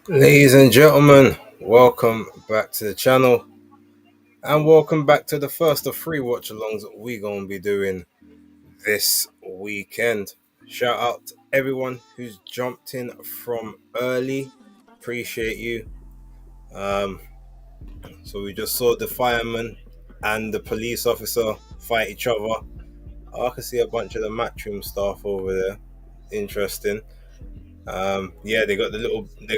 Ladies and gentlemen, welcome back to the channel and welcome back to the first of three watch-alongs that we're going to be doing this weekend. Shout out to everyone who's jumped in from early. Appreciate you. Um, so we just saw the fireman and the police officer fight each other. I can see a bunch of the matchroom staff over there. Interesting. Yeah, they got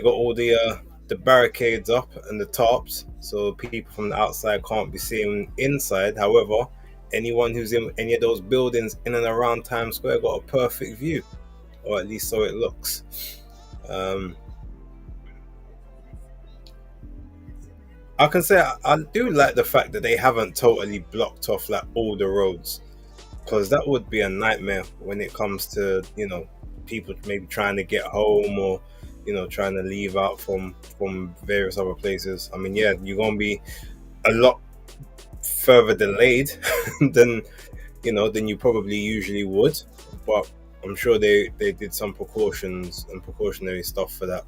all the barricades up and the tops, so people from the outside can't be seen inside. However, anyone who's in any of those buildings in and around Times Square got a perfect view, or at least so it looks. Um, I can say I do like the fact that they haven't totally blocked off like all the roads, because that would be a nightmare when it comes to people maybe trying to get home or trying to leave out from various other places. I mean, yeah, you're gonna be a lot further delayed than than you probably usually would, but I'm sure they did some precautions and precautionary stuff for that.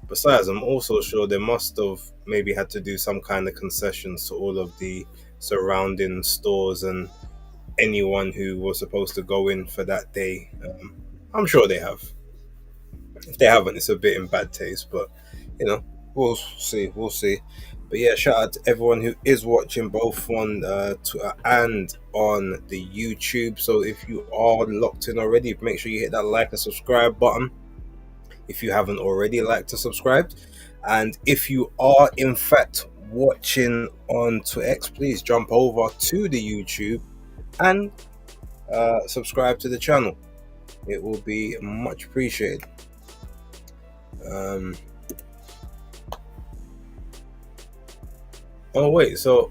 Besides, I'm also sure they must have maybe had to do some kind of concessions to all of the surrounding stores and anyone who was supposed to go in for that day. I'm sure they have. If they haven't, it's a bit in bad taste, but you know, we'll see. We'll see. But yeah, shout out to everyone who is watching both on Twitter and on the YouTube. So if you are locked in already, make sure you hit that like and subscribe button if you haven't already liked and subscribed. And if you are in fact watching on Twitter, please jump over to the YouTube and subscribe to the channel. It will be much appreciated. Um, oh wait, so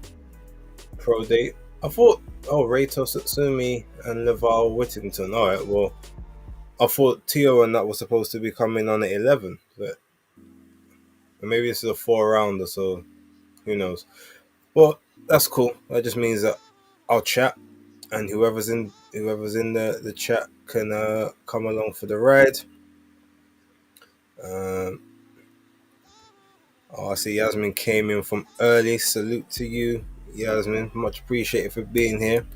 pro date. I thought Reito Satsumi and Laval Whittington. All right, well I thought Tio and that was supposed to be coming on at 11, but maybe this is a 4 rounder, so who knows? Well, that's cool. That just means that I'll chat, and whoever's in the chat can come along for the ride. Um, I see Yasmin came in from early. Salute to you, Yasmin. Much appreciated for being here.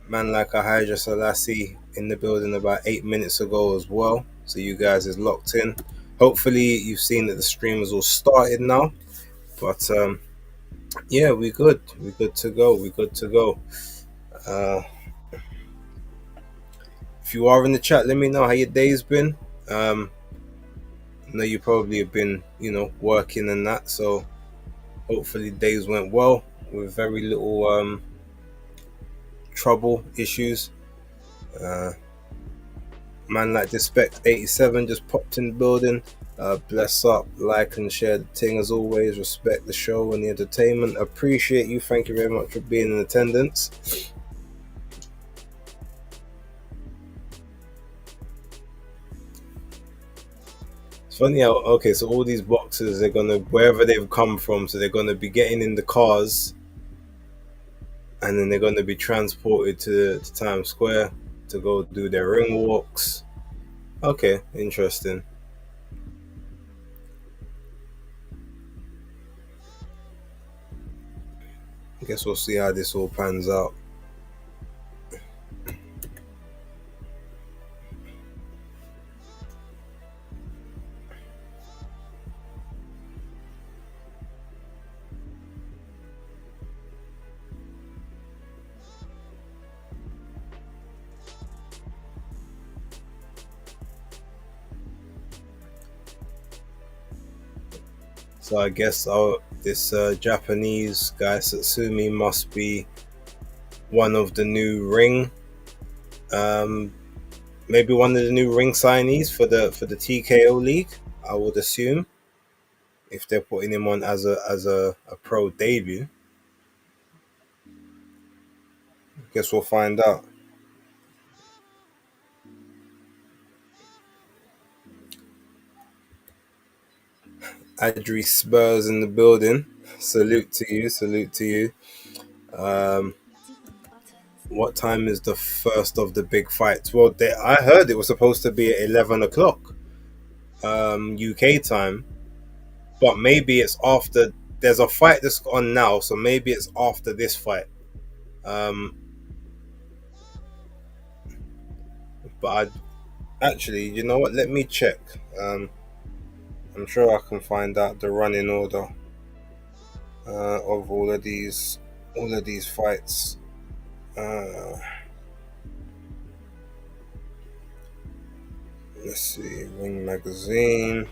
Man like a Hydra Selassie in the building about 8 minutes ago as well. So you guys is locked in. Hopefully you've seen that the stream is all started now. But yeah, we good. We good to go. We good to go. Uh, if you are in the chat, let me know how your day's been. I know you probably have been, working and that. So hopefully days went well with very little trouble issues. Man like Despect 87 just popped in the building. Bless up, like and share the thing as always. Respect the show and the entertainment. Appreciate you. Thank you very much for being in attendance. It's funny how so all these boxes, they're gonna, wherever they've come from, so they're gonna be getting in the cars and then they're gonna be transported to Times Square to go do their ring walks. Okay, interesting. I guess we'll see how this all pans out. So I guess this Japanese guy Satsumi must be one of the new ring, um, maybe one of the new ring signees for the TKO league. I would assume if they're putting him on as a pro debut. Guess we'll find out. Adri Spurs in the building. Salute to you. Salute to you. Um, what time is the first of the big fights? Well, I heard it was supposed to be at 11 o'clock UK time. but maybe it's after. There's a fight that's on now, so maybe it's after this fight. Um, but actually, you know what? Let me check. I'm sure I can find out the running order of all of these fights. Uh, let's see, Ring Magazine.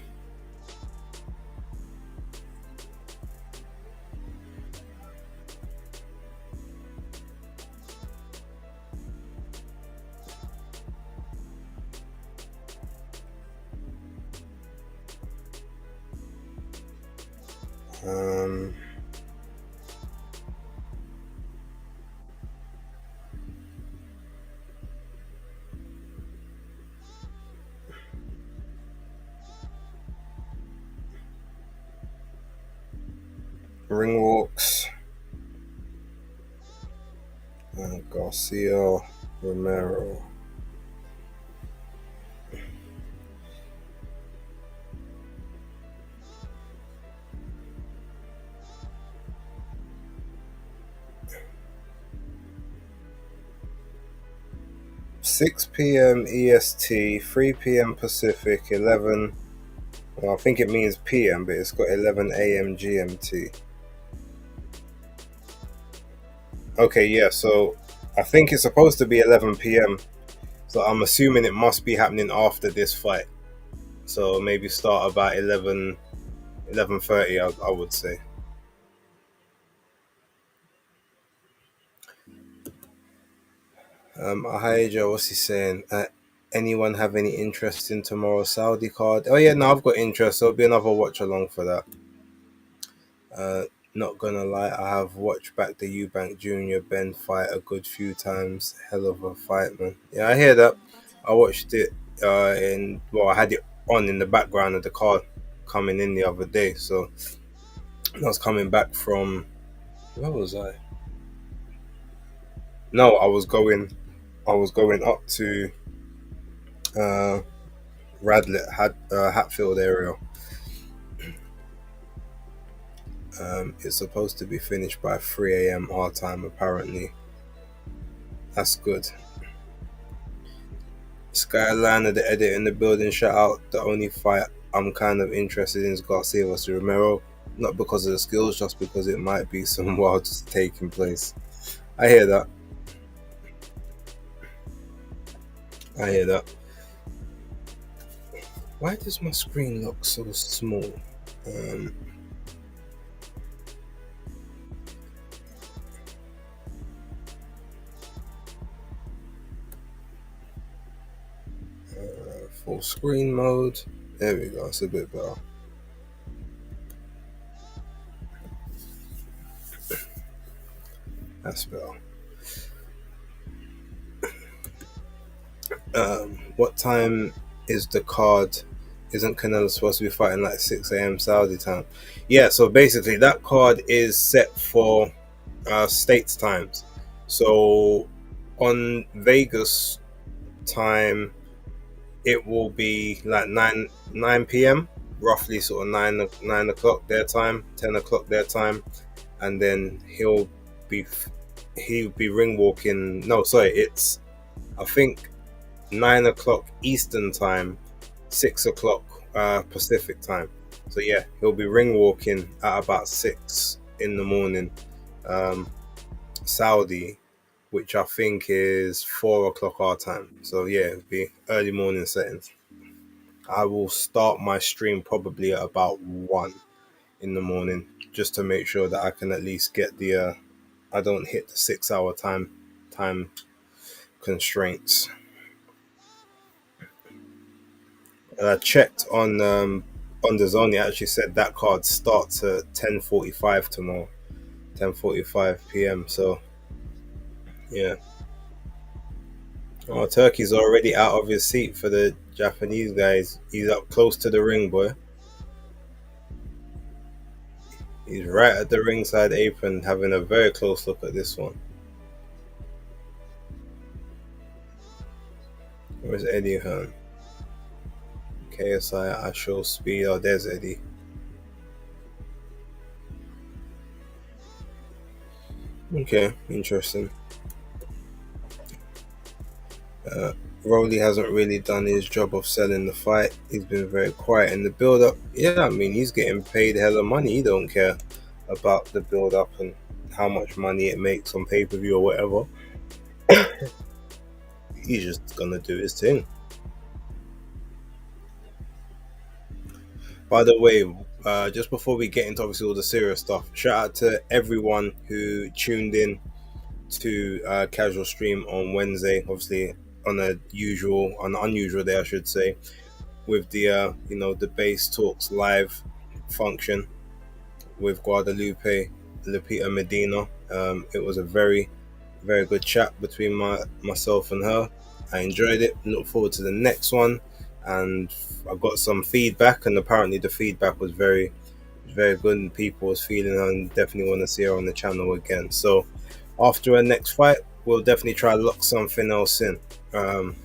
'em. Ring walks. Garcia, Romero. Six p.m. EST, 3 p.m. Pacific, 11. Well, I think it means PM, but it's got 11 a.m. GMT. Okay, yeah. So I think it's supposed to be 11 p.m. So I'm assuming it must be happening after this fight. So maybe start about 11:30. I would say. Hi Joe, what's he saying? Anyone have any interest in tomorrow's Saudi card? Oh yeah, no, I've got interest. There'll be another watch along for that. Uh, Not gonna lie, I have watched back the Eubank Junior Ben fight a good few times. Hell of a fight, man. Yeah, I hear that. I watched it I had it on in the background of the car coming in the other day. So I was coming back from, where was I? No, I was going up to uh, Radlett, Hatfield area. It's supposed to be finished by 3 a.m. our time, apparently. That's good. Skyline of the edit in the building. Shout out. The only fight I'm kind of interested in is Garcia versus Romero. Not because of the skills, just because it might be some wild taking place. I hear that. I hear that. Why does my screen look so small? Um, Full screen mode. There we go. It's a bit better. That's better. What time is the card? Isn't Canelo supposed to be fighting like 6 a.m. Saudi time? Yeah, so basically that card is set for States times. So on Vegas time, it will be like 9 p.m. roughly, sort of 9 o'clock their time, 10 o'clock their time, and then be he'll be ring walking. No, sorry, it's I think 9 o'clock Eastern time, 6 o'clock Pacific time. So yeah, he'll be ring walking at about 6 in the morning, um, Saudi, which I think is 4 o'clock our time. So yeah, it'll be early morning settings. I will start my stream probably at about 1 in the morning, just to make sure that I can at least get the I don't hit the 6 hour time constraints. Checked on the zone. It actually said that card starts at 10:45 tomorrow, 10:45 p.m. So yeah. Oh, Turkey's already out of his seat for the Japanese guys. He's up close to the ring, boy. He's right at the ringside apron, having a very close look at this one. Where's Eddie Hearn? KSI, I show speed. Oh, there's Eddie. Okay, interesting. Uh, Rowley hasn't really done his job of selling the fight. He's been very quiet in the build up. Yeah, I mean, he's getting paid hella money. He don't care about the build up and how much money it makes on pay per view or whatever. He's just gonna do his thing. By the way, just before we get into obviously all the serious stuff, shout out to everyone who tuned in to Casual Stream on Wednesday. Obviously, on an unusual day, I should say, with the the Base Talks live function with Guadalupe Lupita Medina. It was a very good chat between myself and her. I enjoyed it. Look forward to the next one, and I got some feedback, and apparently the feedback was very good, and people was feeling her and definitely want to see her on the channel again. So after her next fight, we'll definitely try to lock something else in. Um,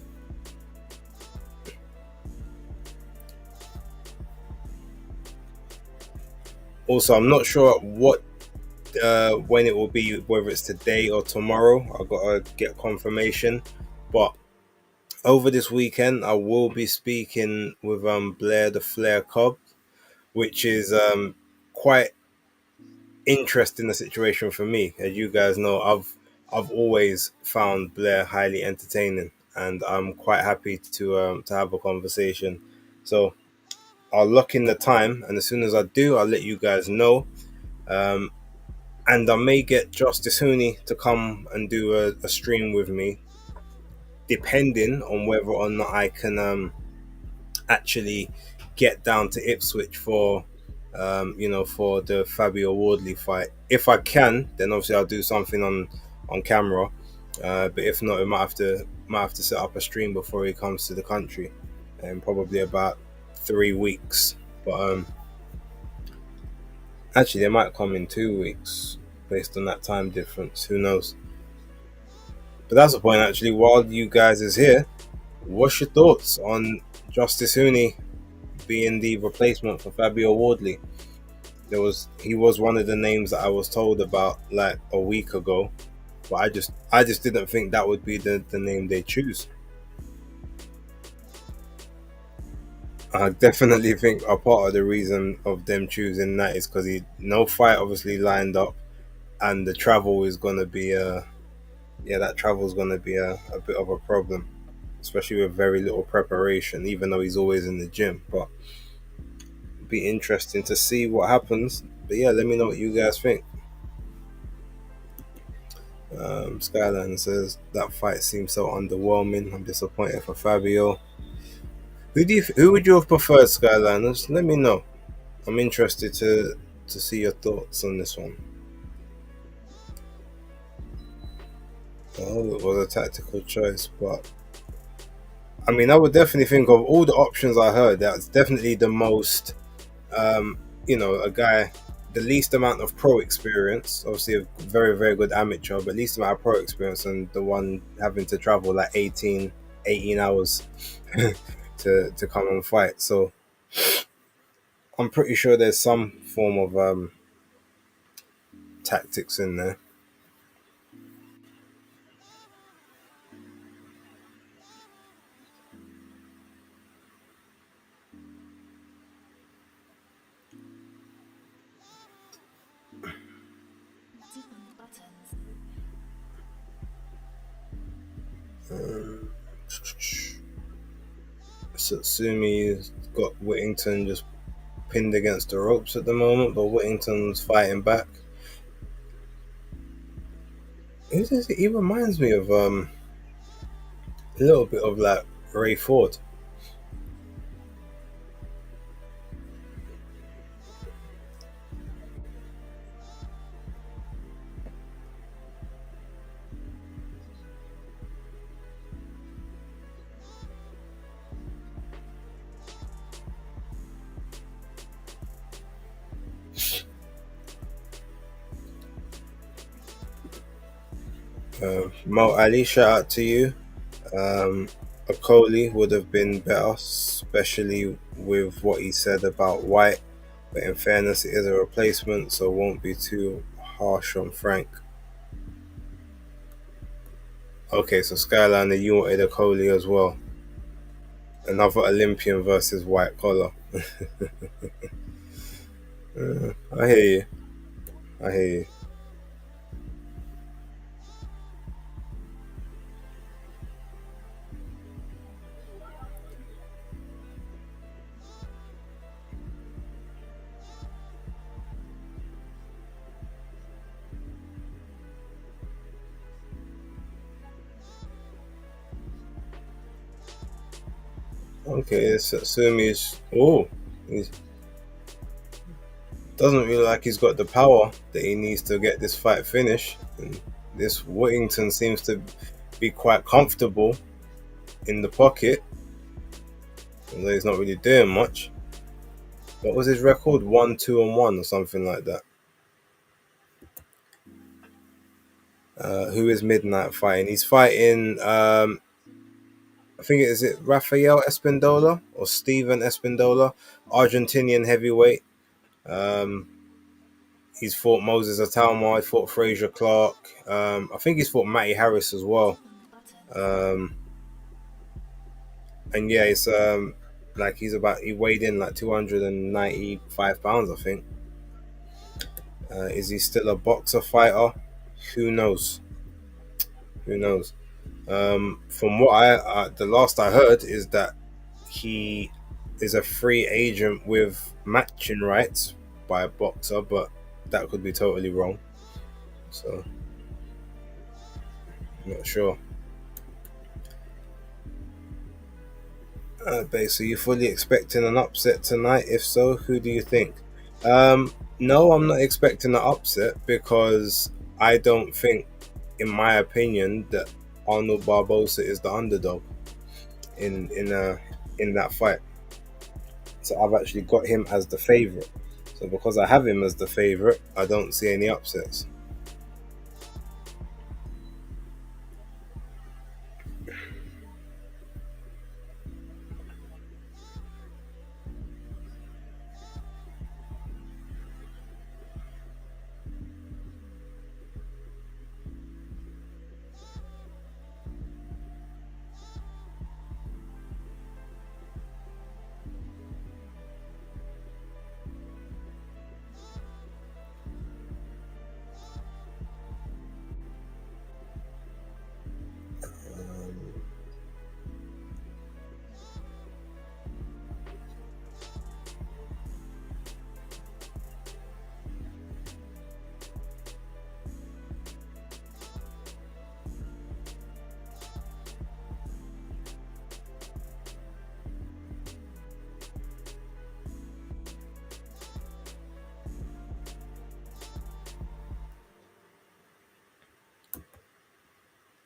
Also, I'm not sure what when it will be, whether it's today or tomorrow. I gotta get confirmation, but over this weekend, I will be speaking with Blair the Flair Cobb, which is quite interesting a situation for me. As you guys know, I've always found Blair highly entertaining, and I'm quite happy to have a conversation. So I'll lock in the time, and as soon as I do, I'll let you guys know. Um, and I may get Justice Hooney to come and do a stream with me, depending on whether or not I can actually get down to Ipswich for for the Fabio Wardley fight. If I can, then obviously I'll do something on camera. But if not, we might have to set up a stream before he comes to the country, in probably about 3 weeks. But actually, they might come in 2 weeks based on that time difference. Who knows? But that's the point. Actually, while you guys is here, what's your thoughts on Justice Hooney being the replacement for Fabio Wardley? He was one of the names that I was told about like a week ago, but I just didn't think that would be the name they choose. I definitely think a part of the reason of them choosing that is because he no fight obviously lined up, and the travel is gonna be that travel is gonna be a bit of a problem, especially with very little preparation. Even though he's always in the gym, but it'd be interesting to see what happens. But yeah, let me know what you guys think. Skyline says that fight seems so underwhelming. I'm disappointed for Fabio. Who would you have preferred, Skyliners? Let me know. I'm interested to see your thoughts on this one. Oh, it was a tactical choice, but I mean, I would definitely think of all the options I heard. That's definitely the most, um, a guy, the least amount of pro experience. Obviously, a very good amateur, but least amount of pro experience, and the one having to travel like 18 hours to come and fight. So I'm pretty sure there's some form of tactics in there. Um, Satsumi's got Whittington just pinned against the ropes at the moment, but Whittington's fighting back. He reminds me of a little bit of like Ray Ford. Mo Ali, shout out to you. Okoli would have been better, especially with what he said about White. But in fairness, it is a replacement, so won't be too harsh on Frank. Okay, so Skyline, you wanted a Coley as well. Another Olympian versus white collar. I hear you. I hear you. Okay, Satsumi's. Oh, he doesn't really like he's got the power that he needs to get this fight finished. And this Whittington seems to be quite comfortable in the pocket, although he's not really doing much. What was his record? 1-2-1 or something like that. Who is Midnight fighting? He's fighting. I think it Rafael Espindola or Steven Espindola, Argentinian heavyweight. Um, he's fought Moses Atalma. He fought Frazier Clark. I think he's fought Matty Harris as well. Um, and yeah, it's like he weighed in like 295 pounds, I think. Is he still a boxer fighter? Who knows? Who knows? From what the last I heard is that he is a free agent with matching rights by a boxer, but that could be totally wrong. So I'm not sure. So you fully expecting an upset tonight? If so, who do you think? No, I'm not expecting an upset because I don't think, in my opinion, that Arnold Barbosa is the underdog in that fight. So I've actually got him as the favorite. So because I have him as the favorite, I don't see any upsets.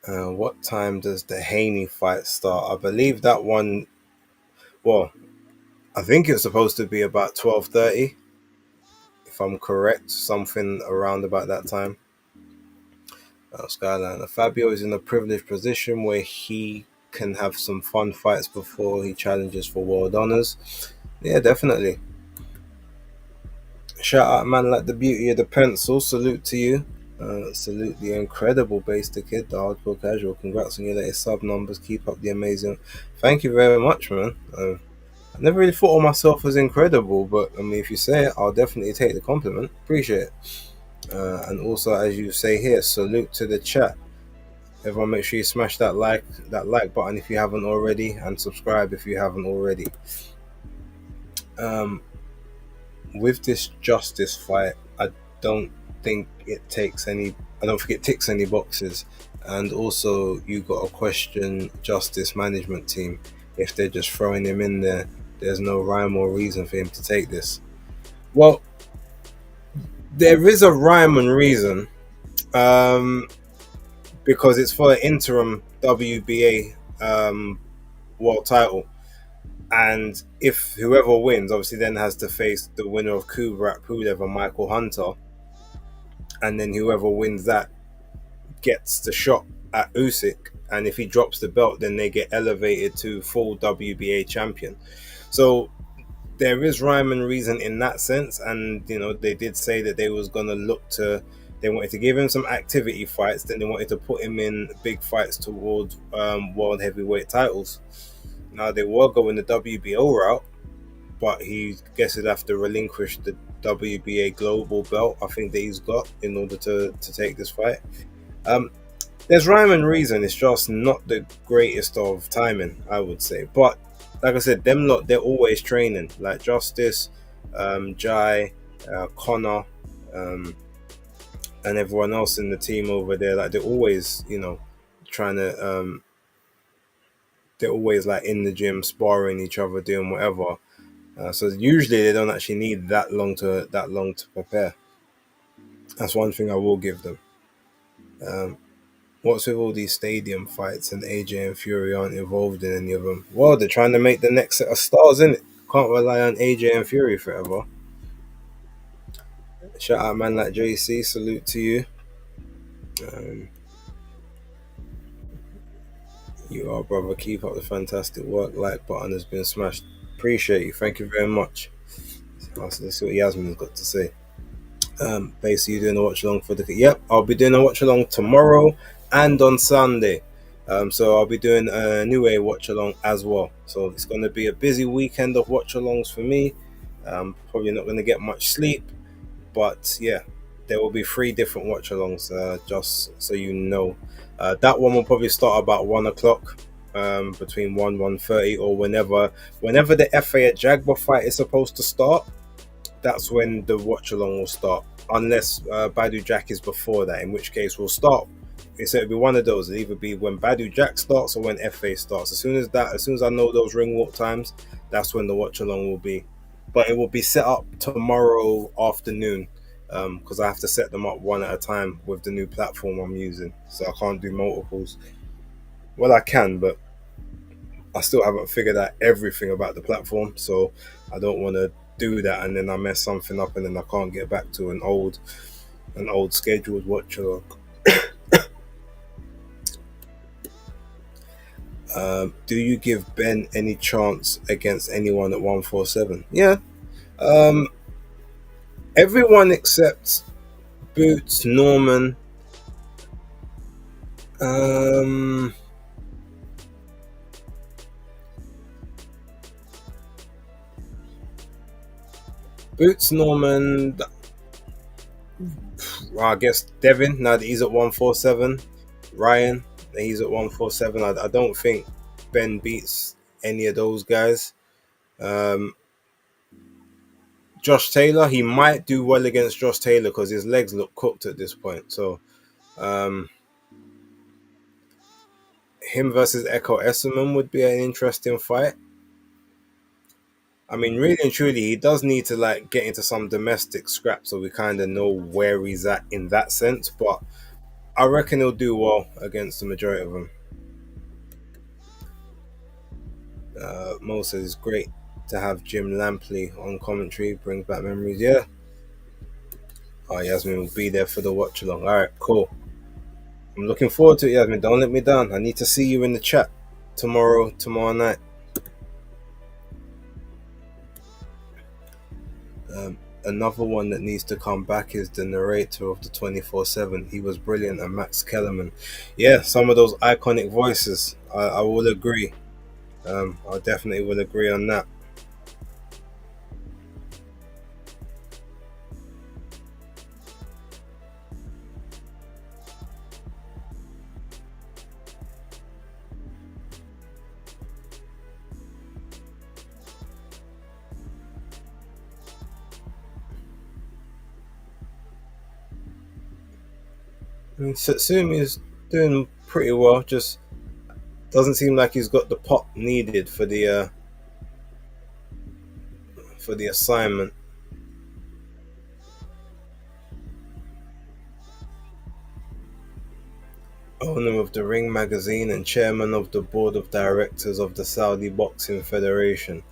What time does the Haney fight start? I believe that one. Well, I think it's supposed to be about 12:30, if I'm correct. Something around about that time. Skyline. Fabio is in a privileged position where he can have some fun fights before he challenges for world honors. Yeah, definitely. Shout out, man, like the beauty of the pencil. Salute to you. Salute the incredible BaseDaKID, the hardcore casual. Congrats on your latest sub numbers. Keep up the amazing. Thank you very much, man. I never really thought of myself as incredible, but I mean, if you say it, I'll definitely take the compliment. Appreciate it. And also, as you say here, salute to the chat. Everyone, make sure you smash that like button if you haven't already, and subscribe if you haven't already. Um, with this justice fight, don't think it takes any. I don't think it ticks any boxes. And also, you got to question justice management team if they're just throwing him in there. There's no rhyme or reason for him to take this. Well, there is a rhyme and reason, um, because it's for an interim WBA world title. And if whoever wins, obviously, then has to face the winner of Kubrat Pulev and Michael Hunter, and then whoever wins that gets the shot at Usyk. And if he drops the belt, then they get elevated to full WBA champion. So there is rhyme and reason in that sense, and they did say that they was gonna look to They wanted to give him some activity fights, then they wanted to put him in big fights towards world heavyweight titles. Now they were going the WBO route, but he guess he'd have to relinquish the WBA global belt, I think, that he's got in order to take this fight. Um, there's rhyme and reason. It's just not the greatest of timing, I would say. But like I said, them lot, they're always training. Like Justice, Jai, Connor, and everyone else in the team over there. Like they're always, trying to. They're always like in the gym, sparring each other, doing whatever. So usually they don't actually need that long to prepare. That's one thing I will give them. Um, what's with all these stadium fights and AJ and Fury aren't involved in any of them? Well, they're trying to make the next set of stars, innit? Can't rely on AJ and Fury forever. Shout out man like JC, salute to you. Um, you are brother, keep up the fantastic work. Like button has been smashed. Appreciate you, thank you very much. Let's see what Yasmin's got to say. Basically, you doing a watch along for the. Yep, I'll be doing a watch along tomorrow and on Sunday. So I'll be doing a new A watch along as well. So it's going to be a busy weekend of watch alongs for me. Probably not going to get much sleep, but yeah, there will be 3 different watch alongs. Just so you know, that one will probably start about 1 o'clock. Between 1:30 or whenever the FA at Jagba fight is supposed to start. That's when the watch along will start, unless Badu Jack is before that, in which case we'll start. So it'll be one of those. It'll either be when Badu Jack starts or when FA starts. As soon as I know those ring walk times, that's when the watch along will be. But it will be set up tomorrow afternoon, because I have to set them up one at a time with the new platform I'm using. So I can't do multiples. Well, I can, but I still haven't figured out everything about the platform, so I don't want to do that and then I mess something up and then I can't get back to an old scheduled watch along. Do you give Ben any chance against anyone at 147? Yeah. Everyone except Boots, Norman. Boots, Norman. I guess Devin. Now that he's at 147. Ryan. He's at 147. I don't think Ben beats any of those guys. Josh Taylor, he might do well against Josh Taylor because his legs look cooked at this point. So, him versus Echo Esserman would be an interesting fight. I mean, really and truly, he does need to like get into some domestic scrap so we kind of know where he's at in that sense. But I reckon he'll do well against the majority of them. Mo says it's great to have Jim Lampley on commentary, brings back memories. Yeah. Oh, Yasmin will be there for the watch along. All right, cool. I'm looking forward to it, Yasmin. Don't let me down. I need to see you in the chat tomorrow night. Another one that needs to come back is the narrator of the 24/7. He was brilliant, and Max Kellerman. Yeah, some of those iconic voices. I will agree. I definitely will agree on that. I mean, Satsumi is doing pretty well. Just doesn't seem like he's got the pop needed for the assignment. Owner of the Ring magazine and chairman of the board of directors of the Saudi Boxing Federation.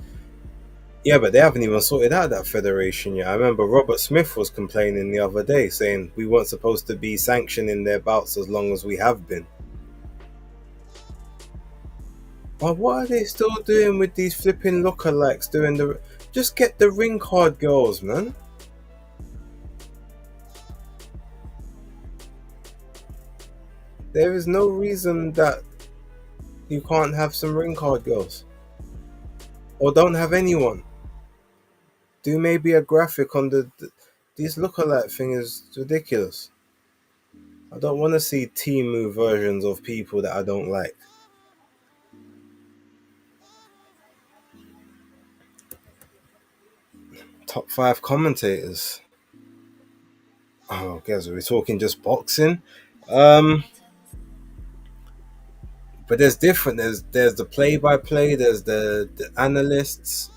Yeah, but they haven't even sorted out that federation yet. I remember Robert Smith was complaining the other day, saying we weren't supposed to be sanctioning their bouts as long as we have been. But what are they still doing with these flipping lookalikes doing the... Just get the ring card girls, man. there is no reason that you can't have some ring card girls, or don't have anyone. Do maybe a graphic on these lookalike thing is ridiculous. I don't want to see Timu versions of people that I don't like. Top five commentators. Oh, guys, are we talking just boxing? Um, but there's different. There's the play by play. There's the analysts.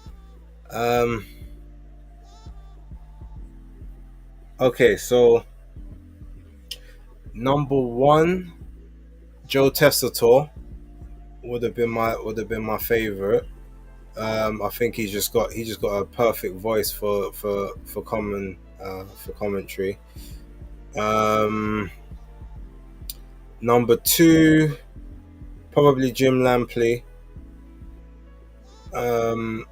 Um, okay, so number one, Joe Tessitore would have been my favorite. I think he just got a perfect voice for commentary. Um, Number two, probably Jim Lampley. Um,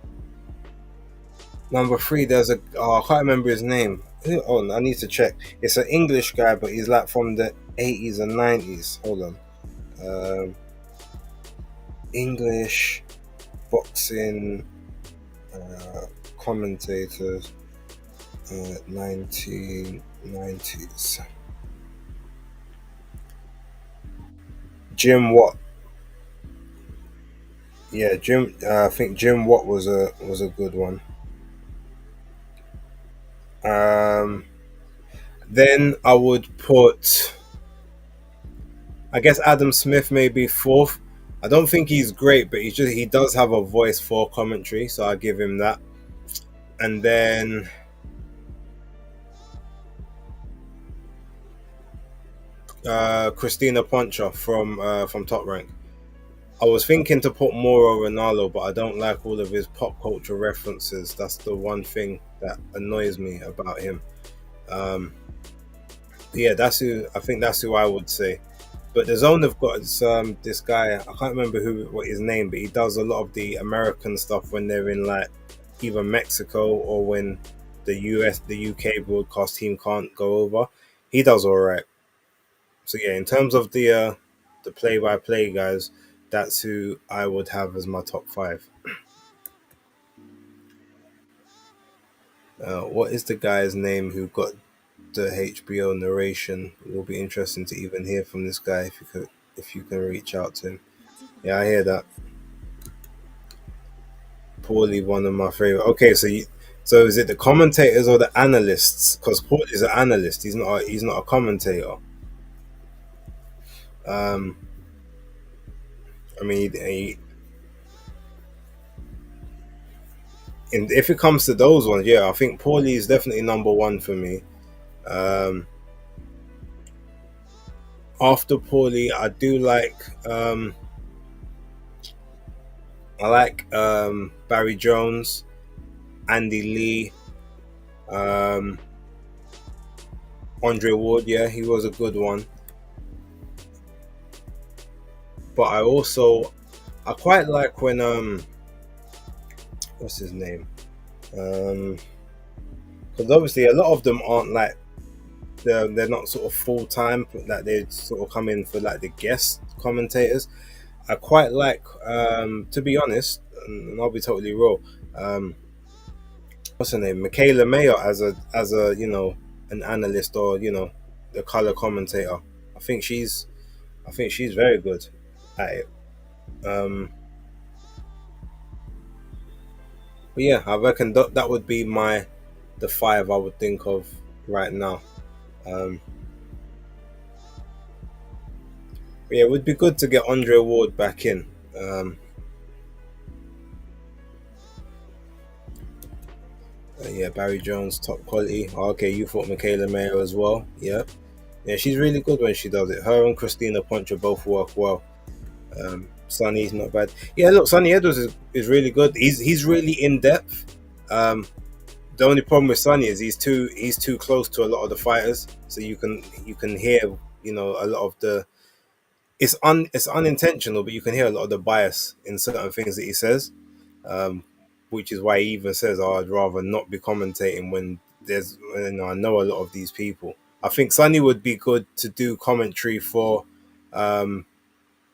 Number three, I can't remember his name. Oh, I need to check. It's an English guy, but he's like from the 80s and 90s. Hold on. Um, English boxing commentators, 1990s. Jim Watt. Yeah, Jim. I think Jim Watt was a good one. Um, then I would put, I guess, Adam Smith maybe fourth. I don't think he's great, but he does have a voice for commentary, so I give him that. And then Christina Poncha from Top Rank. I was thinking to put Moro Ronaldo, but I don't like all of his pop culture references. That's the one thing that annoys me about him. Um, yeah, that's who I think. That's who I would say. But the zone have got this guy. I can't remember what his name, but he does a lot of the American stuff when they're in like either Mexico or when the UK broadcast team can't go over. He does all right. So yeah, in terms of the play by play guys, that's who I would have as my top five. What is the guy's name who got the HBO narration? It will be interesting to even hear from this guy if you can reach out to him. Yeah, I hear that. Paulie, one of my favorite. Okay, so is it the commentators or the analysts? Because Paulie's an analyst. He's not a commentator. Um, I mean, if it comes to those ones, yeah, I think Paulie is definitely number one for me. Um, After Paulie, um, I like Barry Jones, Andy Lee, um, Andre Ward. Yeah, he was a good one. But I quite like when what's his name? Because obviously a lot of them aren't like they're not sort of full time. Like they sort of come in for like the guest commentators. I quite like, to be honest, and I'll be totally raw. Um, what's her name? Michaela Mayer as a an analyst or the color commentator. I think she's I think she's very good at it. Um, but yeah, I reckon that would be the five I would think of right now. Um, but yeah, it would be good to get Andre Ward back in. Yeah, Barry Jones, top quality. Okay, you thought Michaela Mayer as well. Yeah, yeah, she's really good when she does it. Her and Christina Poncha both work well. Sonny's not bad. Yeah, look, Sonny Edwards is really good. He's really in depth. Um, the only problem with Sonny is he's too close to a lot of the fighters, so you can hear a lot of the it's unintentional, but you can hear a lot of the bias in certain things that he says, um, which is why he even says, "Oh, I'd rather not be commentating when I know a lot of these people." I think Sonny would be good to do commentary for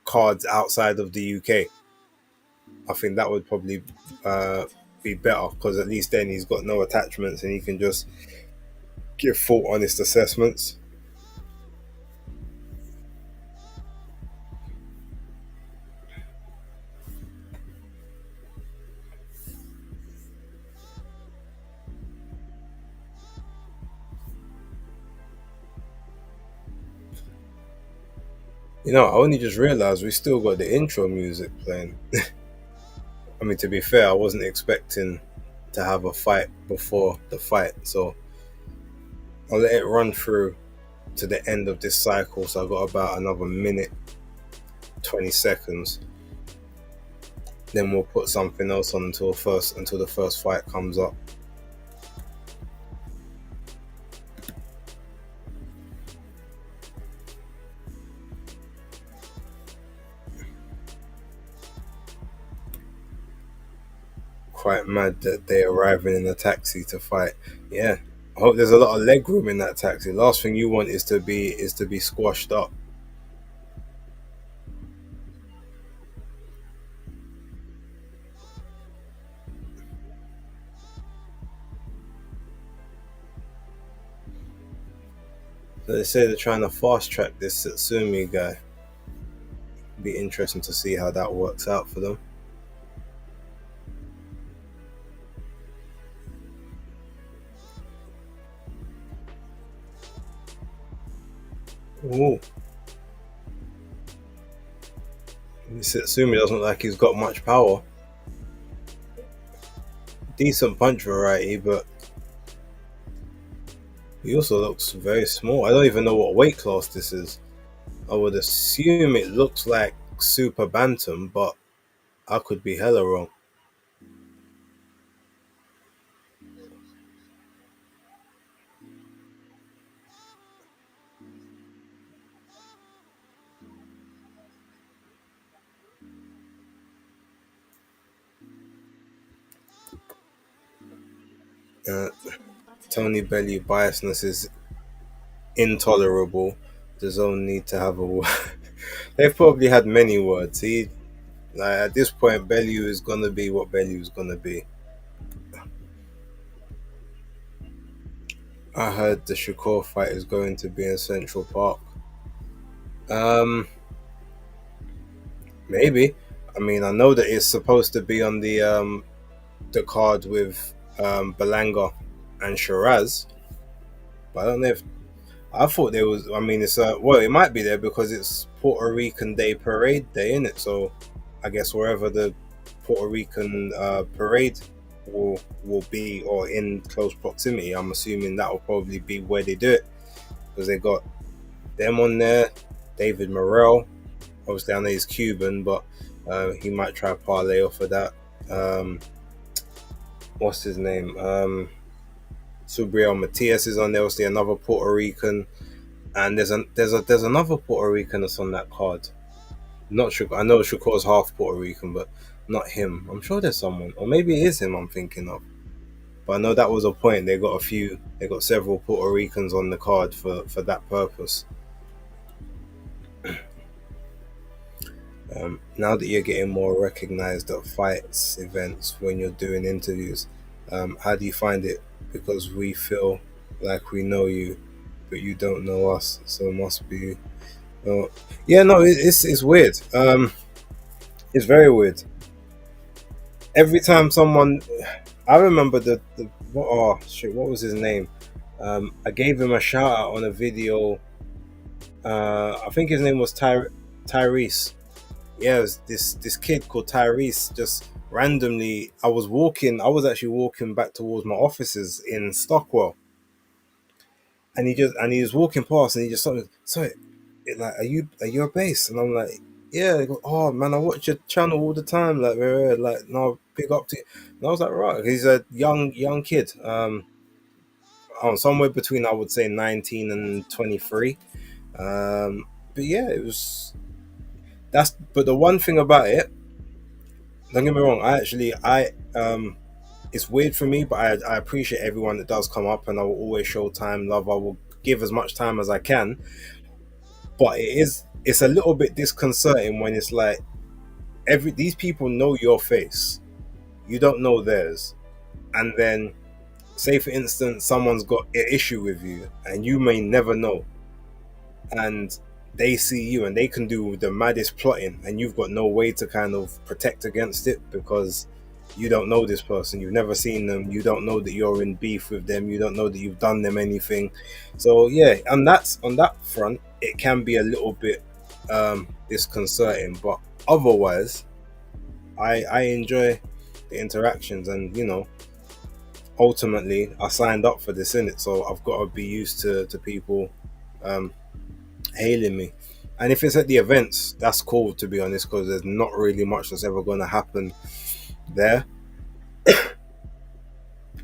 cards outside of the UK. I think that would probably uh, be better because at least then he's got no attachments and he can just give full honest assessments. I only just realized we still got the intro music playing. I mean, to be fair, I wasn't expecting to have a fight before the fight, so I'll let it run through to the end of this cycle. So I got about another minute, 20 seconds. Then we'll put something else on until the first fight comes up. Quite mad that they're arriving in a taxi to fight. Yeah, I hope there's a lot of leg room in that taxi. Last thing you want is to be squashed up. So they say they're trying to fast track this Satsumi guy. Be interesting to see how that works out for them. Ooh, Satsumi doesn't look like he's got much power. Decent punch variety, but he also looks very small. I don't even know what weight class this is. I would assume it looks like super bantam, but I could be hella wrong. Uh, Tony Bellew biasness is intolerable. There's no need to have a word. They've probably had many words. At this point, Bellew is gonna be what Bellew is gonna be. I heard the Shakur fight is going to be in Central Park. Um, Maybe. I mean, I know that it's supposed to be on the card with Balanga and Shiraz, but I don't know if I thought there was. I mean, it's well, it might be there because it's Puerto Rican Day Parade Day, isn't it? So I guess wherever the Puerto Rican parade will be or in close proximity, I'm assuming that will probably be where they do it because they got them on there. David Morrell, obviously I know he's Cuban, but he might try to parlay off of that. Um, what's his name? Subriel Matias is on there. Obviously another Puerto Rican, and there's another Puerto Rican that's on that card. Not sure. I know Shakur's half Puerto Rican, but not him. I'm sure there's someone, or maybe it is him. I'm thinking of. But I know that was a point. They got a few. They got several Puerto Ricans on the card for that purpose. Now that you're getting more recognized at fights, events, when you're doing interviews, how do you find it? Because we feel like we know you, but you don't know us, so it must be. Uh, yeah, no, it's weird. It's very weird. Every time someone, I remember oh shit, what was his name? I gave him a shout out on a video. I think his name was Tyrese. Yeah, it was this kid called Tyrese. Just randomly, I was walking. I was actually walking back towards my offices in Stockwell, and he was walking past, and he just started. Sorry, like, are you a bass? And I'm like, yeah. He goes, oh man, I watch your channel all the time. Like no, big up to you. And I was like, right. He's a young kid. Somewhere between I would say 19 and 23. But yeah, it was. That's but the one thing about it. Don't get me wrong. It's weird for me, but I appreciate everyone that does come up, and I will always show time, love. I will give as much time as I can. But it's a little bit disconcerting when it's like these people know your face, you don't know theirs, and then say for instance someone's got an issue with you and you may never know, and they see you and they can do the maddest plotting and you've got no way to kind of protect against it because you don't know this person, you've never seen them, you don't know that you're in beef with them, you don't know that you've done them anything. So yeah, and that's on that front it can be a little bit disconcerting, but otherwise I enjoy the interactions, and ultimately I signed up for this in it, so I've got to be used to people um hailing me. And if it's at the events, that's cool to be honest, because there's not really much that's ever going to happen there.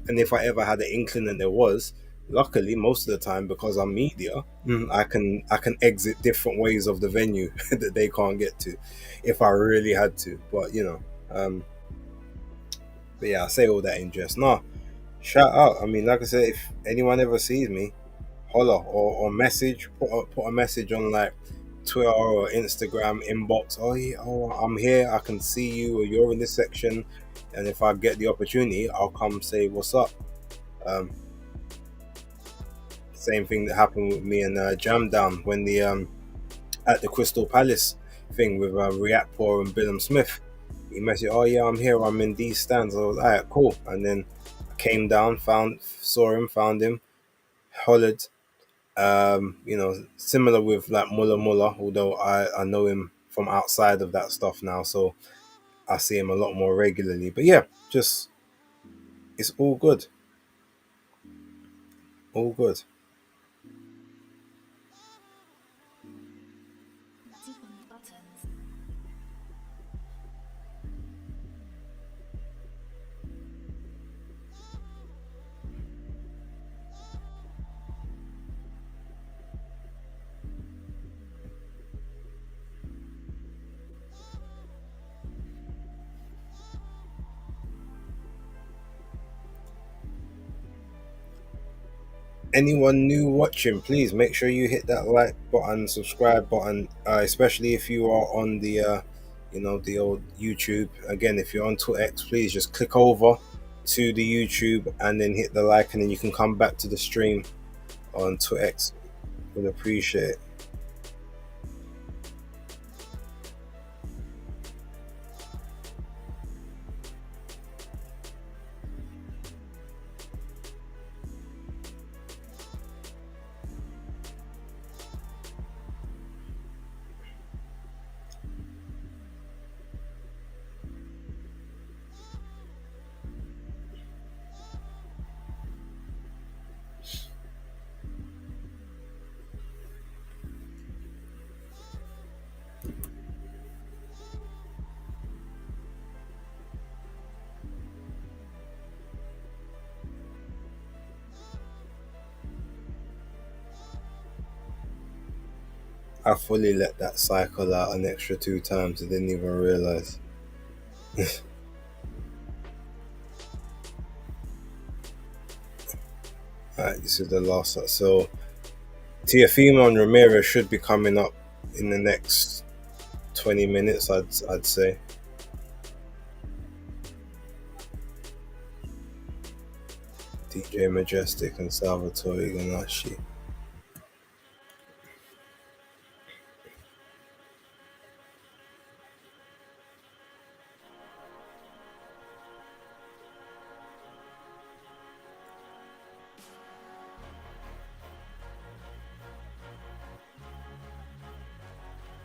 And if I ever had an inkling that there was, luckily most of the time because I'm media, I can exit different ways of the venue that they can't get to, if I really had to. But but yeah, I say all that in jest. No, shout out. I mean, like I said, if anyone ever sees me, holler or message, put a message on like Twitter or Instagram inbox. Oh yeah, oh I'm here. I can see you, or you're in this section. And if I get the opportunity, I'll come say what's up. Um, Same thing that happened with me and Jam Down when the at the Crystal Palace thing with Reactor and Billum Smith. He messaged, oh yeah, I'm here. I'm in these stands. I was like, alright, cool. And then I came down, saw him, found him, hollered. Similar with like Muller, although I know him from outside of that stuff now, so I see him a lot more regularly. But yeah, just it's all good. All good. Anyone new watching, please make sure you hit that like button, subscribe button, especially if you are on the old YouTube. Again, if you're on Twitter, please just click over to the YouTube and then hit the like, and then you can come back to the stream on Twitter. Would appreciate it. I fully let that cycle out an extra 2 times. I didn't even realize. Alright, this is the last one. So Tiafimo and Romero should be coming up in the next 20 minutes, I'd say. DJ Majestic and Salvatore Ganashi.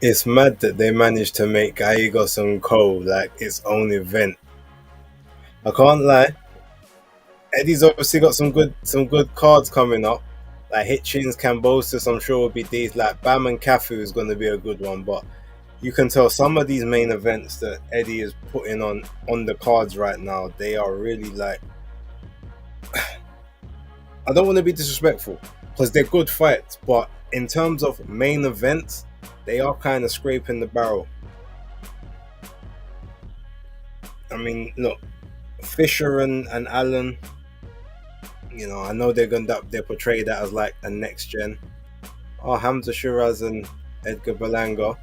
It's mad that they managed to make Gallegos and Co. like its own event. I can't lie. Eddie's obviously got some good cards coming up. Like Hitchens, Cambosis, I'm sure will be these. Like Bam and Cafu is going to be a good one, but you can tell some of these main events that Eddie is putting on the cards right now, they are really like. I don't want to be disrespectful because they're good fights, but in terms of main events, they are kind of scraping the barrel. I mean, look, Fisher and Allen. I know they're portray that as like a next gen. Oh, Hamza Shiraz and Edgar Berlanga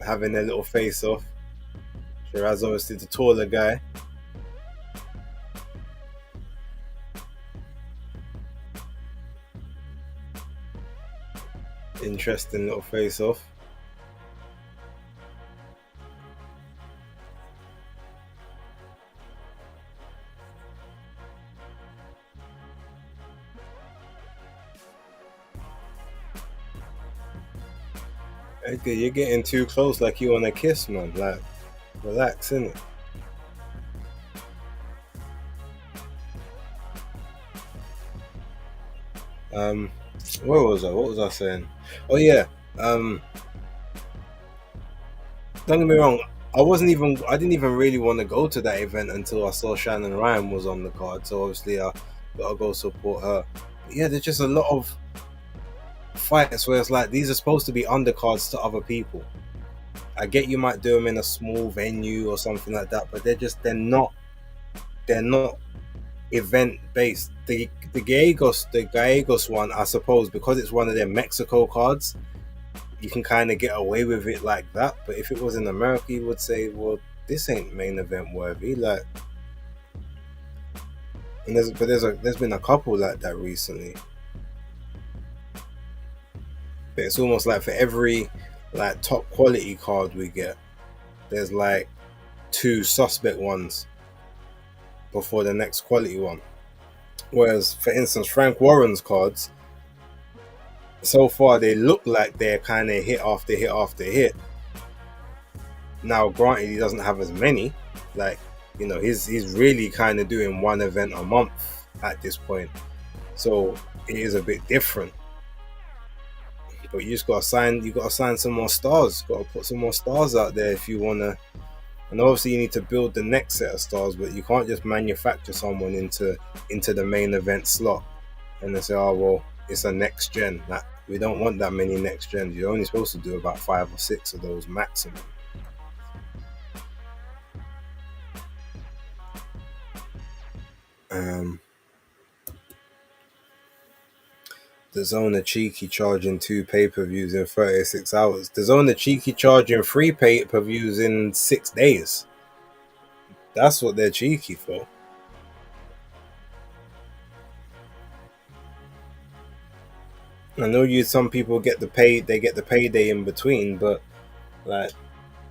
having their little face off. Shiraz obviously the taller guy. Interesting little face off. Edgar, you're getting too close like you want to kiss, man. Like, relax, innit? Um, where was I? What was I saying? Oh yeah. Um, don't get me wrong. I didn't even really want to go to that event until I saw Shannon Ryan was on the card. So obviously I gotta go support her. But yeah, there's just a lot of fights where it's like these are supposed to be undercards to other people. I get you might do them in a small venue or something like that, but they're not event based. The Gallegos one, I suppose, because it's one of their Mexico cards, you can kind of get away with it like that. But if it was in America, you would say, well, this ain't main event worthy. Like, and there's been a couple like that recently. But it's almost like for every like top quality card we get, there's like two suspect ones before the next quality one. Whereas, for instance, Frank Warren's cards, so far they look like they're kind of hit after hit after hit. Now, granted, he doesn't have as many. Like, he's really kind of doing one event a month at this point, so it is a bit different. But you just gotta sign some more stars. Got to put some more stars out there if you wanna. And obviously, you need to build the next set of stars, but you can't just manufacture someone into the main event slot and then say, "Oh well, it's a next gen." Like, we don't want that many next gens. You're only supposed to do about 5 or 6 of those maximum. The Zone are cheeky charging 2 pay-per-views in 36 hours. The Zone are cheeky charging 3 pay-per-views in 6 days. That's what they're cheeky for. I know some people get the payday in between, but like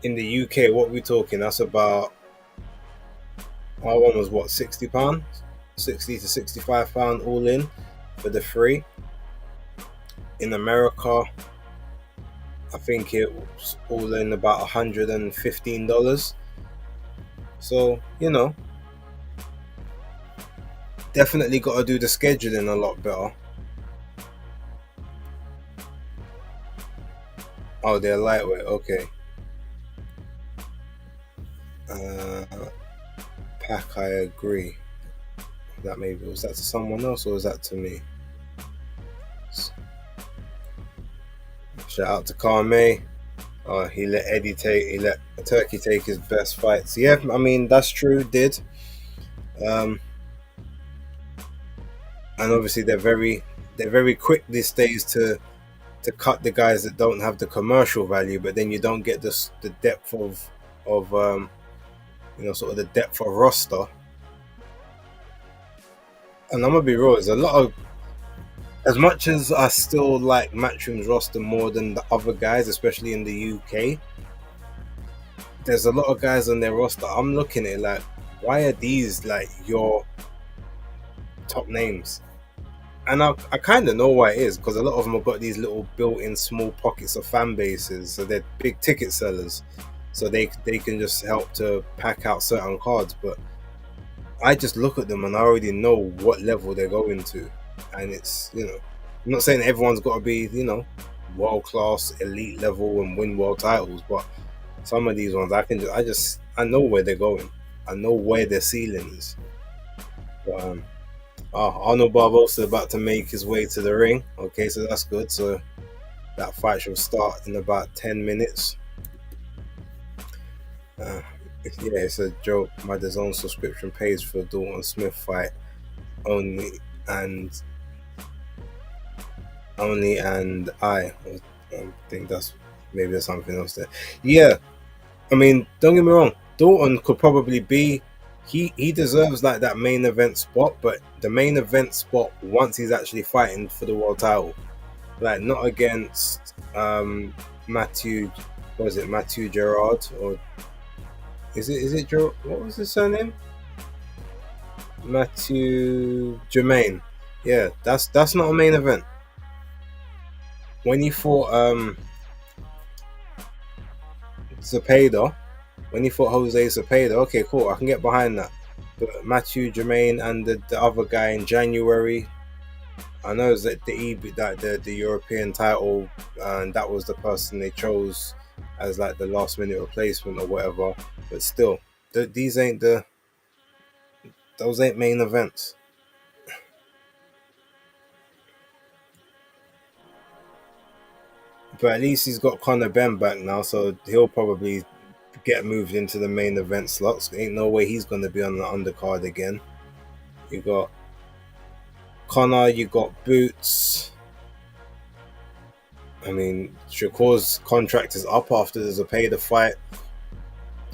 in the UK, what we talking? That's about our one was what, £60, £60 to £65 all in for the 3. In America, I think it was all in about $115. So definitely got to do the scheduling a lot better. Oh, they're lightweight. Okay. Pack, I agree. That maybe was that to someone else or was that to me? Shout out to Carme. He let Turkey take his best fights. Yeah, I mean that's true. Did and obviously they're very quick these days to cut the guys that don't have the commercial value, but then you don't get the depth of sort of the depth of roster. And I'm gonna be real, there's a lot of, as much as I still like Matchroom's roster more than the other guys, especially in the UK, there's a lot of guys on their roster I'm looking at like, why are these like your top names? And I kind of know why it is, because a lot of them have got these little built-in small pockets of fan bases, so they're big ticket sellers, so they can just help to pack out certain cards. But I just look at them and I already know what level they're going to, and it's I'm not saying everyone's got to be world class elite level and win world titles, but some of these ones I know where they're going, I know where their ceiling is. But Arnold Barbosa about to make his way to the ring. Okay, so that's good. So that fight should start in about 10 minutes. Yeah, it's a joke. My DAZN subscription pays for Dalton Smith fight only, and I I think that's maybe there's something else there. Yeah, I mean, don't get me wrong. Dalton could probably be. He deserves like that main event spot, but the main event spot once he's actually fighting for the world title, like not against Matthew. What is it, Matthew Gerard, or is it Gerard? What was his surname? Matthew Jermaine. Yeah, that's not a main event. When he fought Zepeda, when he fought Jose Zepeda, okay, cool, I can get behind that. But Matthew Jermaine and the other guy in January, I know that the European title, and that was the person they chose as like the last minute replacement or whatever. But still, these ain't those ain't main events. But at least he's got Conor Ben back now, so he'll probably get moved into the main event slots. Ain't no way he's gonna be on the undercard again. You got Connor, you got Boots. I mean, Shakur's contract is up after there's a pay the fight.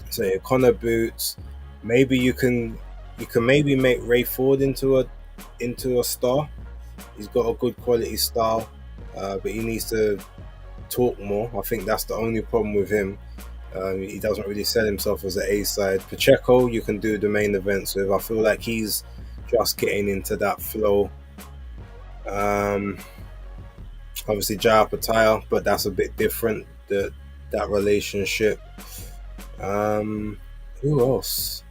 So yeah, Connor, Boots. Maybe you can maybe make Ray Ford into a star. He's got a good quality style, but he needs to talk more. I think that's the only problem with him. He doesn't really sell himself as an A side. Pacheco, you can do the main events with. I feel like he's just getting into that flow. Um, Obviously Jaya Patel, but that's a bit different. That relationship. Um, who else?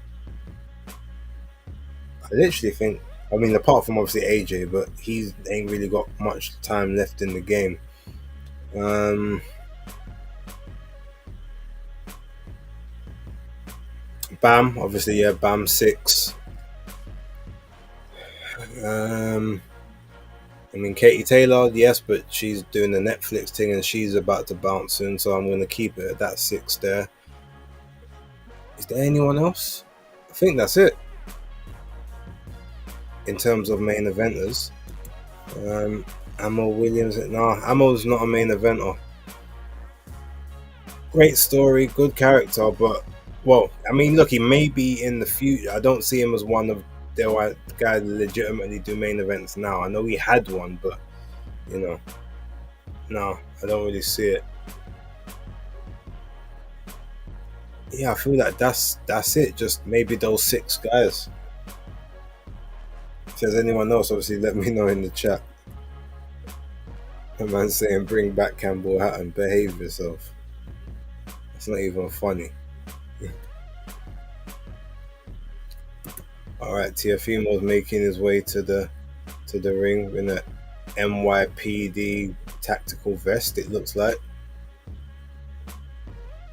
I literally think. I mean, apart from obviously AJ, but he ain't really got much time left in the game. Um, Bam, obviously, yeah, Bam 6. Um, I mean, Katie Taylor, yes, but she's doing the Netflix thing and she's about to bounce soon, so I'm going to keep it at that 6 there. Is there anyone else? I think that's it in terms of main eventers. Um, Amo Williams, no, Amo's not a main eventer. Great story, good character, but well, I mean, look, he may be in the future. I don't see him as one of the guys that legitimately do main events now. I know he had one, but you know, no, I don't really see it. Yeah, I feel like that's it. Just maybe those 6 guys. If there's anyone else, obviously let me know in the chat. A man saying bring back Campbell Hatton, behave yourself. It's not even funny. All right, Tiafimo's making his way to the ring in a NYPD tactical vest. It looks like.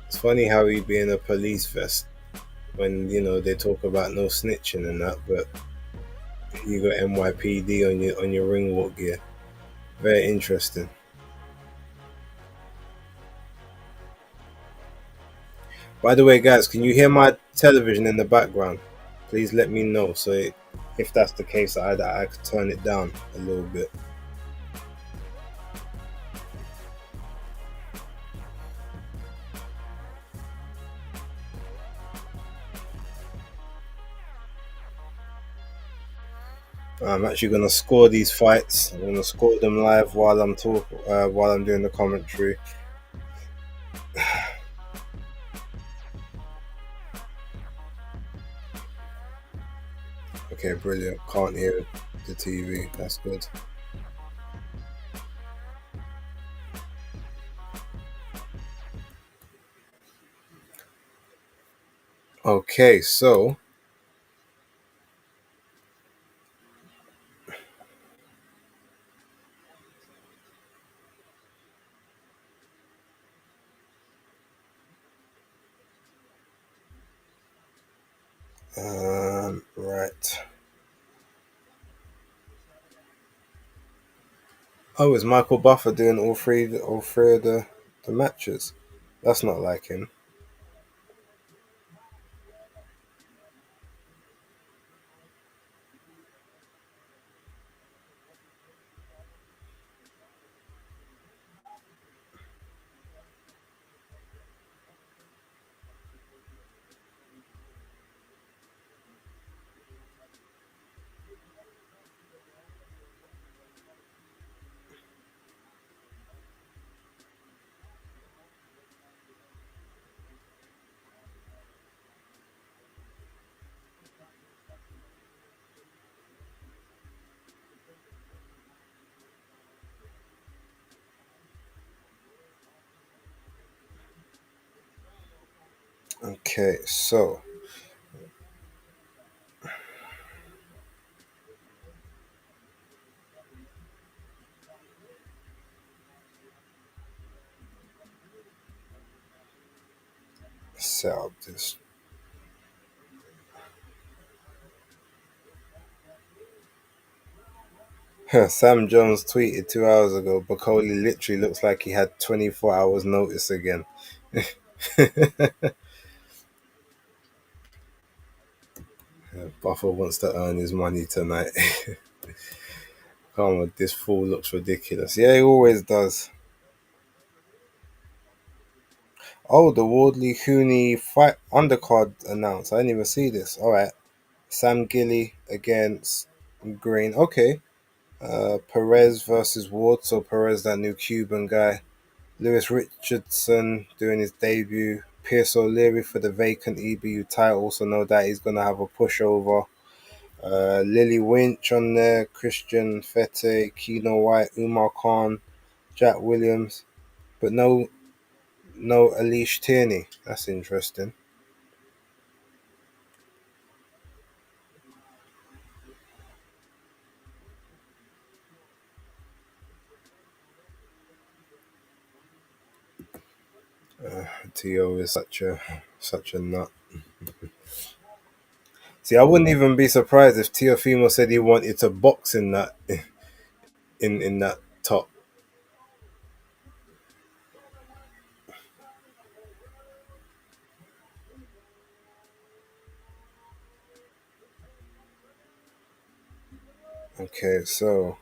It's funny how he be in a police vest when they talk about no snitching and that, but you got NYPD on your ring walk gear. Very interesting. By the way, guys, can you hear my television in the background? Please let me know. So if that's the case, I could turn it down a little bit. I'm actually gonna score these fights. I'm gonna score them live while I'm doing the commentary. Okay, brilliant. Can't hear the TV. That's good. Okay, so right. Oh, is Michael Buffer doing all three of the matches? That's not like him. Okay, so set up this. Sam Jones tweeted 2 hours ago. Bacoli literally looks like he had 24 hours notice again. Buffer wants to earn his money tonight. Come on, this fool looks ridiculous. Yeah, he always does. Oh, the Wardley Cooney fight undercard announced. I didn't even see this. All right, Sam Gilly against Green. Okay. Perez versus Ward. So Perez, that new Cuban guy. Lewis Richardson doing his debut. Pierce O'Leary for the vacant EBU title. So no doubt he's gonna have a pushover. Lily Winch on there. Christian Fete, Keno White, Umar Khan, Jack Williams, but no Alish Tierney. That's interesting. Tio is such a nut. See, I wouldn't even be surprised if Teofimo said he wanted to box in that in that top. Okay, so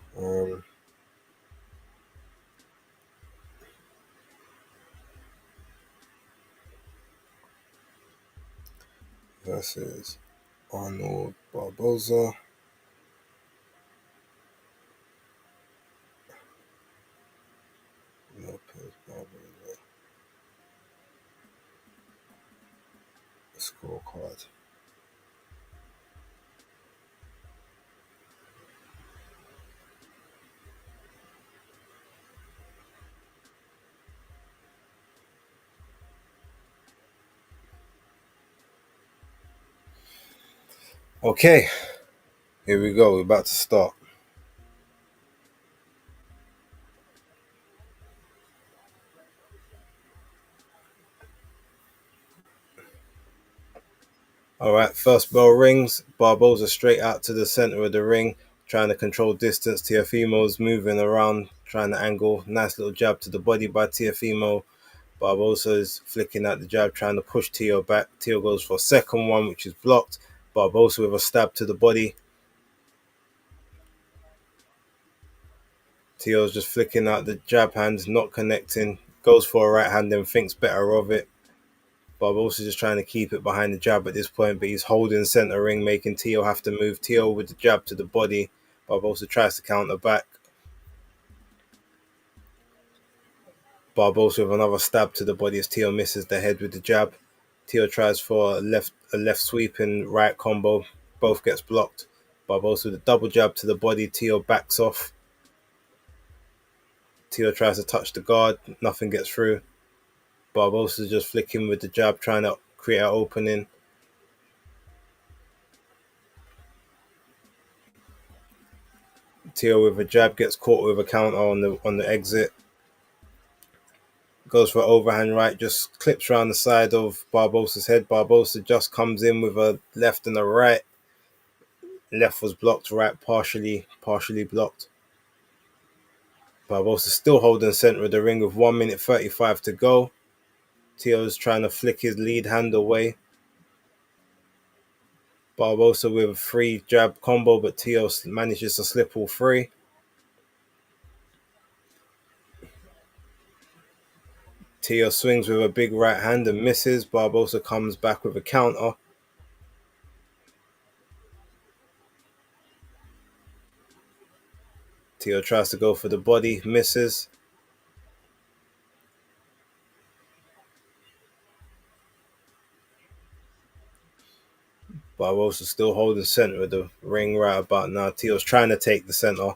versus Arnold Barbosa, Lopez Barbosa scorecard. Okay, here we go. We're about to start. All right, first bell rings. Barbosa straight out to the center of the ring, trying to control distance. Teofimo's moving around, trying to angle. Nice little jab to the body by Teofimo. Barbosa is flicking out the jab, trying to push Teo back. Teo goes for a second one, which is blocked. Barbosa with a stab to the body. Teo's just flicking out the jab hands, not connecting. Goes for a right hand and thinks better of it. Barbosa just trying to keep it behind the jab at this point, but he's holding center ring, making Teo have to move. Teo with the jab to the body. Barbosa tries to counter back. Barbosa with another stab to the body as Teo misses the head with the jab. Teo tries for a left sweeping right combo. Both gets blocked. Barbosa with a double jab to the body. Teo backs off. Teo tries to touch the guard. Nothing gets through. Barbosa just flicking with the jab, trying to create an opening. Teo with a jab gets caught with a counter on the exit. Goes for overhand right, just clips around the side of Barbosa's head. Barbosa just comes in with a left and a right. Left was blocked, right partially blocked. Barbosa still holding center of the ring with 1 minute 35 to go. Teo's trying to flick his lead hand away. Barbosa with a free jab combo, but Teo manages to slip all three. Teo swings with a big right hand and misses. Barbosa comes back with a counter. Teo tries to go for the body, misses. Barbosa still holding center of the ring right about now. Teo's trying to take the center.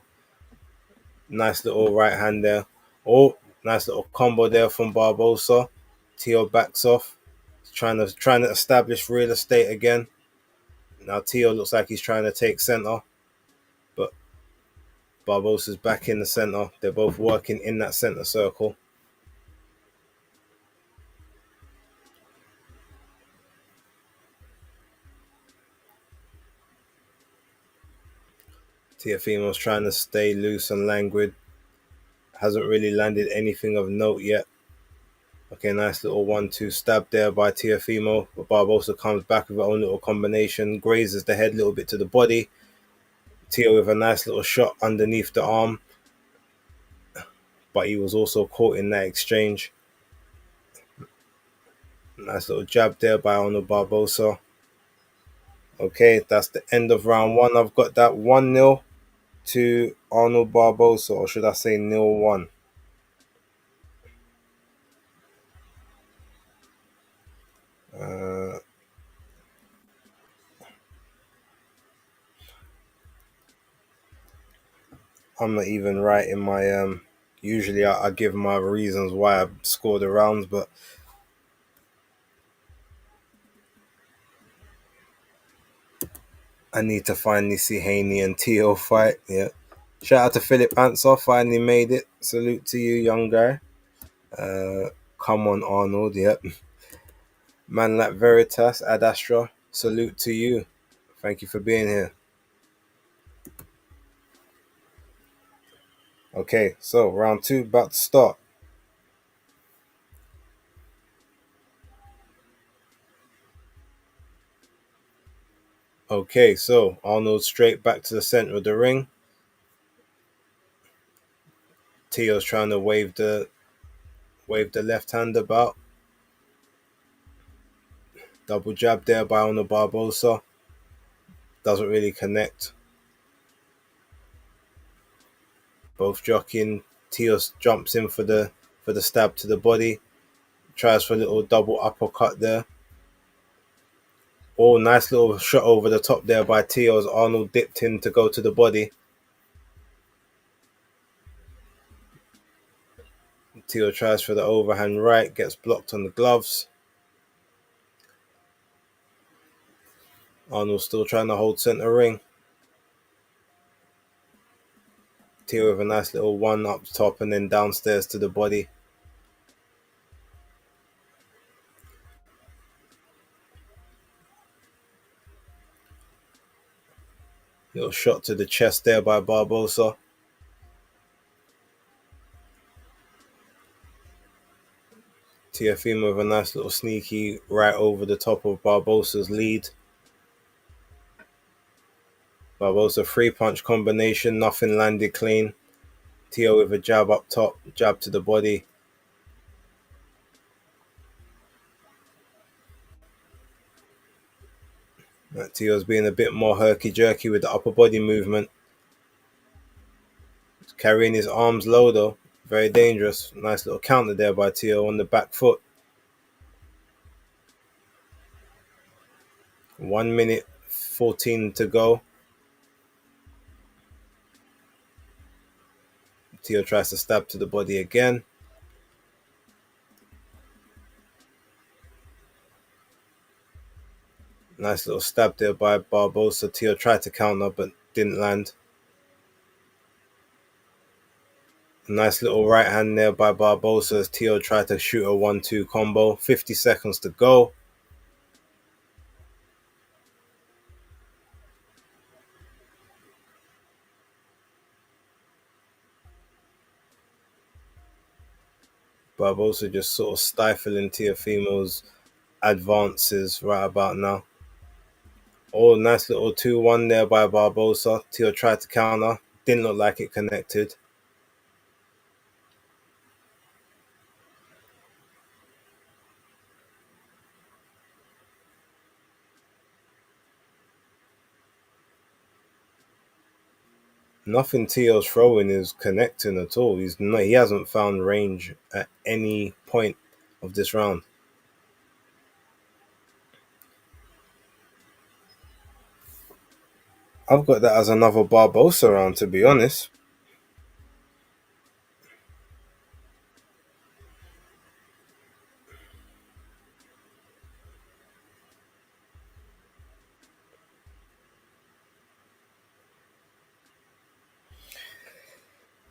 Nice little right hand there. Oh, nice little combo there from Barbosa. Teo backs off. Trying to establish real estate again. Now Tio looks like he's trying to take center, but Barbosa's back in the center. They're both working in that center circle. Tiafimo's trying to stay loose and languid. Hasn't really landed anything of note yet. Okay, nice little 1-2 stab there by Tiafimo. But Barbosa comes back with her own little combination, grazes the head a little bit to the body. Tio with a nice little shot underneath the arm, but he was also caught in that exchange. Nice little jab there by Arnold Barbosa. Okay, that's the end of round one. I've got that 1-0 to Arnold Barbosa, or should I say 0-1? Uh, I'm not even right in my usually I give my reasons why I score the rounds, but I need to finally see Haney and Tio fight. Yeah. Shout out to Philip Answer, finally made it. Salute to you, young guy. Come on, Arnold. Yep. Man like Veritas, Ad Astra. Salute to you. Thank you for being here. Okay, so round two about to start. Okay, so Arnold straight back to the center of the ring. Tio's trying to wave the left hand about. Double jab there by Arnold Barbosa. Doesn't really connect. Both jockeying. Tio jumps in for the stab to the body. Tries for a little double uppercut there. Oh, nice little shot over the top there by Tio as Arnold dipped in to go to the body. Tio tries for the overhand right, gets blocked on the gloves. Arnold still trying to hold center ring. Tio with a nice little one up top and then downstairs to the body. Little shot to the chest there by Barbosa. Tiafimo with a nice little sneaky right over the top of Barbosa's lead. Barbosa 3-punch combination, nothing landed clean. Tio with a jab up top, jab to the body. Tio's being a bit more herky-jerky with the upper body movement. Carrying his arms low though. Very dangerous. Nice little counter there by Tio on the back foot. 1 minute 14 to go. Tio tries to stab to the body again. Nice little stab there by Barbosa. Tio tried to counter but didn't land. Nice little right hand there by Barbosa as Tio tried to shoot a 1-2 combo. 50 seconds to go. Barbosa just sort of stifling Tiafimo's advances right about now. Oh, nice little 2-1 there by Barbosa. Tio tried to counter. Didn't look like it connected. Nothing Tio's throwing is connecting at all. He hasn't found range at any point of this round. I've got that as another Barbosa round, to be honest.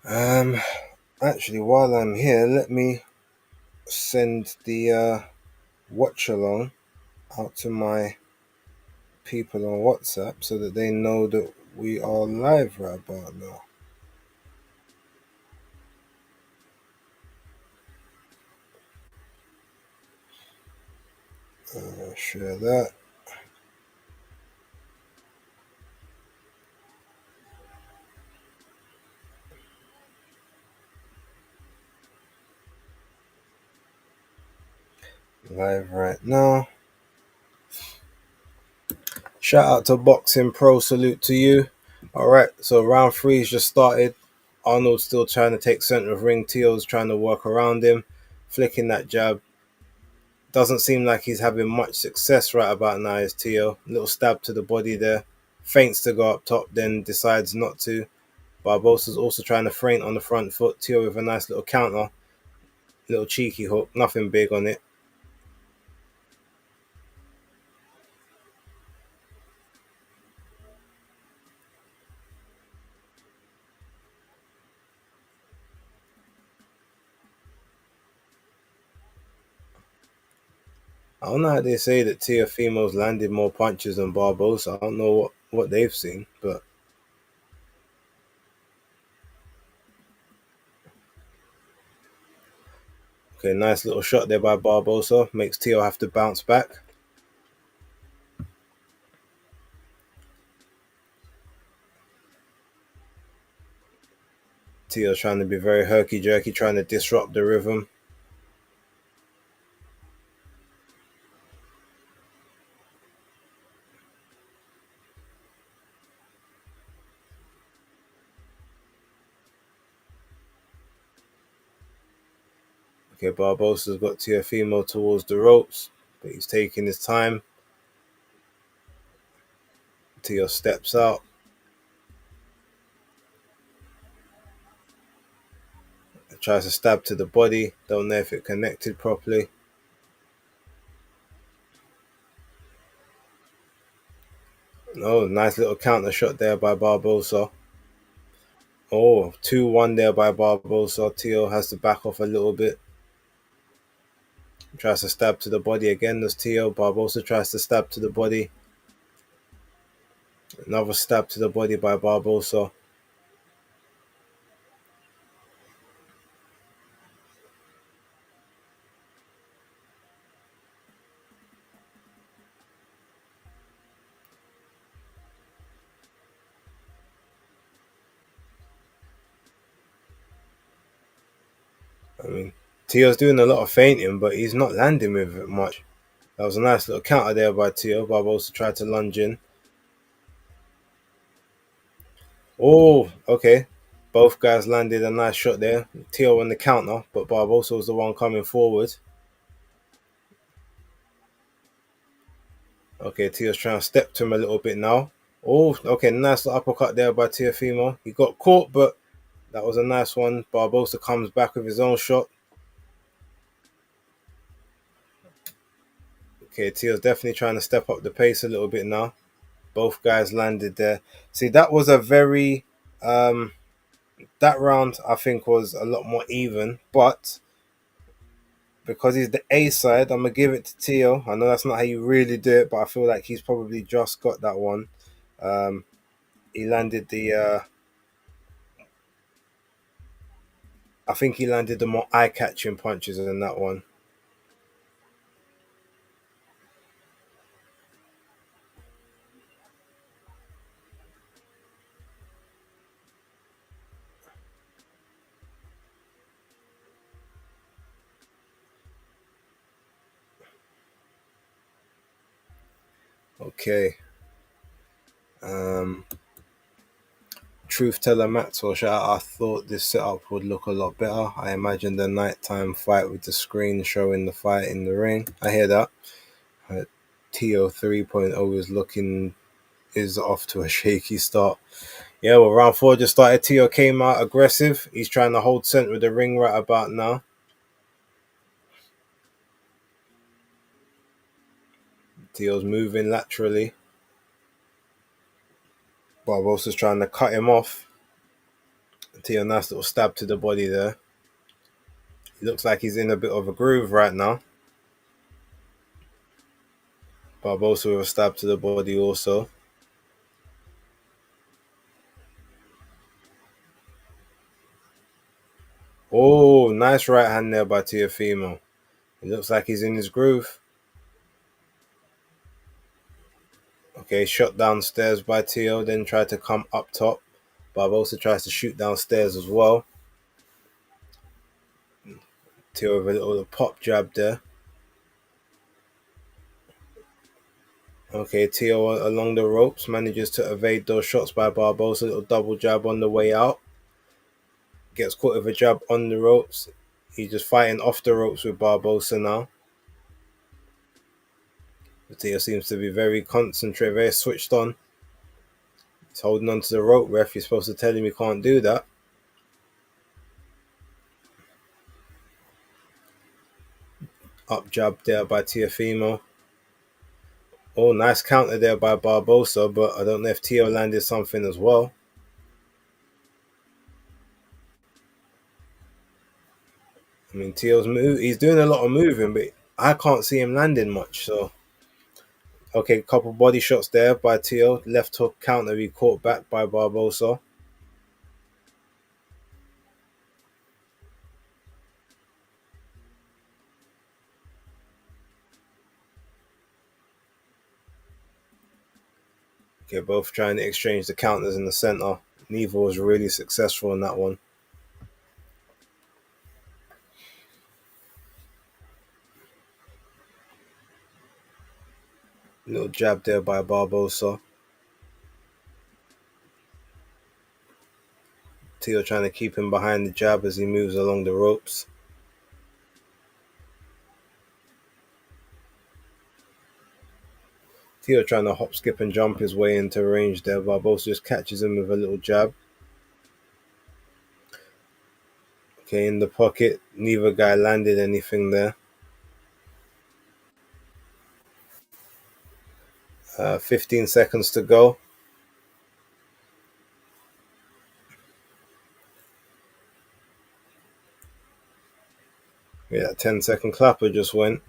Um, Actually, while I'm here, let me send the watch along out to my people on WhatsApp so that they know that we are live right about now. Share that. Live right now. Shout out to Boxing Pro. Salute to you. All right. So round three's just started. Arnold's still trying to take center of ring. Teo's trying to work around him, flicking that jab. Doesn't seem like he's having much success right about now, is Teo. Little stab to the body there. Feints to go up top, then decides not to. Barbosa's also trying to feint on the front foot. Teo with a nice little counter. Little cheeky hook. Nothing big on it. I don't know how they say that Teofimo's landed more punches than Barbosa. I don't know what they've seen, but okay, nice little shot there by Barbosa. Makes Teo have to bounce back. Teo's trying to be very herky jerky, trying to disrupt the rhythm. Okay, Barbosa's got Teofimo towards the ropes, but he's taking his time. Teo steps out. Tries to stab to the body. Don't know if it connected properly. Oh, nice little counter shot there by Barbosa. Oh, 2-1 there by Barbosa. Teo has to back off a little bit. Tries to stab to the body again. There's Teo. Barbosa tries to stab to the body. Another stab to the body by Barbosa. I mean, Teo's doing a lot of feinting, but he's not landing with it much. That was a nice little counter there by Teo. Barbosa tried to lunge in. Oh, okay. Both guys landed a nice shot there. Teo on the counter, but Barbosa was the one coming forward. Okay, Teo's trying to step to him a little bit now. Oh, okay, nice little uppercut there by Teofimo. He got caught, but that was a nice one. Barbosa comes back with his own shot. Okay, Teo's definitely trying to step up the pace a little bit now. Both guys landed there. See, that was a very that round I think was a lot more even, but because he's the A side, I'm gonna give it to Teo. I know that's not how you really do it, but I feel like he's probably just got that one. Um, he landed the I think he landed the more eye-catching punches than that one. Okay. Um, Truth teller Maxwell, shout out. I thought this setup would look a lot better. I imagined the nighttime fight with the screen showing the fight in the ring. I hear that. TO 3.0 is off to a shaky start. Yeah, well, round four just started. TO came out aggressive. He's trying to hold center of the ring right about now. TO's moving laterally. Barbosa's trying to cut him off. Tio, nice little stab to the body there. He looks like he's in a bit of a groove right now. Barbosa with a stab to the body also. Oh, nice right hand there by Teofimo. It looks like he's in his groove. Okay, shot downstairs by Tio, then tried to come up top. Barbosa tries to shoot downstairs as well. Tio with a little pop jab there. Okay, Tio along the ropes manages to evade those shots by Barbosa. Little double jab on the way out. Gets caught with a jab on the ropes. He's just fighting off the ropes with Barbosa now. Tio seems to be very concentrated, very switched on. He's holding on to the rope. Ref, you're supposed to tell him he can't do that. Up jab there by Teofimo. Oh, nice counter there by Barbosa, but I don't know if Tio landed something as well. I mean, he's doing a lot of moving, but I can't see him landing much. So, okay, couple body shots there by Tio. Left hook counter, he caught back by Barbosa. Okay, both trying to exchange the counters in the center. Neither was really successful in that one. Little jab there by Barbosa. Tio trying to keep him behind the jab as he moves along the ropes. Tio trying to hop, skip, and jump his way into range there. Barbosa just catches him with a little jab. Okay, in the pocket. Neither guy landed anything there. 15 seconds to go. Yeah, 10-second clapper just went.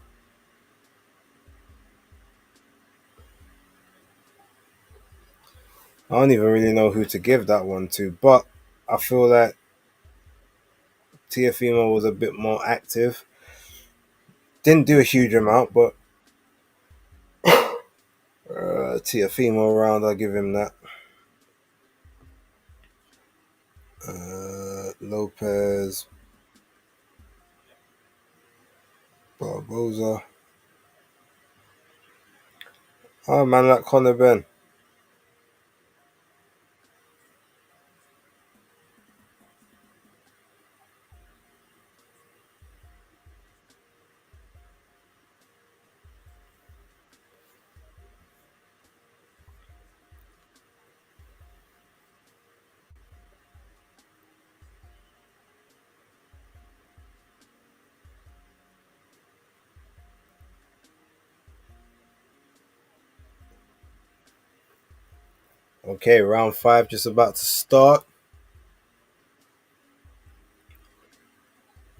I don't even really know who to give that one to, but I feel that Teofimo was a bit more active. Didn't do a huge amount, but Teofimo round, I'll give him that. Lopez, Barbosa. Oh man, like Conor Ben. Okay, round 5 just about to start.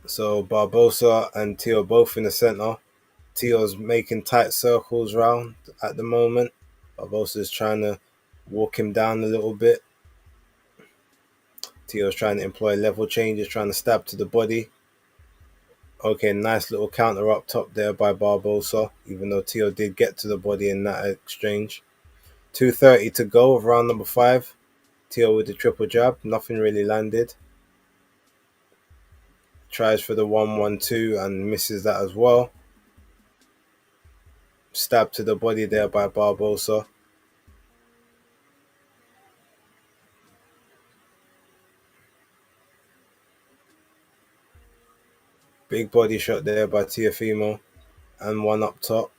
So Barbosa and Tio both in the center. Tio's making tight circles round at the moment. Barbosa's trying to walk him down a little bit. Tio's trying to employ level changes, trying to stab to the body. Okay, nice little counter up top there by Barbosa, even though Tio did get to the body in that exchange. 2:30 to go of round number 5. Tio with the triple jab, nothing really landed. Tries for the 1-1-2 and misses that as well. Stab to the body there by Barbosa. Big body shot there by Teofimo and one up top.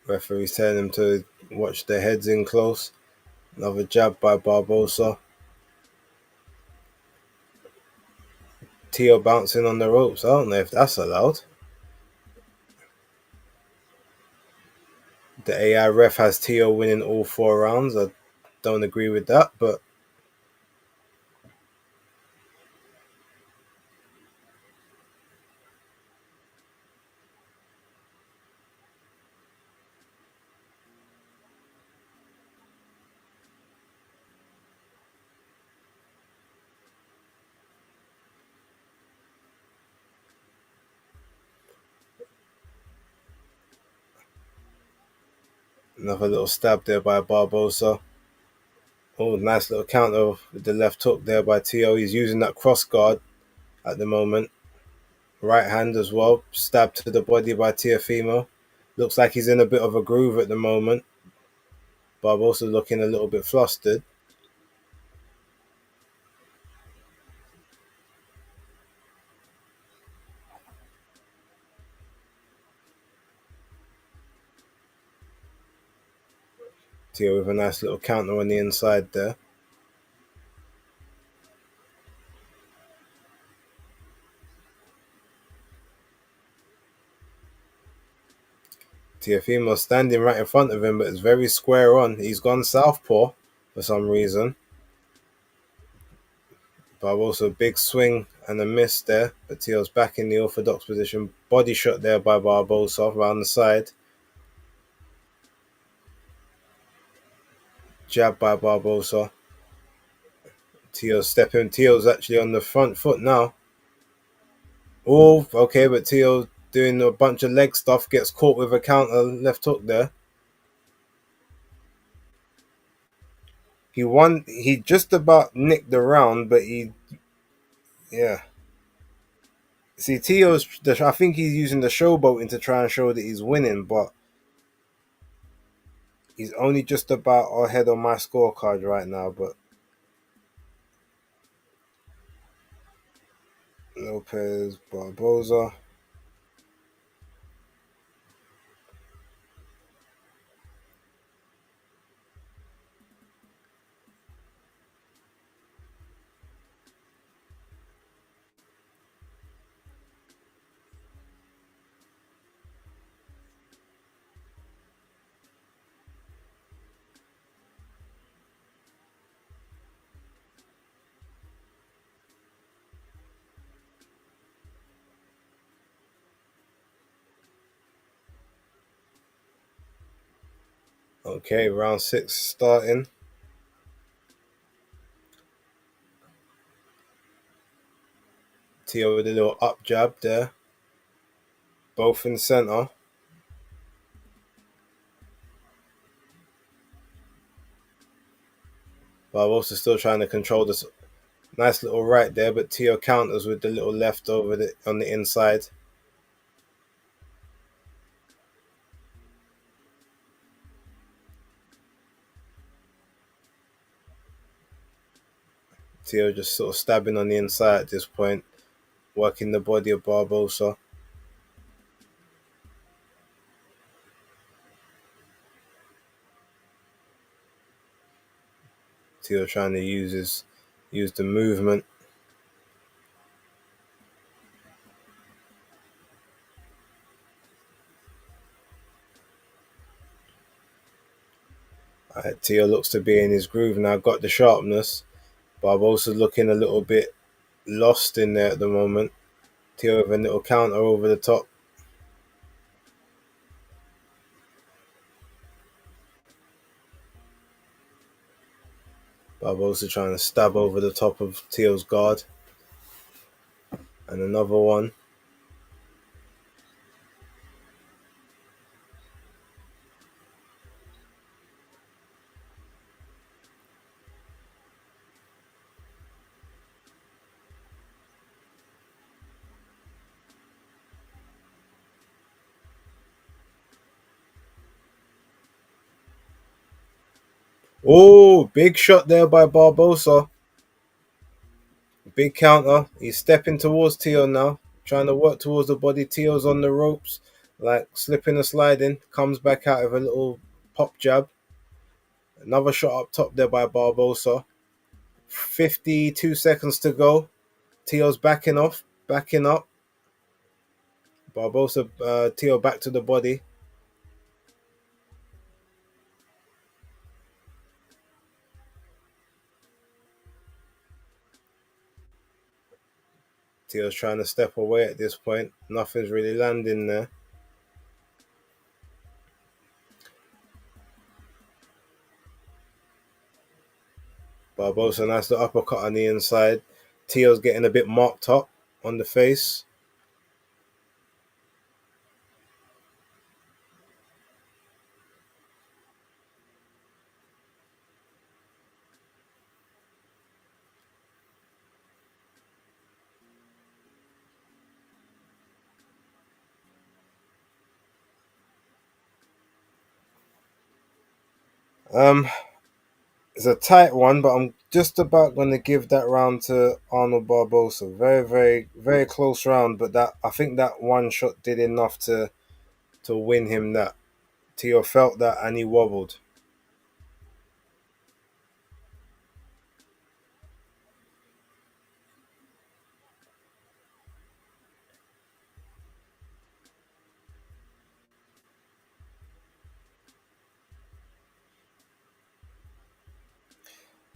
Referee's telling him to watch their heads in close. Another jab by Barbosa. Tio bouncing on the ropes. I don't know if that's allowed. The AI ref has Tio winning all 4 rounds. I don't agree with that, but another little stab there by Barbosa. Oh, nice little counter with the left hook there by Tio. He's using that cross guard at the moment. Right hand as well. Stab to the body by Tiafimo. Looks like he's in a bit of a groove at the moment. Barbosa looking a little bit flustered. Tio with a nice little counter on the inside there. Tiafimo standing right in front of him, but it's very square on. He's gone southpaw for some reason. Barbosa, big swing and a miss there, but Tio's back in the orthodox position. Body shot there by Barbosa around the side. Jab by Barbosa. Tio's stepping. Tio's actually on the front foot now. Oh, okay, but Tio doing a bunch of leg stuff, gets caught with a counter left hook there. He won. He just about nicked the round, but yeah. See, I think he's using the showboating to try and show that he's winning, but he's only just about ahead on my scorecard right now. But Lopez, Barbosa. Okay, round 6 starting. Tio with a little up jab there. Both in the center. Barbosa still trying to control this. Nice little right there, but Tio counters with the little left on the inside. Tio just sort of stabbing on the inside at this point, working the body of Barbosa. Tio trying to use the movement. Tio looks to be in his groove now, got the sharpness. Barbosa looking a little bit lost in there at the moment. Tio with a little counter over the top. Barbosa trying to stab over the top of Tio's guard. And another one. Oh, big shot there by Barbosa. Big counter. He's stepping towards Tio now, trying to work towards the body. Tio's on the ropes, like slipping and sliding. Comes back out with a little pop jab. Another shot up top there by Barbosa. 52 seconds to go. Tio's backing off, backing up. Barbosa, Tio back to the body. Tio's trying to step away at this point. Nothing's really landing there. Barbosa, nice little uppercut on the inside. Tio's getting a bit marked up on the face. Um, it's a tight one, but I'm just about going to give that round to Arnold Barbosa. Very, very, very close round, but that I think that one shot did enough to win him that. Tio felt that and he wobbled.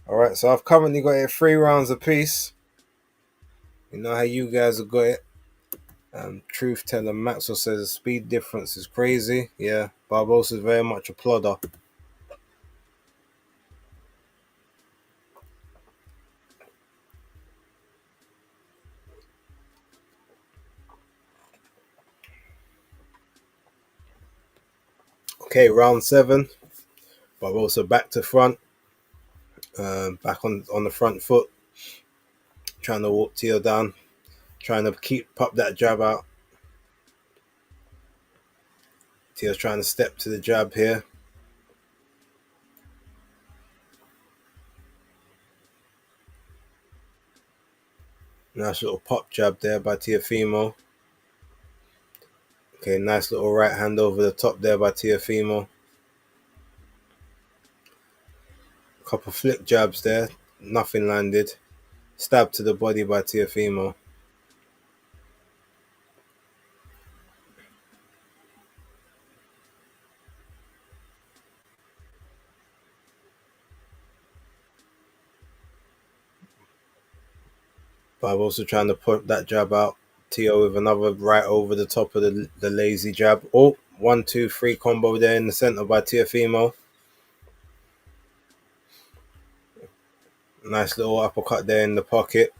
All right, so I've currently got it 3 rounds apiece. You know how you guys have got it. Truth teller Maxwell says the speed difference is crazy. Yeah, Barbosa is very much a plodder. Okay, round 7. Barbosa back to front. Back on the front foot. Trying to walk Tio down. Trying to pop that jab out. Tio's trying to step to the jab here. Nice little pop jab there by Teofimo. Okay, nice little right hand over the top there by Teofimo. Couple flick jabs there. Nothing landed. Stab to the body by Teofimo. But I'm also trying to put that jab out. Tio with another right over the top of the lazy jab. Oh, 1, 2, 3 combo there in the center by Teofimo. Nice little uppercut there in the pocket.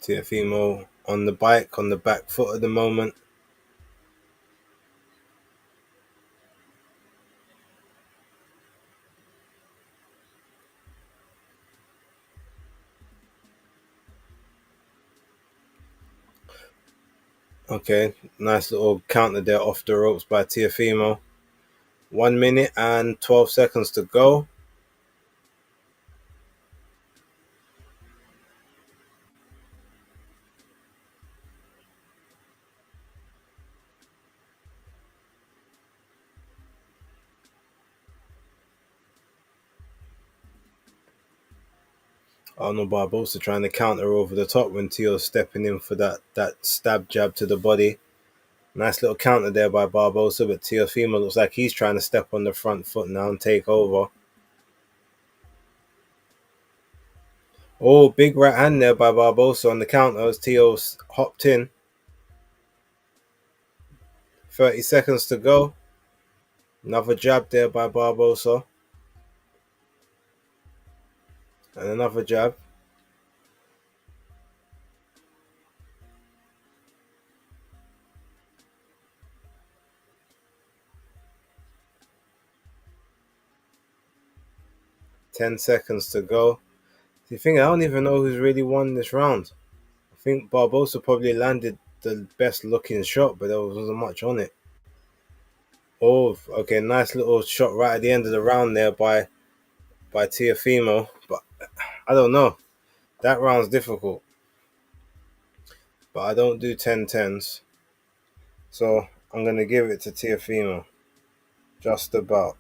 Teofimo on the bike, on the back foot at the moment. Okay, nice little counter there off the ropes by Teofimo. 1 minute and 12 seconds to go. Arnold Barbosa trying to counter over the top when Tio's stepping in for that stab jab to the body. Nice little counter there by Barbosa, but Teofimo looks like he's trying to step on the front foot now and take over. Oh, big right hand there by Barbosa on the counter as Tio's hopped in. 30 seconds to go. Another jab there by Barbosa. And another jab. 10 seconds to go. Do you think I don't even know who's really won this round? I think Barbosa probably landed the best looking shot, but there wasn't much on it. Oh, okay, nice little shot right at the end of the round there by Teofimo, but I don't know. That round's difficult, but I don't do 10-10s, so I'm gonna give it to Teofimo. Just about.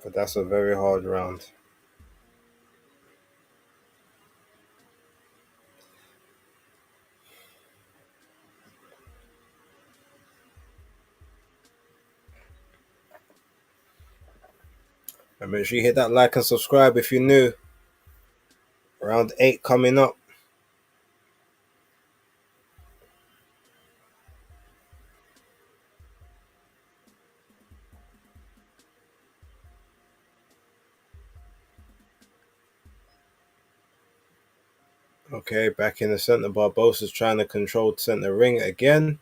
But that's a very hard round. And make sure you hit that like and subscribe if you're new. Round 8 coming up. Okay, back in the center. Barbosa's trying to control center ring again.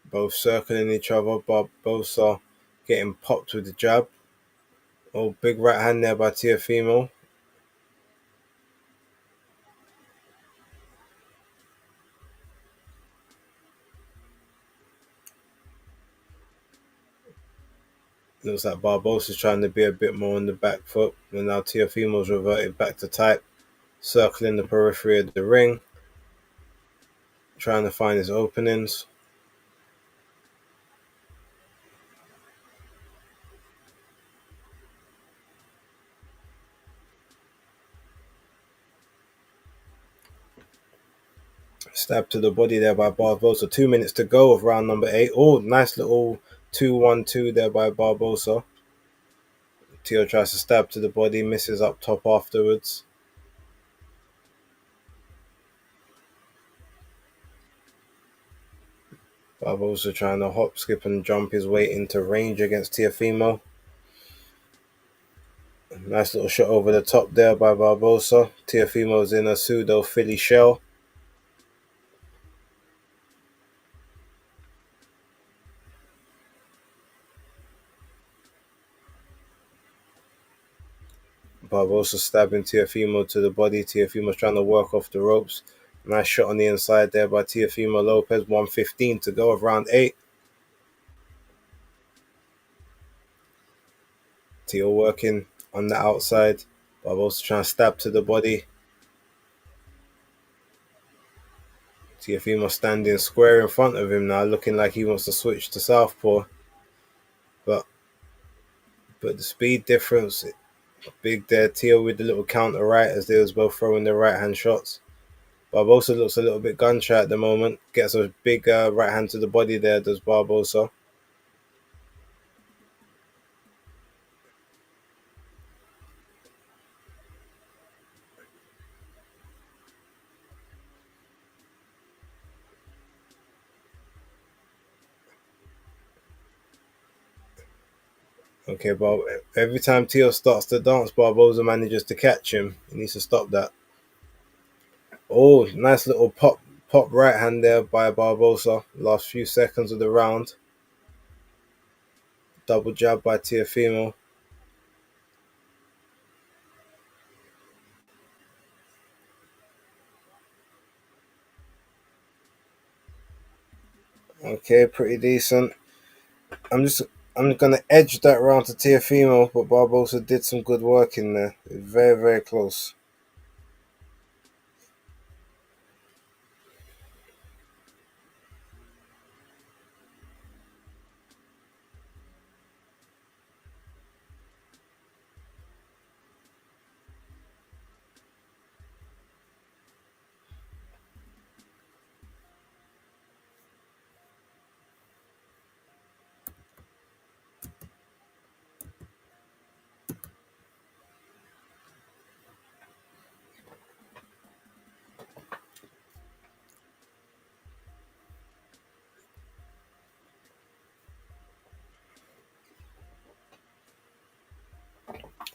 Both circling each other. Barbosa getting popped with the jab. Oh, big right hand there by Tiafimo. Looks like Barbosa's trying to be a bit more on the back foot. And now Tiafimo's reverted back to type. Circling the periphery of the ring. Trying to find his openings. Stab to the body there by Barbosa. 2 minutes to go of round number 8. Oh, nice little 2-1-2 there by Barbosa. Tio tries to stab to the body, misses up top afterwards. Barbosa trying to hop, skip, and jump his way into range against Tiafimo. Nice little shot over the top there by Barbosa. Tiafimo's in a pseudo Philly shell. Barbosa stabbing Tiafimo to the body. Tiafimo's trying to work off the ropes. Nice shot on the inside there by Tiafimo Lopez. 1:15 to go of round 8. Tio working on the outside. Barbosa trying to stab to the body. Tiafimo standing square in front of him now, looking like he wants to switch to southpaw. But the speed difference big there. Tio with the little counter right as they was both throwing their right hand shots. Barbosa looks a little bit gun shy at the moment. Gets a big right hand to the body there, does Barbosa. Okay, but every time Tio starts to dance, Barbosa manages to catch him. He needs to stop that. Oh, nice little pop right hand there by Barbosa. Last few seconds of the round. Double jab by Tiafimo. Okay, pretty decent. I'm just I'm gonna edge that round to Tiafimo, but Barbosa did some good work in there. Very, very close.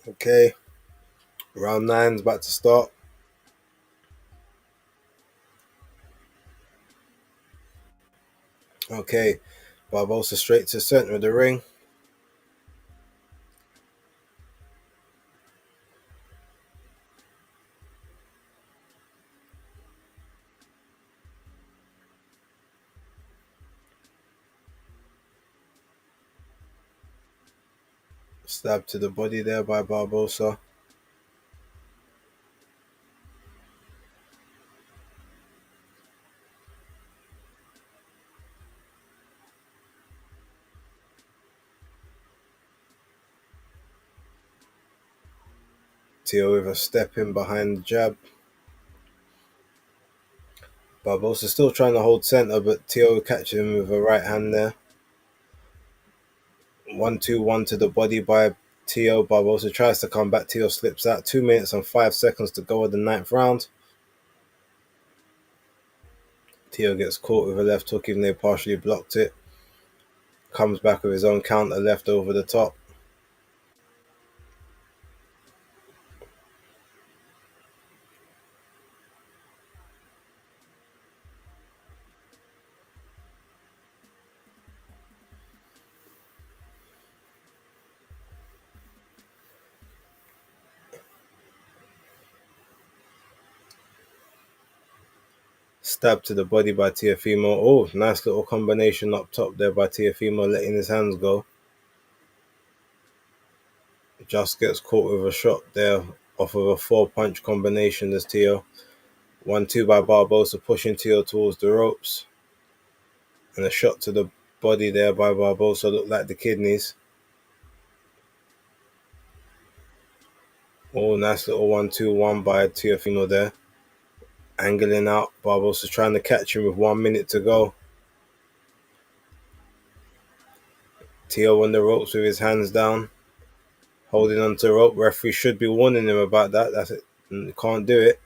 Okay, round nine's about to start. Okay, Barbosa straight to the center of the ring. Stab to the body there by Barbosa. Tio with a step in behind the jab. Barbosa still trying to hold center, but Tio catching him with a right hand there. 1-2-1 to the body by Tio. Barbosa tries to come back. Tio slips out. 2 minutes and 5 seconds to go of the ninth round. Tio gets caught with a left hook even though he partially blocked it. Comes back with his own counter left over the top. Stab to the body by Teofimo. Oh, nice little combination up top there by Teofimo, letting his hands go. Just gets caught with a shot there off of a 4-punch combination as Tio. 1-2 by Barbosa, pushing Tio towards the ropes. And a shot to the body there by Barbosa looked like the kidneys. Oh, nice little 1-2-1 by Teofimo there. Angling out. Barbosa trying to catch him with 1 minute to go. Tio on the ropes with his hands down, holding onto the rope. Referee should be warning him about that. That's it. Can't do it.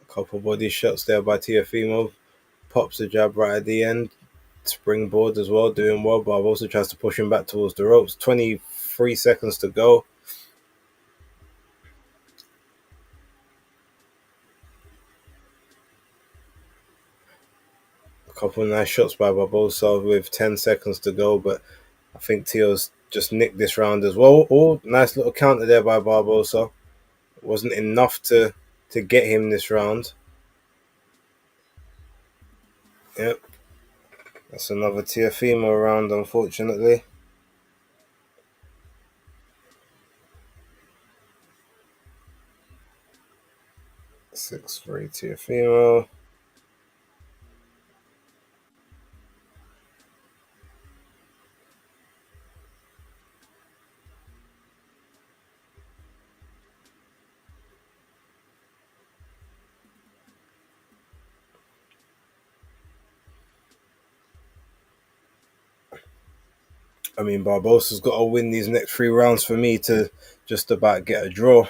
A couple body shots there by Teofimo. Pops the jab right at the end. Springboard as well, doing well. Barbosa tries to push him back towards the ropes. 23 seconds to go. A couple of nice shots by Barbosa with 10 seconds to go, but I think Tio's just nicked this round as well. Oh, nice little counter there by Barbosa. It wasn't enough to get him this round. Yep. That's another Teofimo round, unfortunately. 6-3 Teofimo. I mean, Barbosa's got to win these next 3 rounds for me to just about get a draw.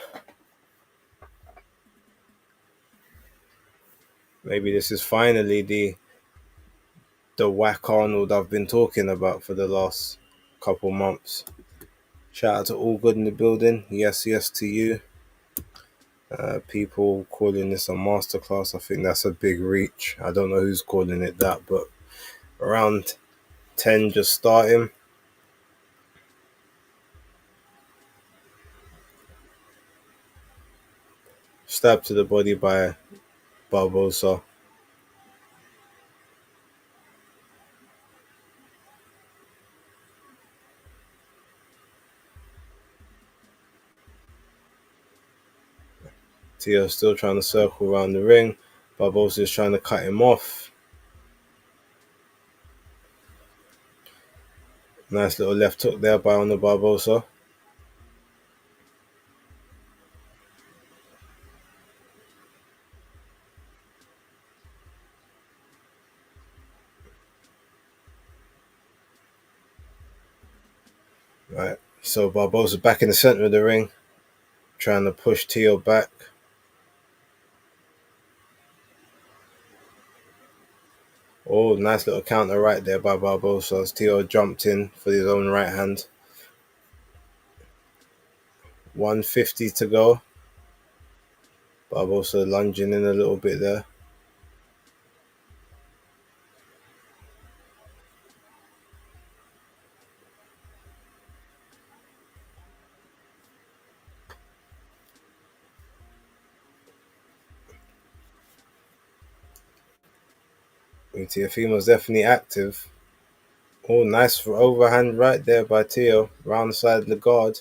Maybe this is finally the whack Arnold I've been talking about for the last couple months. Shout out to All Good in the building. Yes, yes to you. People calling this a masterclass. I think that's a big reach. I don't know who's calling it that, but around 10 just starting. Stab to the body by Barbosa. Tio still trying to circle around the ring. Barbosa is trying to cut him off. Nice little left hook there by on the Barbosa. Right, so Barbosa back in the center of the ring, trying to push Tio back. Oh, nice little counter right there by Barbosa as Tio jumped in for his own right hand. 150 to go. Barbosa lunging in a little bit there. Teofimo's definitely active. Oh, nice overhand right there by Tio. Round the side of the guard.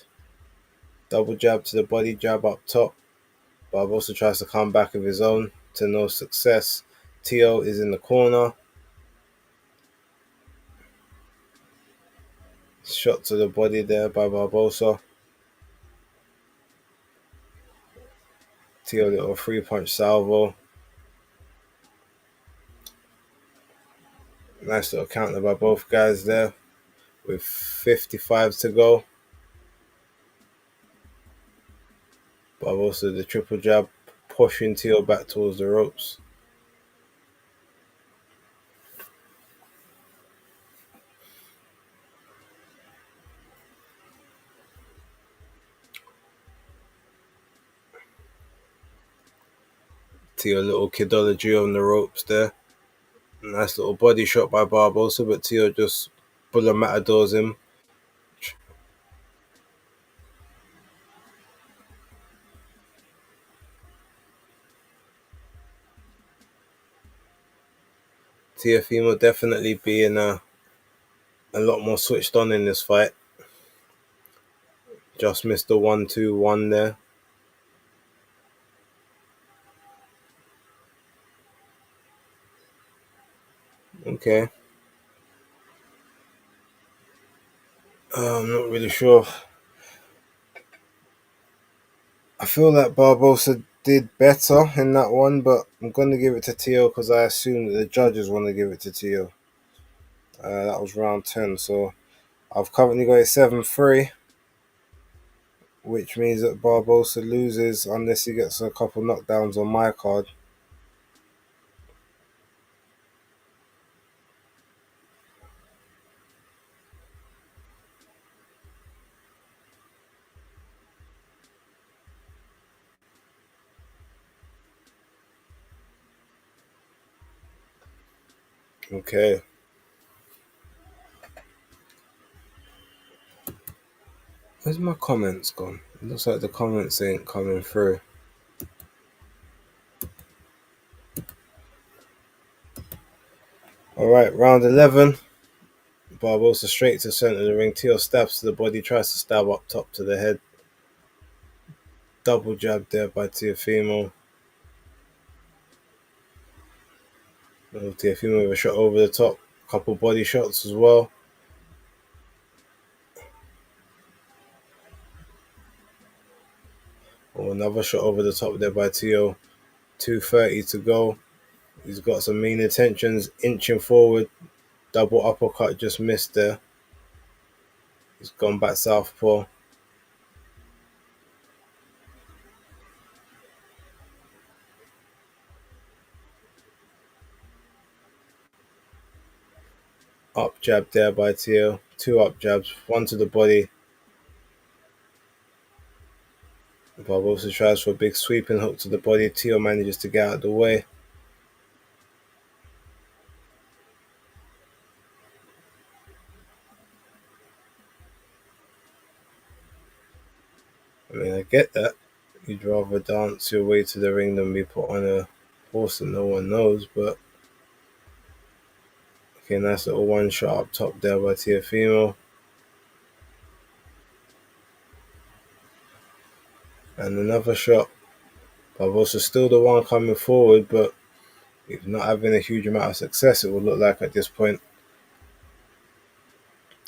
Double jab to the body, jab up top. Barbosa tries to come back of his own to no success. Tio is in the corner. Shot to the body there by Barbosa. Tio little 3-punch salvo. Nice little counter by both guys there with 55 to go. Barbosa the triple jab, pushing Tio back towards the ropes. Tio little kidology on the ropes there. Nice little body shot by Barbosa, but Tio just Bulla Matadors him. Teofimo definitely being a lot more switched on in this fight. Just missed the 1-2-1 there. Okay. I'm not really sure. I feel like Barbosa did better in that one, but I'm going to give it to Tio because I assume that the judges want to give it to Tio. That was round 10, so I've currently got it 7-3, which means that Barbosa loses unless he gets a couple knockdowns on my card. Okay. Where's my comments gone? It looks like the comments ain't coming through. Alright, round 11. Barbosa straight to center of the ring. Tio stabs to the body, tries to stab up top to the head. Double jab there by Teofimo. Teofimo with a shot over the top. Couple body shots as well. Oh, another shot over the top there by Tio. 2:30 to go. He's got some mean intentions, inching forward. Double uppercut just missed there. He's gone back southpaw. Up jab there by Tio. 2 up jabs, 1 to the body. Barbosa tries for a big sweeping hook to the body. Tio manages to get out of the way. I mean, I get that. You'd rather dance your way to the ring than be put on a horse that no one knows, but okay, nice little one shot up top there by Teofimo. And another shot. Barbosa still the one coming forward, but if not having a huge amount of success, it would look like at this point.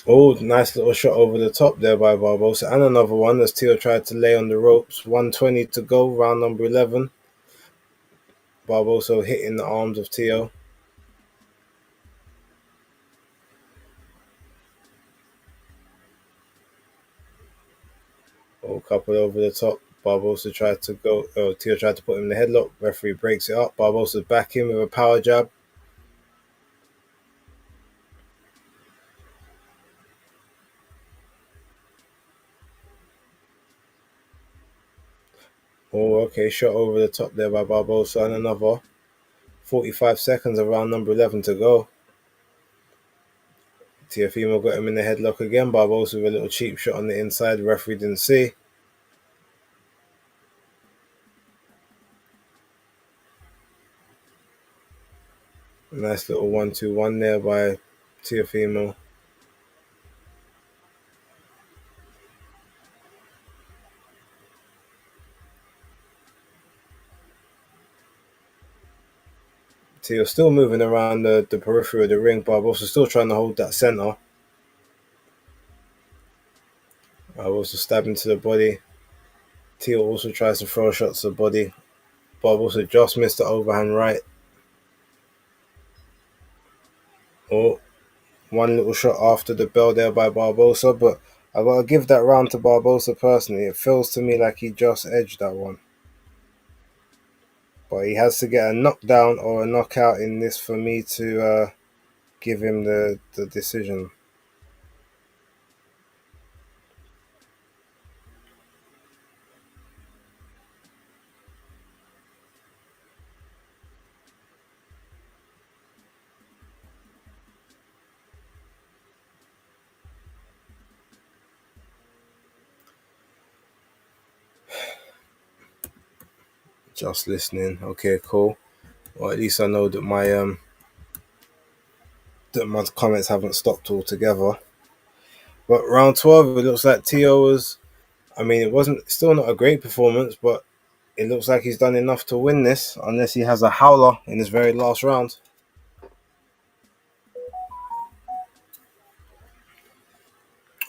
Oh, nice little shot over the top there by Barbosa. And another one as Tio tried to lay on the ropes. 1:20 to go, round number 11. Barbosa hitting the arms of Tio. Oh, couple over the top. Barbosa tried to go. Oh, Tio tried to put him in the headlock. Referee breaks it up. Barbosa's back in with a power jab. Oh, okay, shot over the top there by Barbosa, and another 45 seconds of round number 11 to go. Teofimo got him in the headlock again. Barbosa with a little cheap shot on the inside. The referee didn't see. Nice little 1-2-1 there by Teofimo. Tio still moving around the periphery of the ring. Barbosa still trying to hold that center. Barbosa stabbing to the body. Tio also tries to throw shots to the body. Barbosa just missed the overhand right. Oh, one little shot after the bell there by Barbosa, but I gotta give that round to Barbosa personally. It feels to me like he just edged that one. But he has to get a knockdown or a knockout in this for me to give him the decision. Just listening. Okay, cool. Well, at least I know that my comments haven't stopped altogether. But round 12, it looks like Tio was. I mean, it wasn't still not a great performance, but it looks like he's done enough to win this, unless he has a howler in his very last round.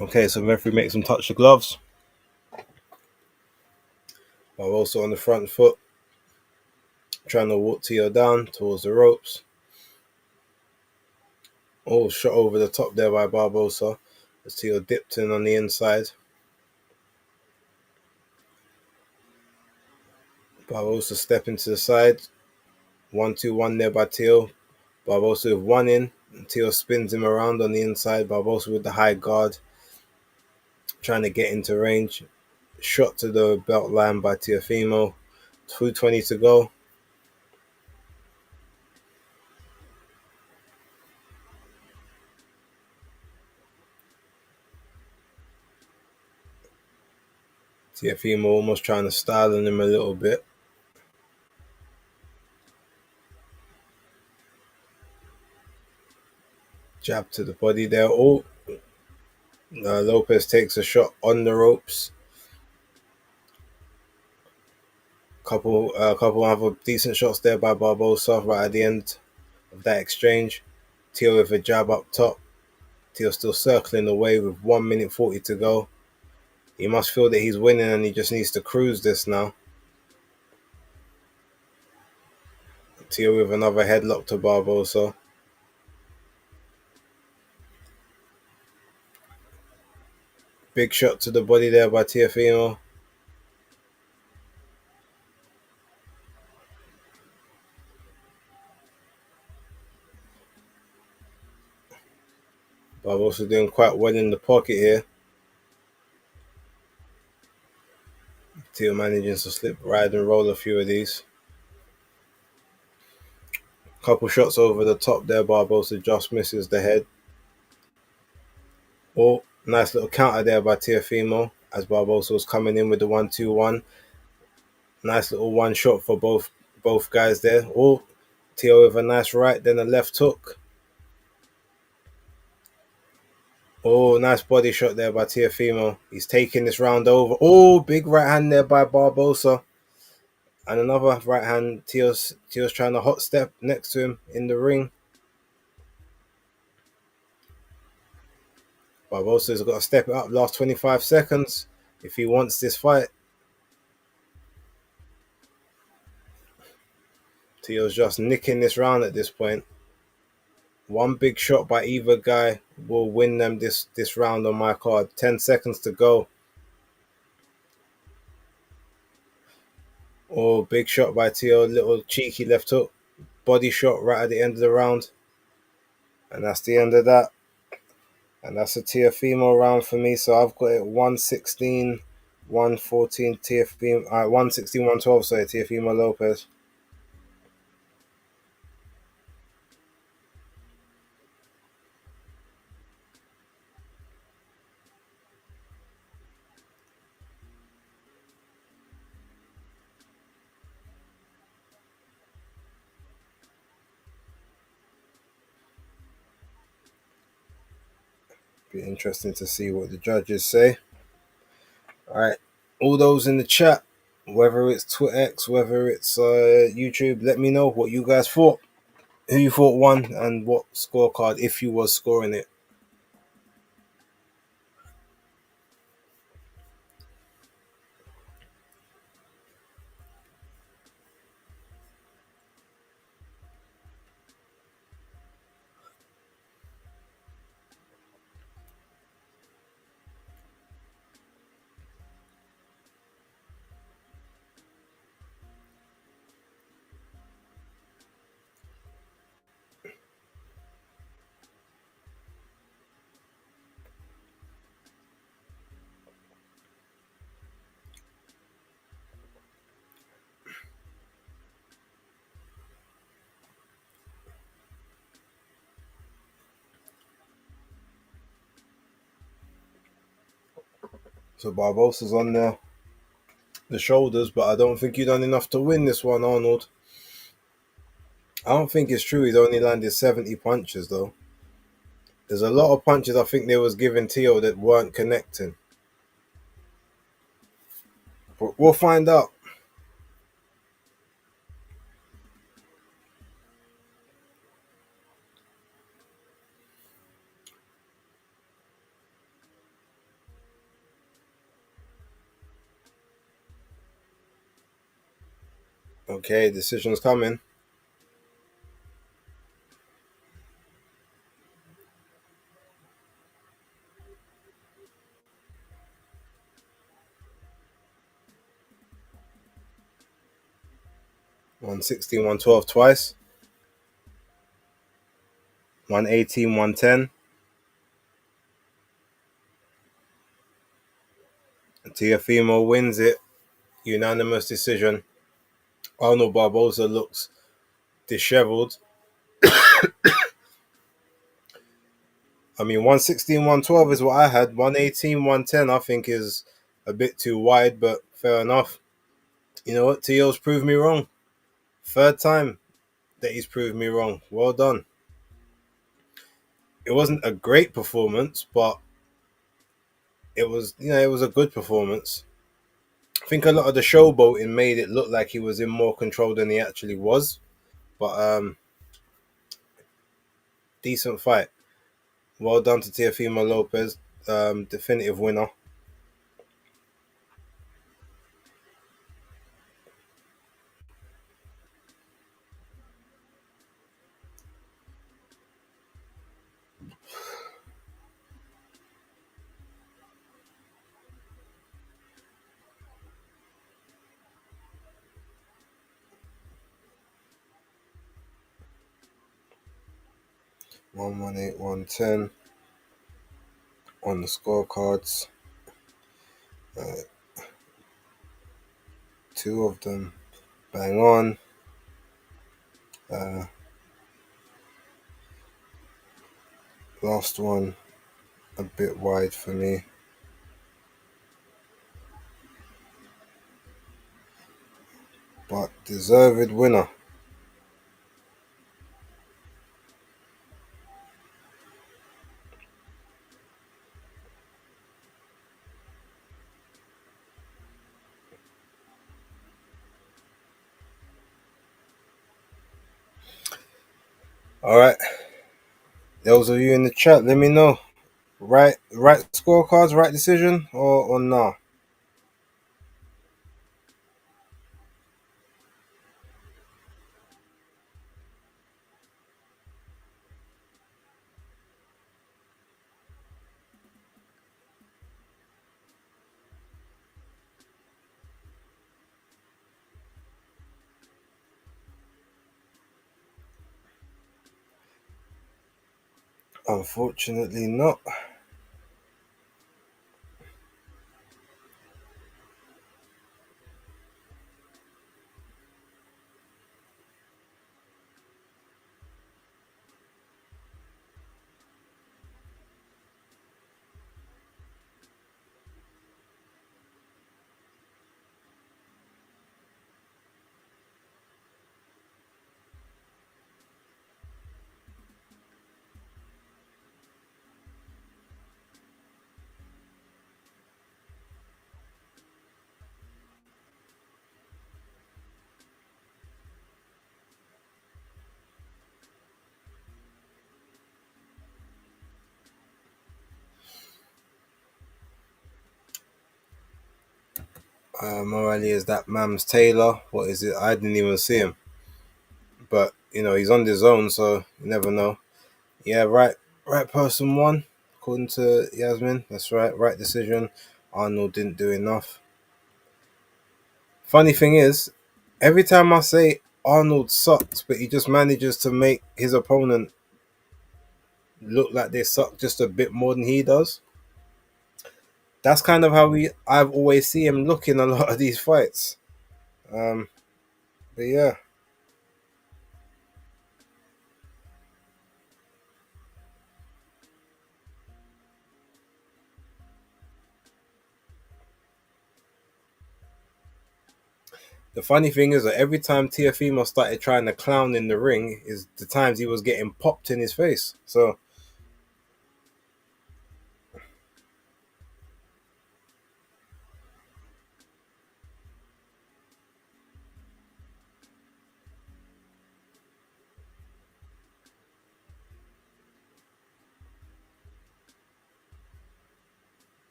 Okay, so referee makes him touch the gloves. While also on the front foot, trying to walk Tio down towards the ropes. Oh, shot over the top there by Barbosa as Tio dipped in on the inside. Barbosa stepping to the side. 1-2-1 there by Tio. Barbosa with one in. Tio spins him around on the inside. Barbosa with the high guard, trying to get into range. Shot to the belt line by Teofimo. 2:20 to go. Teofimo almost trying to style on him a little bit. Jab to the body there. Oh, Lopez takes a shot on the ropes. Couple other decent shots there by Barbosa right at the end of that exchange. Tio with a jab up top. Tio still circling away with 1 minute 40 to go. He must feel that he's winning and he just needs to cruise this now. Tio with another headlock to Barbosa. Big shot to the body there by Teofimo. Barbosa doing quite well in the pocket here. Tio managing to slip, ride and roll a few of these. Couple shots over the top there. Barbosa just misses the head. Oh, nice little counter there by Teofimo as Barbosa was coming in with the 1-2-1. Nice little one shot for both guys there. Oh, Tio with a nice right, then a left hook. Oh, nice body shot there by Teofimo. He's taking this round over. Oh, big right hand there by Barbosa. And another right hand. Tio's trying to hot step next to him in the ring. Barbosa's got to step it up last 25 seconds if he wants this fight. Tio's just nicking this round at this point. One big shot by either guy will win them this round on my card. 10 seconds to go. Oh, big shot by Tio. Little cheeky left hook. Body shot right at the end of the round. And that's the end of that. And that's a Teofimo round for me. So I've got it 116, 114 Teofimo. 116, 112, sorry, Teofimo Lopez. Be interesting to see what the judges say. All right, all those in the chat, whether it's Twitter X, whether it's YouTube, let me know what you guys thought. Who you thought won and what scorecard if you was scoring it? So Barbosa's on the shoulders, but I don't think you done enough to win this one, Arnold. I don't think it's true he's only landed 70 punches though. There's a lot of punches I think they was giving Tio that weren't connecting. But we'll find out. Okay, decision's coming. One 112 twice. 118, 110. Tiafimo wins it. Unanimous decision. Arnold Barbosa looks disheveled. I mean, 116, 112 is what I had. 118, 110, I think is a bit too wide, but fair enough. You know what? Tio's proved me wrong. Third time that he's proved me wrong. Well done. It wasn't a great performance, but it was a good performance. I think a lot of the showboating made it look like he was in more control than he actually was. But decent fight. Well done to Teofimo Lopez. Definitive winner. 118, 110 on the scorecards. Uh, Two of them bang on. Uh, Last one a bit wide for me. But deserved winner. All right. Those of you in the chat, let me know. Right scorecards, right decision, or nah? Unfortunately, not. Morally is that Mams Taylor. What is it? I didn't even see him, but he's on his own, so you never know. Yeah, right person won, according to Yasmin. That's right, right decision. Arnold didn't do enough. Funny thing is, every time I say Arnold sucks, but he just manages to make his opponent look like they suck just a bit more than he does. That's kind of how I've always see him look in a lot of these fights. Um, but yeah, the funny thing is that every time Tiafimo started trying to clown in the ring, is the times he was getting popped in his face. So,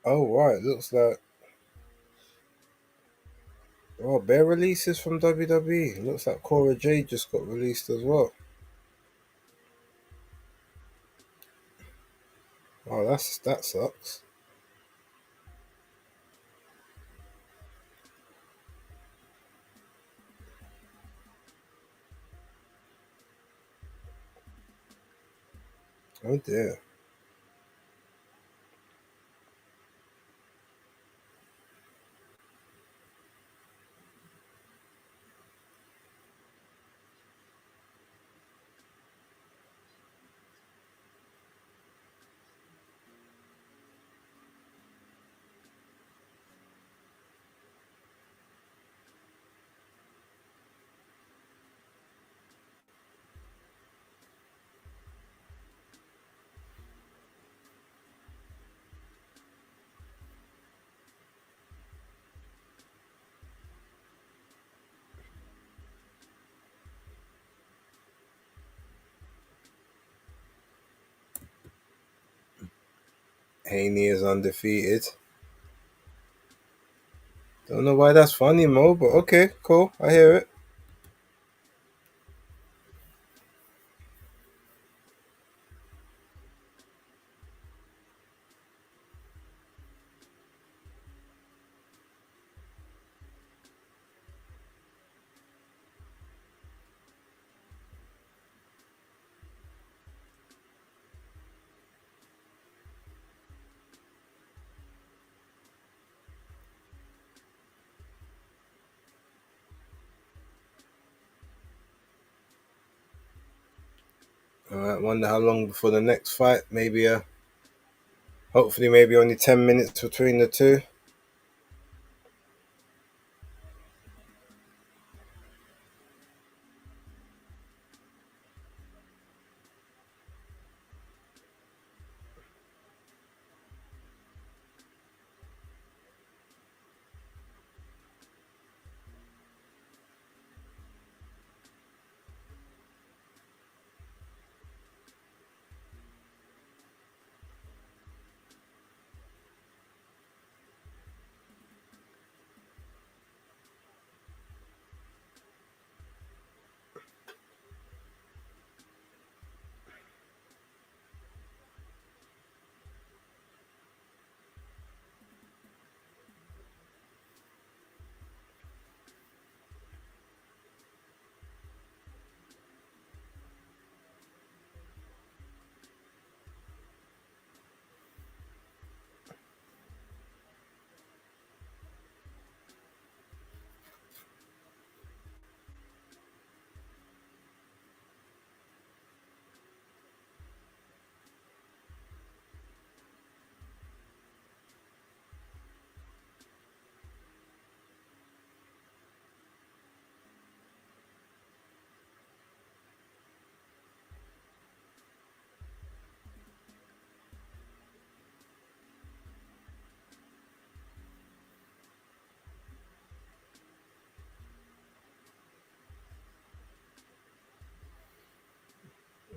oh right, looks like bare releases from WWE. Looks like Cora Jade just got released as well. Oh, that sucks. Oh dear. Haney is undefeated. Don't know why that's funny, Mo, but okay, cool. I hear it. All right, wonder how long before the next fight. Maybe hopefully maybe only 10 minutes between the two.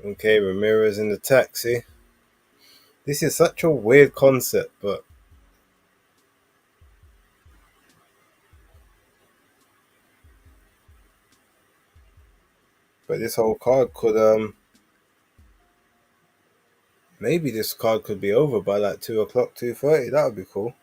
Okay, Ramirez in the taxi. This is such a weird concept, but this whole card could maybe this card could be over by like 2 o'clock, 2:30. That would be cool.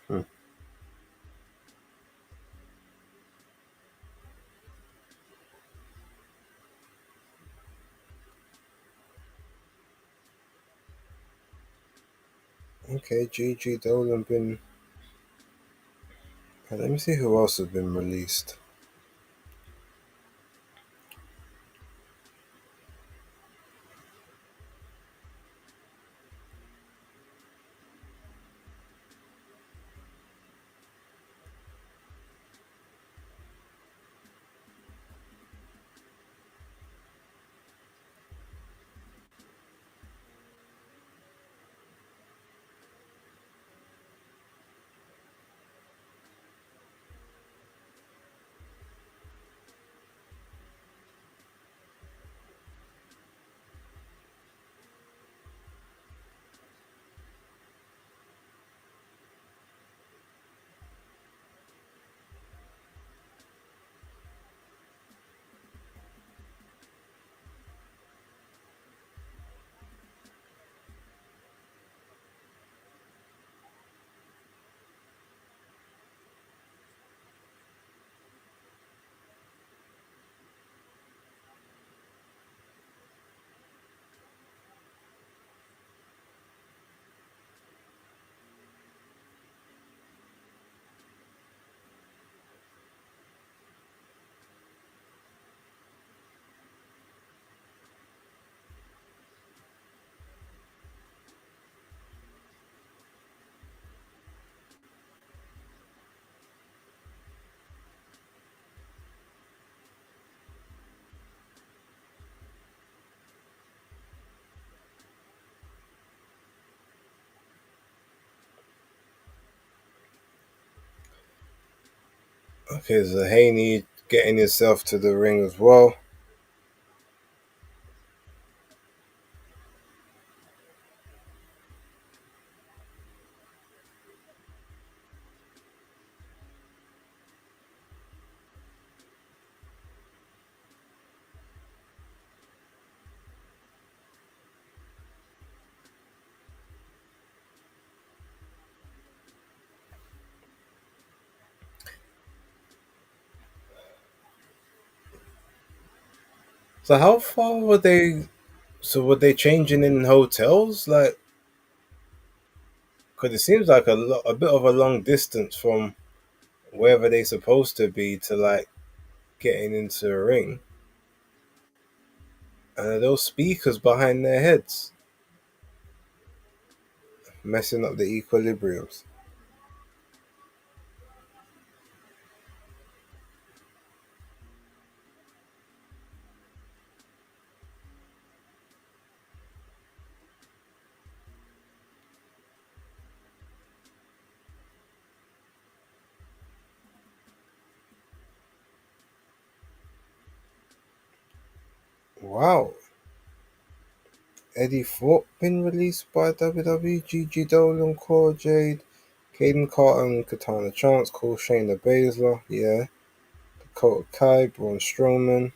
Hmm. Okay, GG Dolan been. Let me see who else has been released. Okay, so Haney getting himself to the ring as well. So how far were they? So were they changing in hotels? Like, because it seems like a bit of a long distance from wherever they supposed to be to like getting into a ring. And are those speakers behind their heads messing up the equilibriums? Wow. Eddie Thorpe been released by WWE. Gigi Dolan, Cora Jade, Caden Carter, Katana Chance, Cole Shayna Baszler. Yeah. Dakota Kai, Braun Strowman.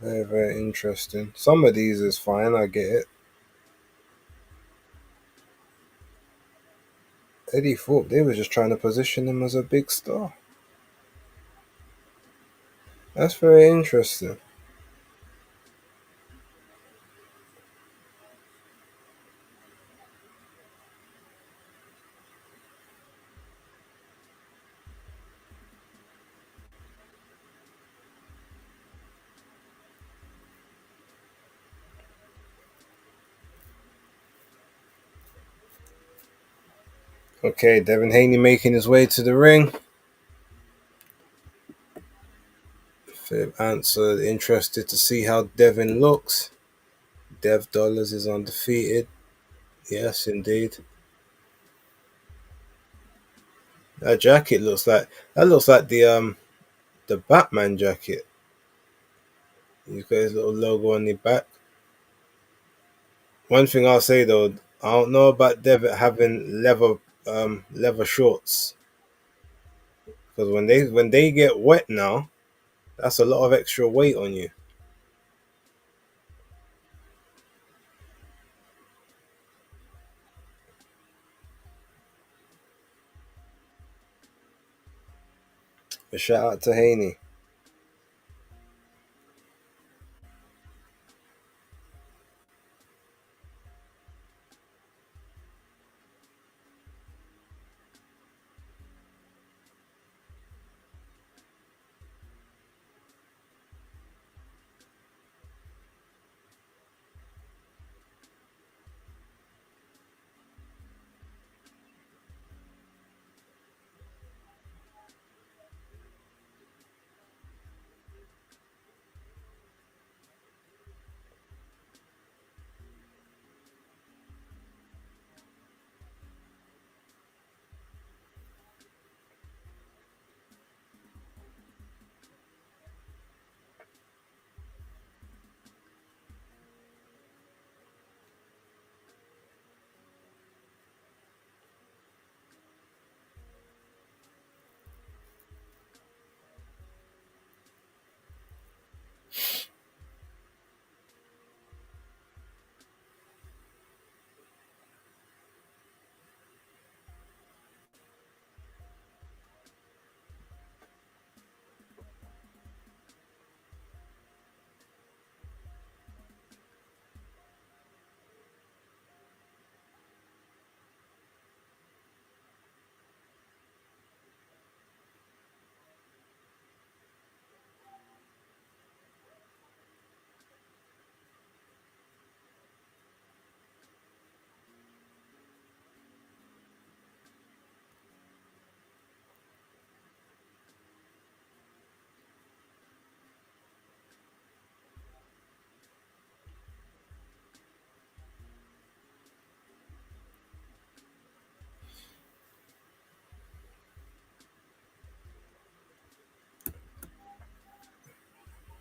Very, very interesting. Some of these is fine, I get it. Eddie Thorpe, they were just trying to position him as a big star. That's very interesting. Okay, Devin Haney making his way to the ring. Philip answered, interested to see how Devin looks. Dev Dollars is undefeated. Yes, indeed. That jacket looks like the Batman jacket. He's got his little logo on the back. One thing I'll say though, I don't know about Dev having leather shorts because when they get wet now, that's a lot of extra weight on you. A shout out to Haney.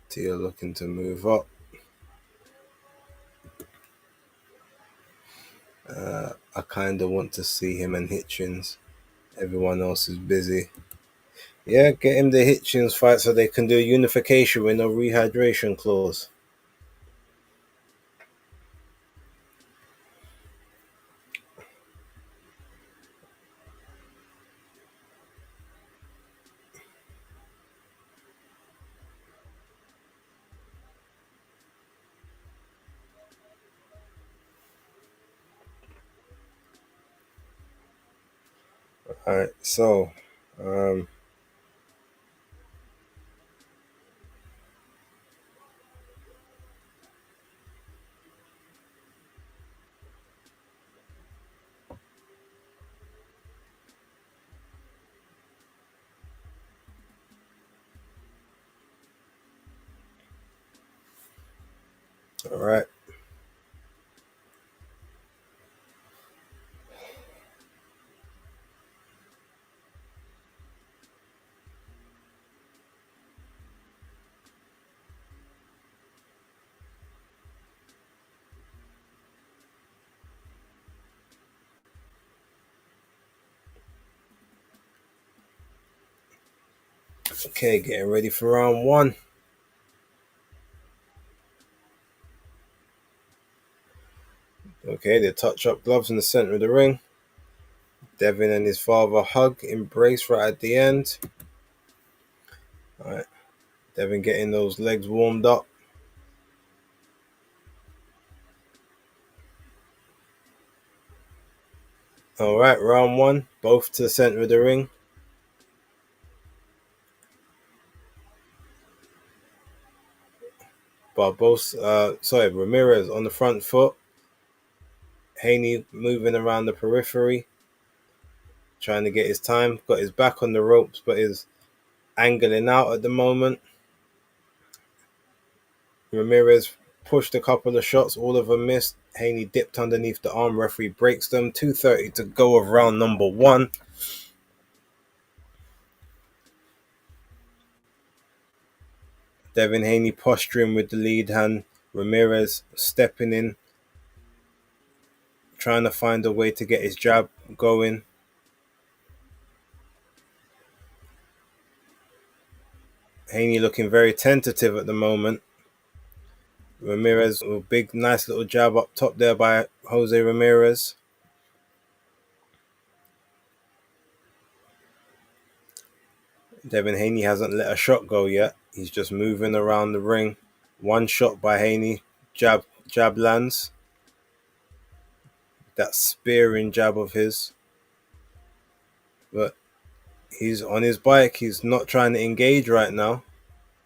Tia looking to move up. I kind of want to see him and Hitchens. Everyone else is busy. Yeah, get him the Hitchens fight so they can do unification with no rehydration clause. All right, so um, all right. Okay, getting ready for round one. Okay, they touch up gloves in the center of the ring. Devin and his father hug, embrace right at the end. All right, Devin getting those legs warmed up. All right, round one, both to the center of the ring. Ramirez on the front foot. Haney moving around the periphery. trying to get his time. Got his back on the ropes, but is angling out at the moment. Ramirez pushed a couple of shots, all of them missed. Haney dipped underneath the arm. Referee breaks them. 2:30 to go of round number 1. Devin Haney posturing with the lead hand. Ramirez stepping in, trying to find a way to get his jab going. Haney looking very tentative at the moment. Ramirez, a big, nice little jab up top there by Jose Ramirez. Devin Haney hasn't let a shot go yet. He's just moving around the ring. One shot by Haney. Jab lands. That spearing jab of his. But he's on his bike. He's not trying to engage right now.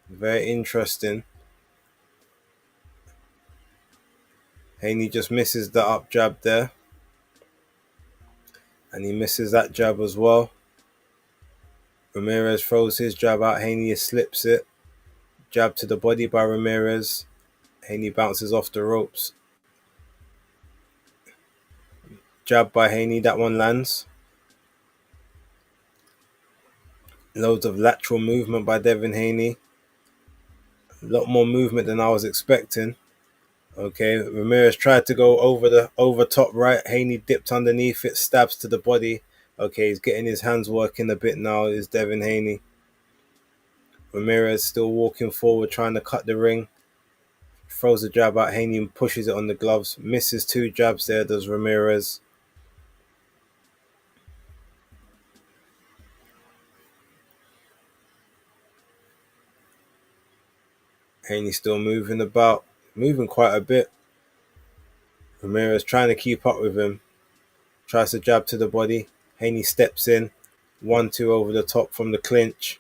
Very interesting. Haney just misses the up jab there. And he misses that jab as well. Ramirez throws his jab out. Haney slips it. Jab to the body by Ramirez. Haney bounces off the ropes. Jab by Haney. That one lands. Loads of lateral movement by Devin Haney. A lot more movement than I was expecting. Okay, Ramirez tried to go over top right. Haney dipped underneath it, stabs to the body. Okay, he's getting his hands working a bit now, is Devin Haney. Ramirez still walking forward, trying to cut the ring. Throws a jab at Haney and pushes it on the gloves. Misses 2 jabs there, does Ramirez. Haney still moving about, moving quite a bit. Ramirez trying to keep up with him. Tries to jab to the body. Haney steps in. 1-2 over the top from the clinch.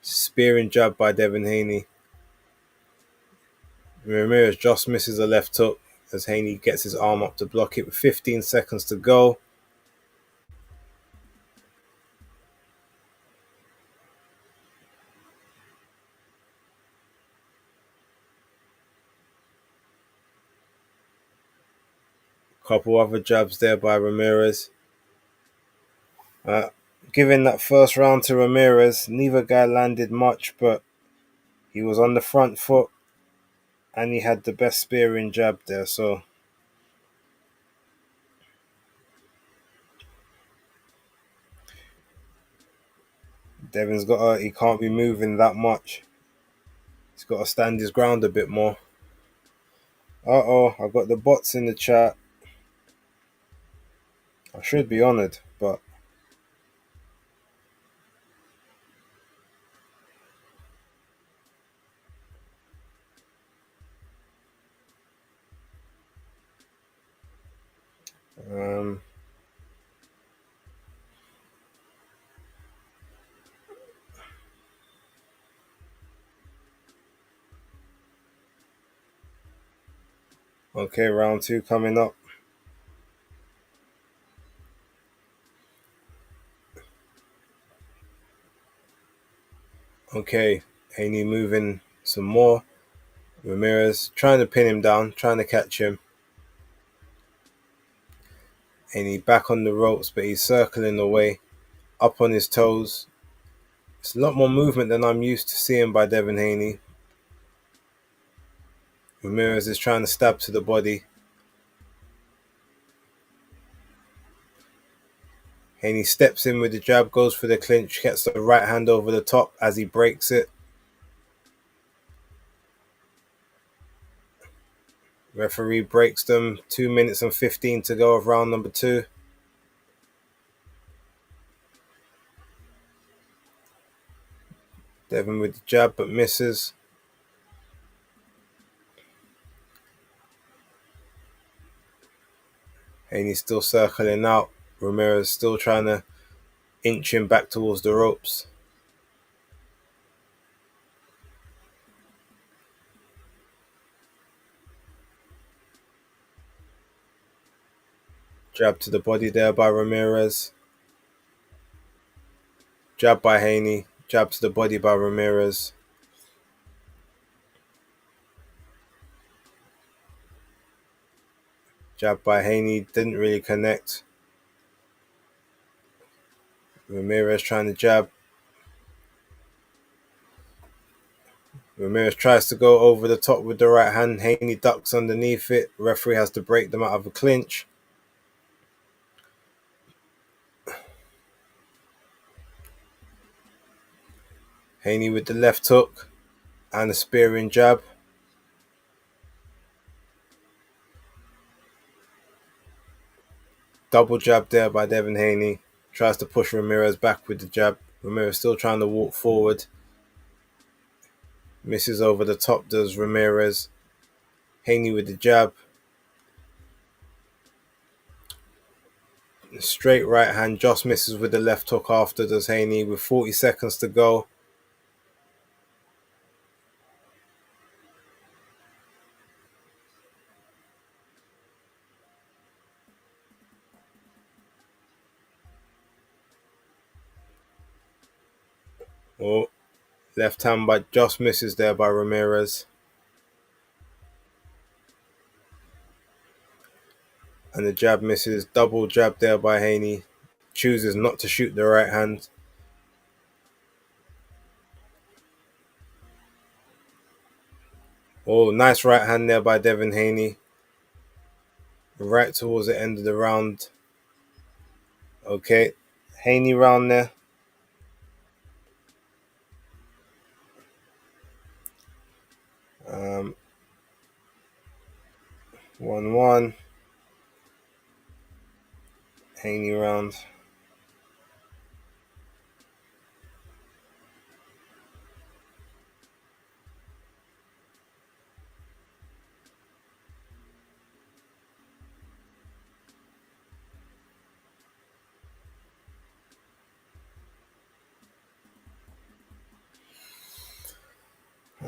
Spearing jab by Devin Haney. Ramirez just misses a left hook as Haney gets his arm up to block it with 15 seconds to go. Couple other jabs there by Ramirez. Giving that first round to Ramirez, neither guy landed much, but he was on the front foot and he had the best spearing jab there. So he can't be moving that much. He's got to stand his ground a bit more. I got the bots in the chat. I should be honoured, but okay, round 2 coming up. Okay, Haney moving some more. Ramirez trying to pin him down, trying to catch him. Haney back on the ropes, but he's circling away, up on his toes. It's a lot more movement than I'm used to seeing by Devin Haney. Ramirez is trying to stab to the body. Haney steps in with the jab, goes for the clinch, gets the right hand over the top as he breaks it. Referee breaks them. 2 minutes and 15 to go of round number 2. Devin with the jab but misses. Haney still circling out. Ramirez still trying to inch him back towards the ropes. Jab to the body there by Ramirez. Jab by Haney. Jab to the body by Ramirez. Jab by Haney. Didn't really connect. Ramirez trying to jab. Ramirez tries to go over the top with the right hand. Haney ducks underneath it. Referee has to break them out of a clinch. Haney with the left hook and a spearing jab. Double jab there by Devin Haney. Tries to push Ramirez back with the jab. Ramirez still trying to walk forward. Misses over the top, does Ramirez. Haney with the jab. Straight right hand, just misses with the left hook after, does Haney, with 40 seconds to go. Oh, left hand by just misses there by Ramirez. And the jab misses. Double jab there by Haney. Chooses not to shoot the right hand. Oh, nice right hand there by Devin Haney. Right towards the end of the round. Okay, Haney round there. Um, 1-1. Haney round.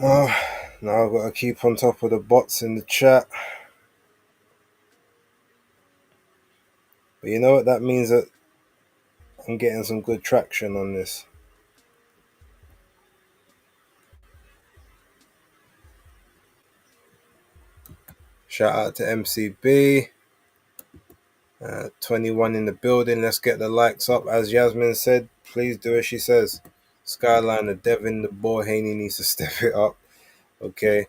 Oh, now I've got to keep on top of the bots in the chat. But you know what? That means that I'm getting some good traction on this. Shout out to MCB. 21 in the building. Let's get the likes up. As Yasmin said, please do as she says. Skyline, Devin, the boy, Haney needs to step it up. Okay.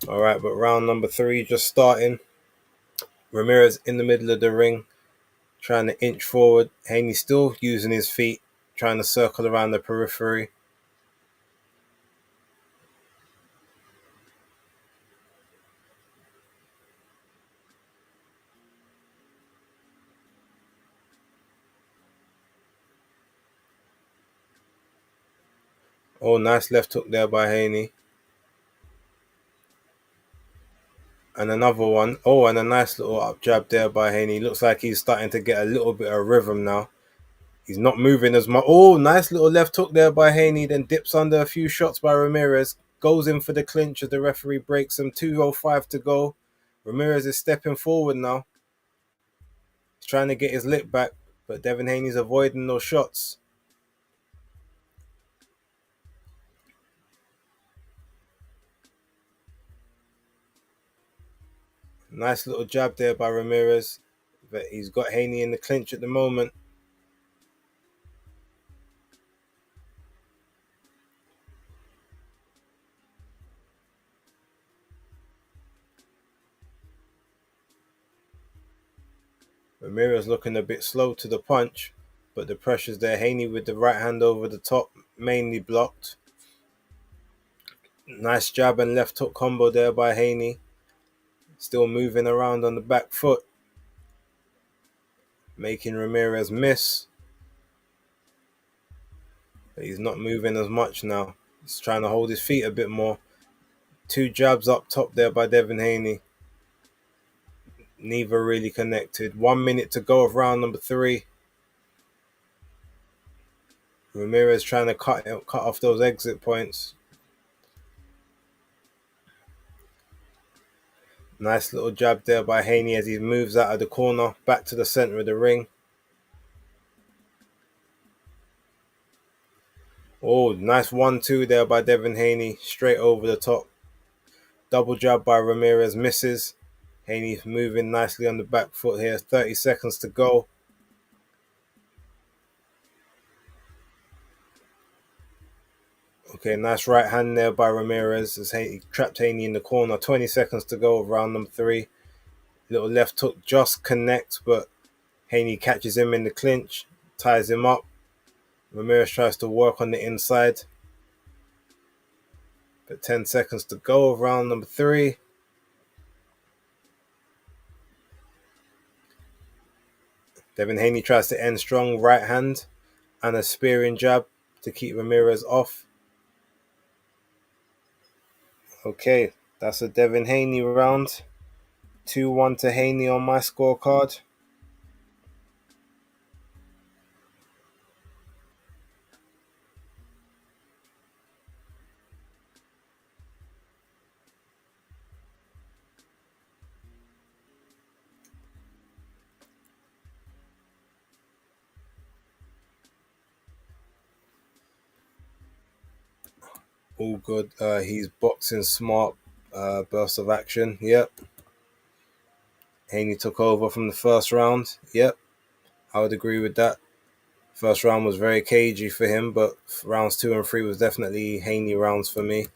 All right, but round number 3 just starting. Ramirez in the middle of the ring, trying to inch forward. Haney still using his feet, trying to circle around the periphery. Oh, nice left hook there by Haney. And another one. Oh, and a nice little up jab there by Haney. Looks like he's starting to get a little bit of rhythm now. He's not moving as much. Oh, nice little left hook there by Haney. Then dips under a few shots by Ramirez. Goes in for the clinch as the referee breaks him. 2:05 to go. Ramirez is stepping forward now. He's trying to get his lip back, but Devin Haney's avoiding those shots. Nice little jab there by Ramirez. But he's got Haney in the clinch at the moment. Ramirez looking a bit slow to the punch, but the pressure's there. Haney with the right hand over the top, mainly blocked. Nice jab and left hook combo there by Haney. Still moving around on the back foot, making Ramirez miss. But he's not moving as much now. He's trying to hold his feet a bit more. 2 jabs up top there by Devin Haney. Neither really connected. 1 minute to go of round number 3. Ramirez trying to cut off those exit points. Nice little jab there by Haney as he moves out of the corner back to the center of the ring. Oh, nice 1-2 there by Devin Haney, straight over the top. Double jab by Ramirez, misses. Haney moving nicely on the back foot here. 30 seconds to go. Okay, nice right hand there by Ramirez as he trapped Haney in the corner. 20 seconds to go of round number 3. Little left hook just connects, but Haney catches him in the clinch, ties him up. Ramirez tries to work on the inside. But 10 seconds to go of round number 3. Devin Haney tries to end strong right hand and a spearing jab to keep Ramirez off. Okay, that's a Devin Haney round. 2-1 to Haney on my scorecard. All good. He's boxing smart. Burst of action. Yep. Haney took over from the first round. Yep. I would agree with that. First round was very cagey for him, but rounds 2 and 3 was definitely Haney rounds for me.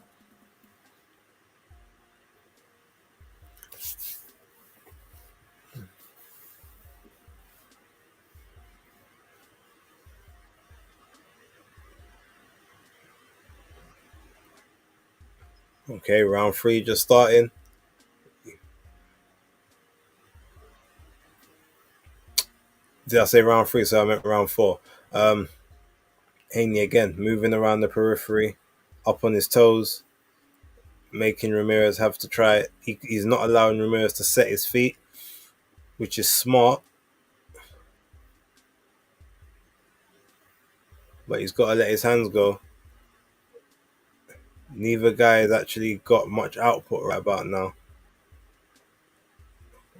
Okay, round 3 just starting. Did I say round 3? So I meant round 4. Haney again, moving around the periphery, up on his toes, making Ramirez have to try it. He's not allowing Ramirez to set his feet, which is smart. But he's got to let his hands go. Neither guy has actually got much output right about now.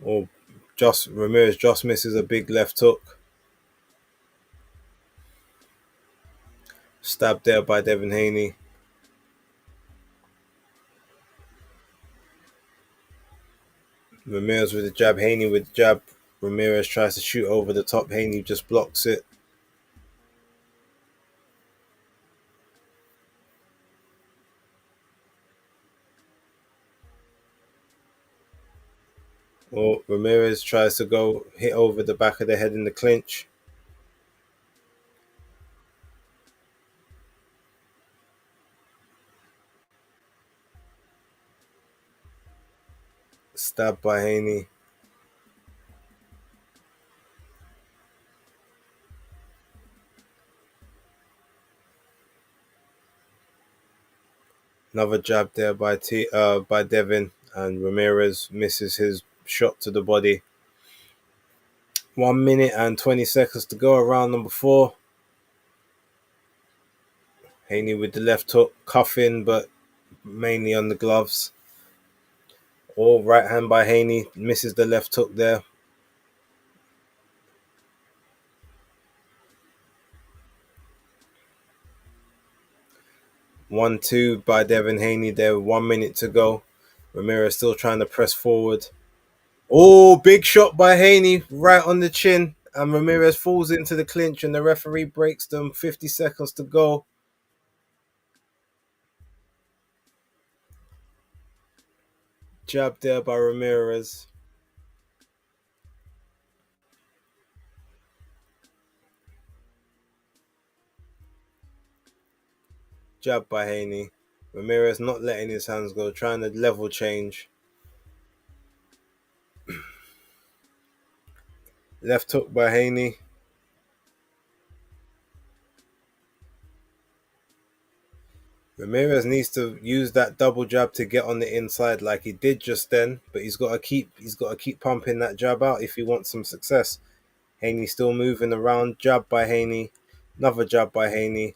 Or just Ramirez just misses a big left hook. Stabbed there by Devin Haney. Ramirez with the jab, Haney with the jab. Ramirez tries to shoot over the top. Haney just blocks it. Oh, Ramirez tries to go hit over the back of the head in the clinch. Stabbed by Haney. Another jab there by Devin, and Ramirez misses his shot to the body. 1 minute and 20 seconds to go around number 4. Haney with the left hook, cuffing, but mainly on the gloves. All right hand by Haney, misses the left hook there. 1-2 by Devin Haney there, 1 minute to go. Ramirez still trying to press forward. Oh, big shot by Haney, right on the chin. And Ramirez falls into the clinch and the referee breaks them. 50 seconds to go. Jab there by Ramirez. Jab by Haney. Ramirez not letting his hands go, trying to level change. Left hook by Haney. Ramirez needs to use that double jab to get on the inside like he did just then, but he's got to keep pumping that jab out if he wants some success. Haney still moving around. Jab by Haney. Another jab by Haney.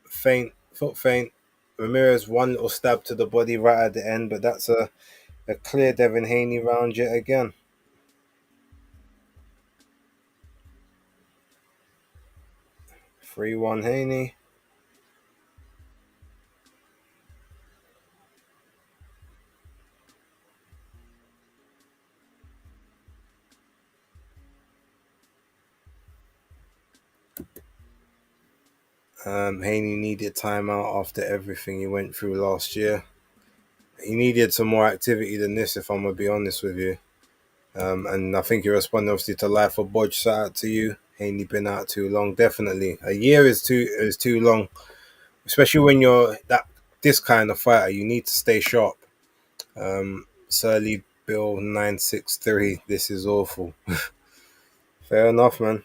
Feint, foot feint. Ramirez one little stab to the body right at the end, but that's a a clear Devin Haney round yet again. 3-1 Haney. Haney needed timeout after everything he went through last year. He needed some more activity than this, if I'm gonna be honest with you. And I think you responded obviously to Life for Bodge. Shout out to you. Haney been out too long. Definitely, a year is too long, especially when you're this kind of fighter. You need to stay sharp. Surly Bill 963. This is awful. Fair enough, man.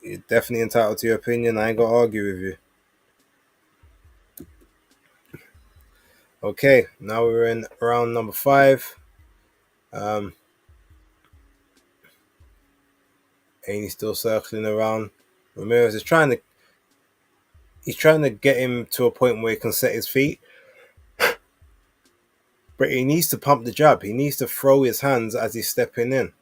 You're definitely entitled to your opinion. I ain't gonna argue with you. Okay, now we're in round number 5. Um, Haney still circling around. Ramirez is trying to get him to a point where he can set his feet, but he needs to pump the jab. He needs to throw his hands as he's stepping in.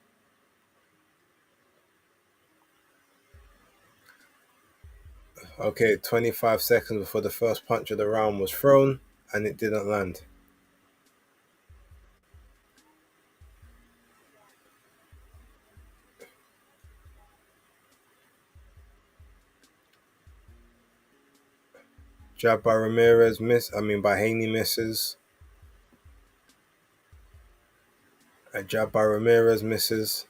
Okay, 25 seconds before the first punch of the round was thrown, and it didn't land. Jab by Ramirez by Haney misses. A jab by Ramirez misses.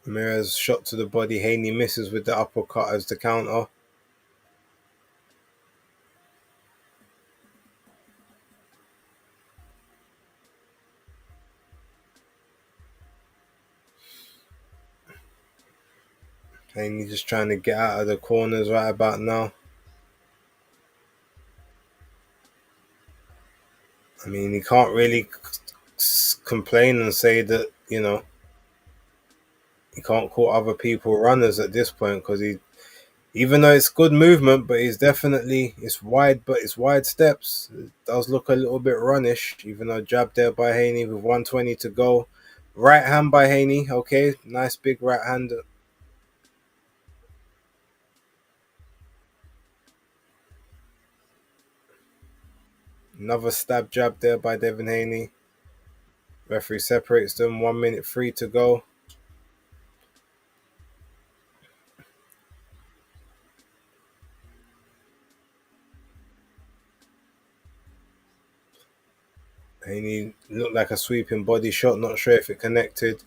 Ramirez shot to the body. Haney misses with the uppercut as the counter. Haney just trying to get out of the corners right about now. I mean, he can't really complain and say that, he can't call other people runners at this point, because even though it's good movement, but it's wide steps. It does look a little bit runnish, even though jab there by Haney with 120 to go. Right hand by Haney, okay, nice big right hand. Another stab jab there by Devin Haney. Referee separates them, 1 minute 3 to go. Haney looked like a sweeping body shot, not sure if it connected.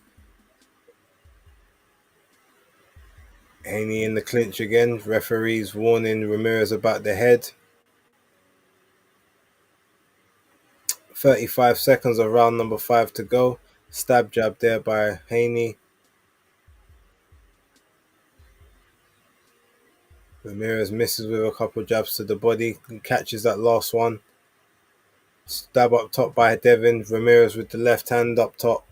Haney in the clinch again. Referees warning Ramirez about the head. 35 seconds of round number 5 to go. Stab jab there by Haney. Ramirez misses with a couple jabs to the body. Catches that last one. Stab up top by Devin. Ramirez with the left hand up top.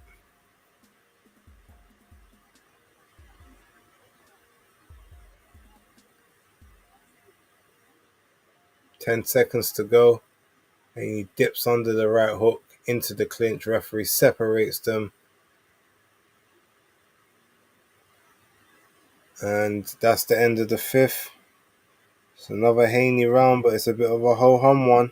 10 seconds to go. And he dips under the right hook into the clinch. Referee separates them. And that's the end of the 5th. It's another Haney round, but it's a bit of a ho-hum one.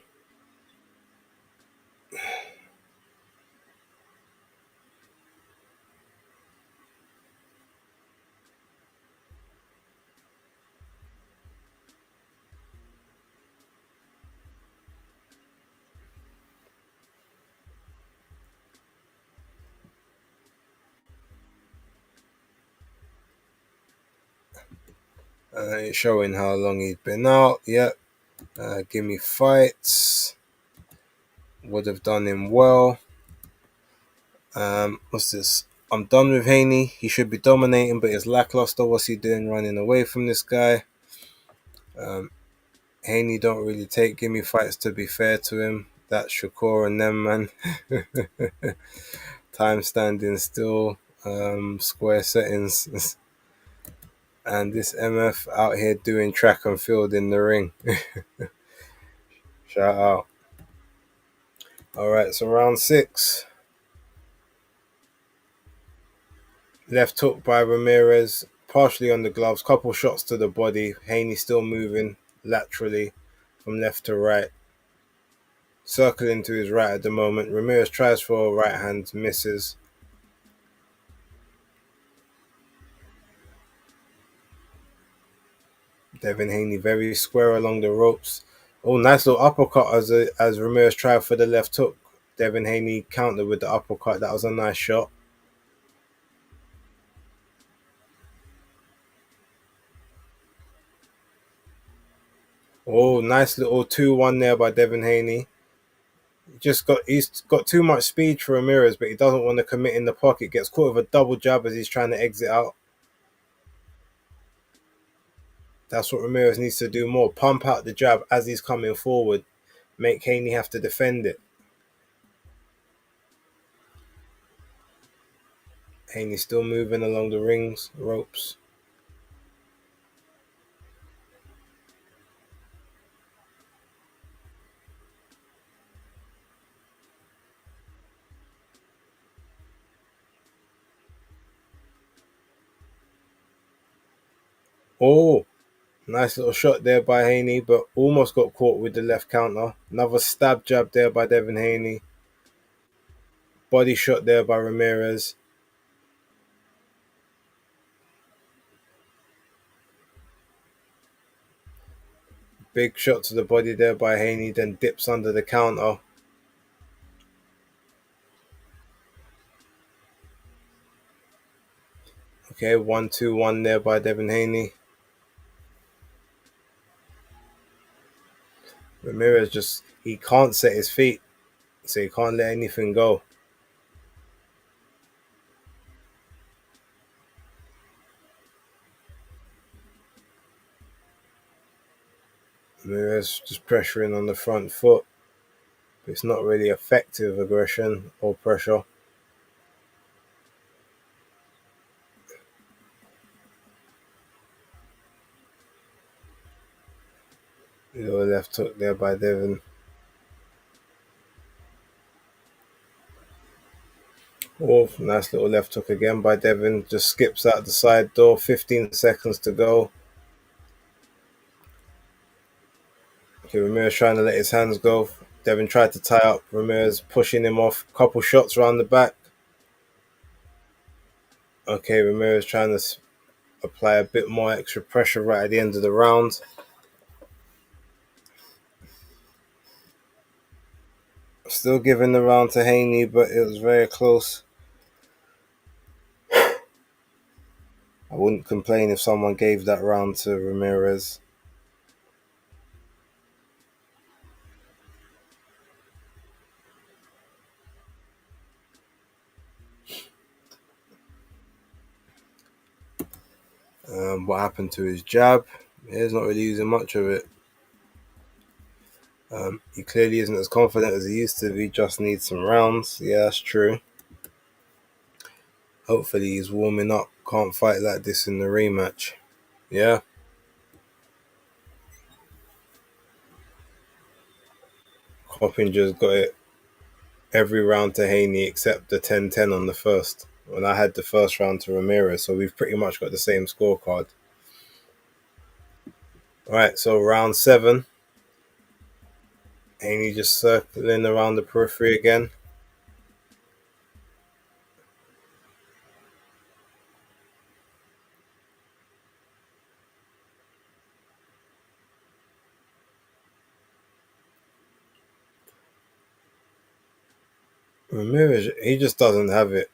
It's showing how long he's been out. Yep. Give me fights. Would have done him well. What's this? I'm done with Haney. He should be dominating, but he's lackluster. What's he doing running away from this guy? Haney don't really take gimme fights, to be fair to him. That's Shakur and them, man. Time standing still. Square settings. And this MF out here doing track and field in the ring. Shout out. All right, so round 6. Left hook by Ramirez, partially on the gloves, couple shots to the body. Haney still moving laterally from left to right, circling to his right at the moment. Ramirez tries for a right hand, misses. Devin Haney very square along the ropes. Oh, nice little uppercut as Ramirez tried for the left hook. Devin Haney countered with the uppercut. That was a nice shot. Oh, nice little 2-1 there by Devin Haney. He's got too much speed for Ramirez, but he doesn't want to commit in the pocket. Gets caught with a double jab as he's trying to exit out. That's what Ramirez needs to do more. Pump out the jab as he's coming forward. Make Haney have to defend it. Haney still moving along the ropes. Oh, nice little shot there by Haney, but almost got caught with the left counter. Another stab jab there by Devin Haney. Body shot there by Ramirez. Big shot to the body there by Haney, then dips under the counter. Okay, 1-2-1 there by Devin Haney. Ramirez he can't set his feet, so he can't let anything go. Ramirez just pressuring on the front foot. But it's not really effective aggression or pressure. Little left hook there by Devin. Oh, nice little left hook again by Devin. Just skips out the side door. 15 seconds to go. Okay, Ramirez trying to let his hands go. Devin tried to tie up. Ramirez pushing him off. Couple shots around the back. Okay, Ramirez trying to apply a bit more extra pressure right at the end of the round. Still giving the round to Haney, but it was very close. I wouldn't complain if someone gave that round to Ramirez. What happened to his jab? He's not really using much of it. He clearly isn't as confident as he used to be. Just needs some rounds. Yeah, that's true. Hopefully he's warming up. Can't fight like this in the rematch. Yeah. Coppinger's got it every round to Haney except the 10-10 on the first. When I had the first round to Ramirez, so we've pretty much got the same scorecard. Alright, so round 7. Haney just circling around the periphery again. Ramirez, he just doesn't have it.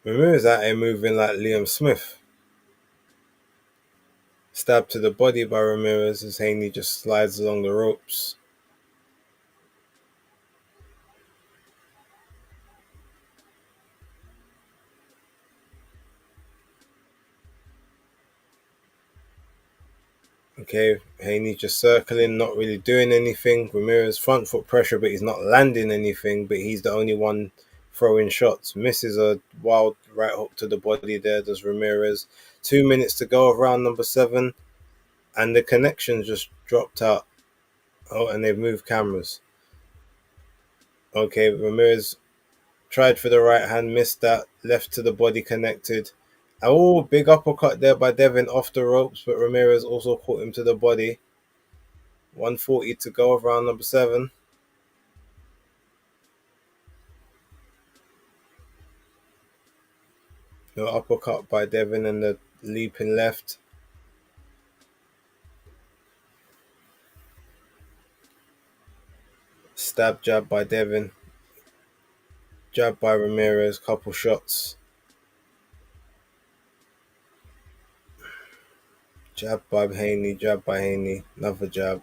Ramirez out here moving like Liam Smith. Stab to the body by Ramirez as Haney just slides along the ropes. Okay, Haney just circling, not really doing anything. Ramirez front foot pressure, but he's not landing anything. But he's the only one throwing shots. Misses a wild right hook to the body there, does Ramirez. 2 minutes to go of round number 7, and the connection just dropped out. Oh, and they've moved cameras. Okay, Ramirez tried for the right hand, missed that. Left to the body connected. Oh, big uppercut there by Devin off the ropes, but Ramirez also caught him to the body. 140 to go of round number 7. The uppercut by Devin and the leaping left. Stab jab by Devin. Jab by Ramirez. Couple shots. Jab by Haney. Jab by Haney. Another jab.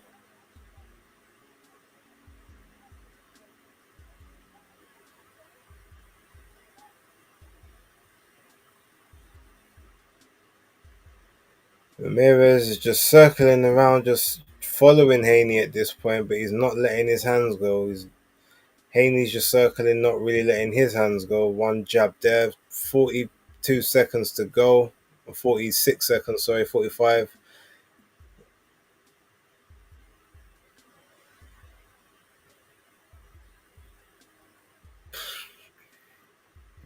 Ramirez is just circling around, just following Haney at this point, but he's not letting his hands go. Haney's just circling, not really letting his hands go. One jab there. 42 seconds to go. Or 46 seconds, sorry, 45.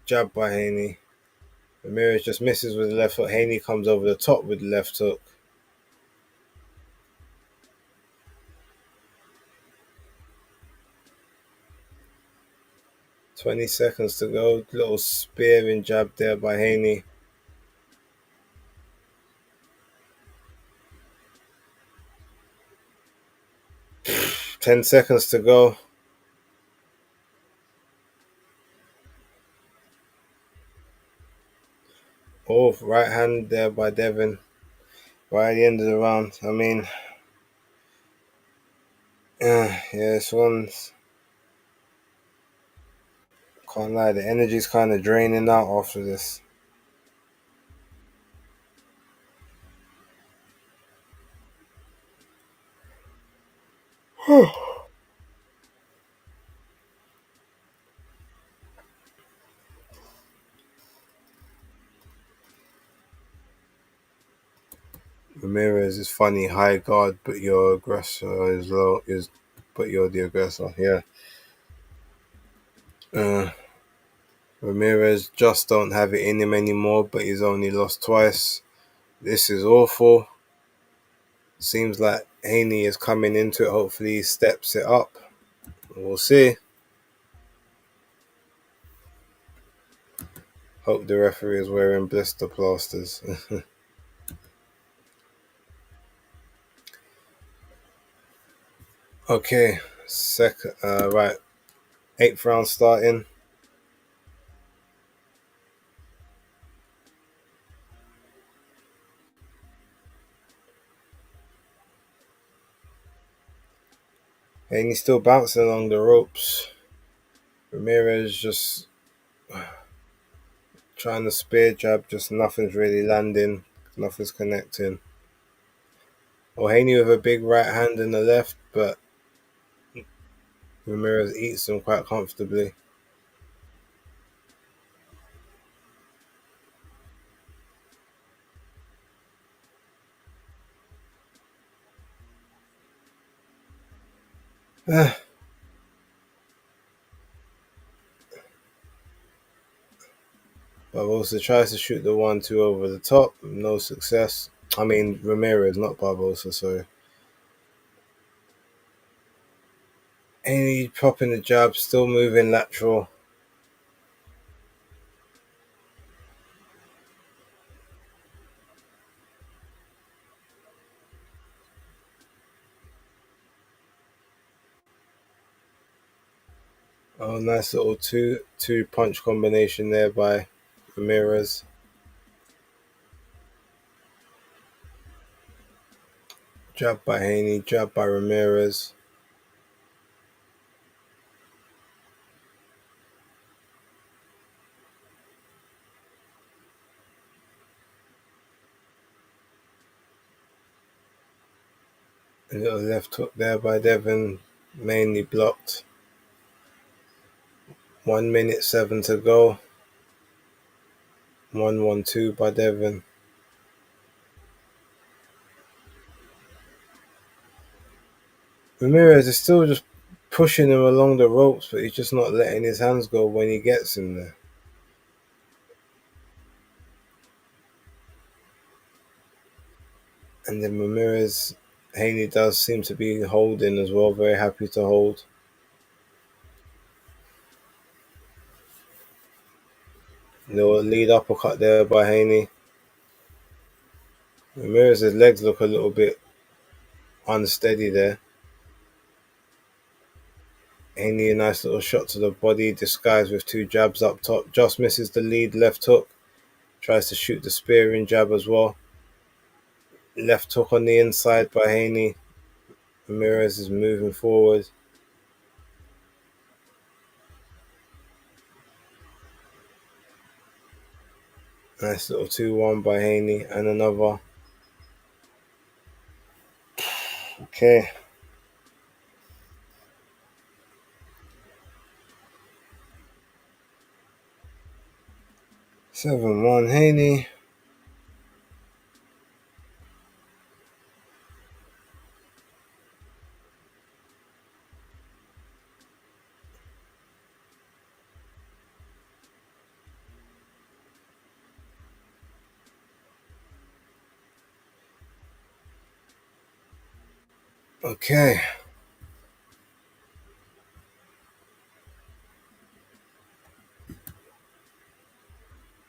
Jab by Haney. Ramirez just misses with the left hook. Haney comes over the top with the left hook. 20 seconds to go. Little spearing jab there by Haney. 10 seconds to go. Oh, right hand there by Devin. Right at the end of the round. I mean, yeah, this one's, can't lie, the energy's kind of draining out after this. Ramirez is funny, high guard, but your aggressor is low. But you're the aggressor. Yeah. Uh, Ramirez just don't have it in him anymore, but he's only lost twice. This is awful. Seems like Haney is coming into it. Hopefully he steps it up. We'll see. Hope the referee is wearing blister plasters. Okay, right. 8th round starting. Haney still bouncing along the ropes. Ramirez just trying to spear jab, just nothing's really landing. Nothing's connecting. Oh, Haney with a big right hand in the left, but Ramirez eats them quite comfortably. Barbosa tries to shoot the 1-2 over the top, no success. I mean, Ramirez, not Barbosa, sorry. Haney popping the jab, still moving lateral. Oh, nice little two punch combination there by Ramirez. Jab by Haney, jab by Ramirez. A little left hook there by Devin, mainly blocked. 1 minute 7 to go. 1-1-2 by Devin. Ramirez is still just pushing him along the ropes, but he's just not letting his hands go when he gets in there. And then Ramirez, Haney does seem to be holding as well, very happy to hold. No lead uppercut there by Haney. Ramirez's legs look a little bit unsteady there. Haney, a nice little shot to the body, disguised with 2 jabs up top. Just misses the lead left hook. Tries to shoot the spearing jab as well. Left hook on the inside by Haney. Ramirez is moving forward. Nice little 2-1 by Haney and another. Okay. 7-1 Haney. Okay.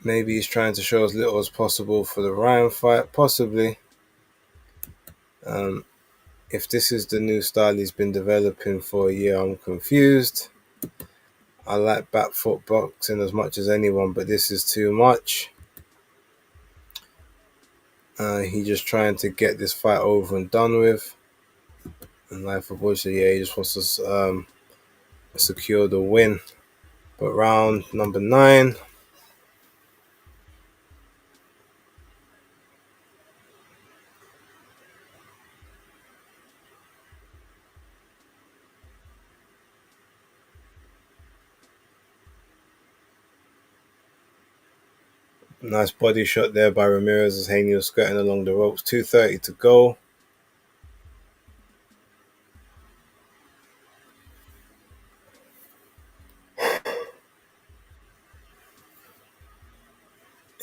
Maybe he's trying to show as little as possible for the Ryan fight, possibly. If this is the new style he's been developing for a year, I'm confused. I like back foot boxing as much as anyone, but this is too much. He's just trying to get this fight over and done with. And like for Bush, yeah, he just wants to secure the win. But round number 9. Nice body shot there by Ramirez as Haney was skirting along the ropes. 2:30 to go.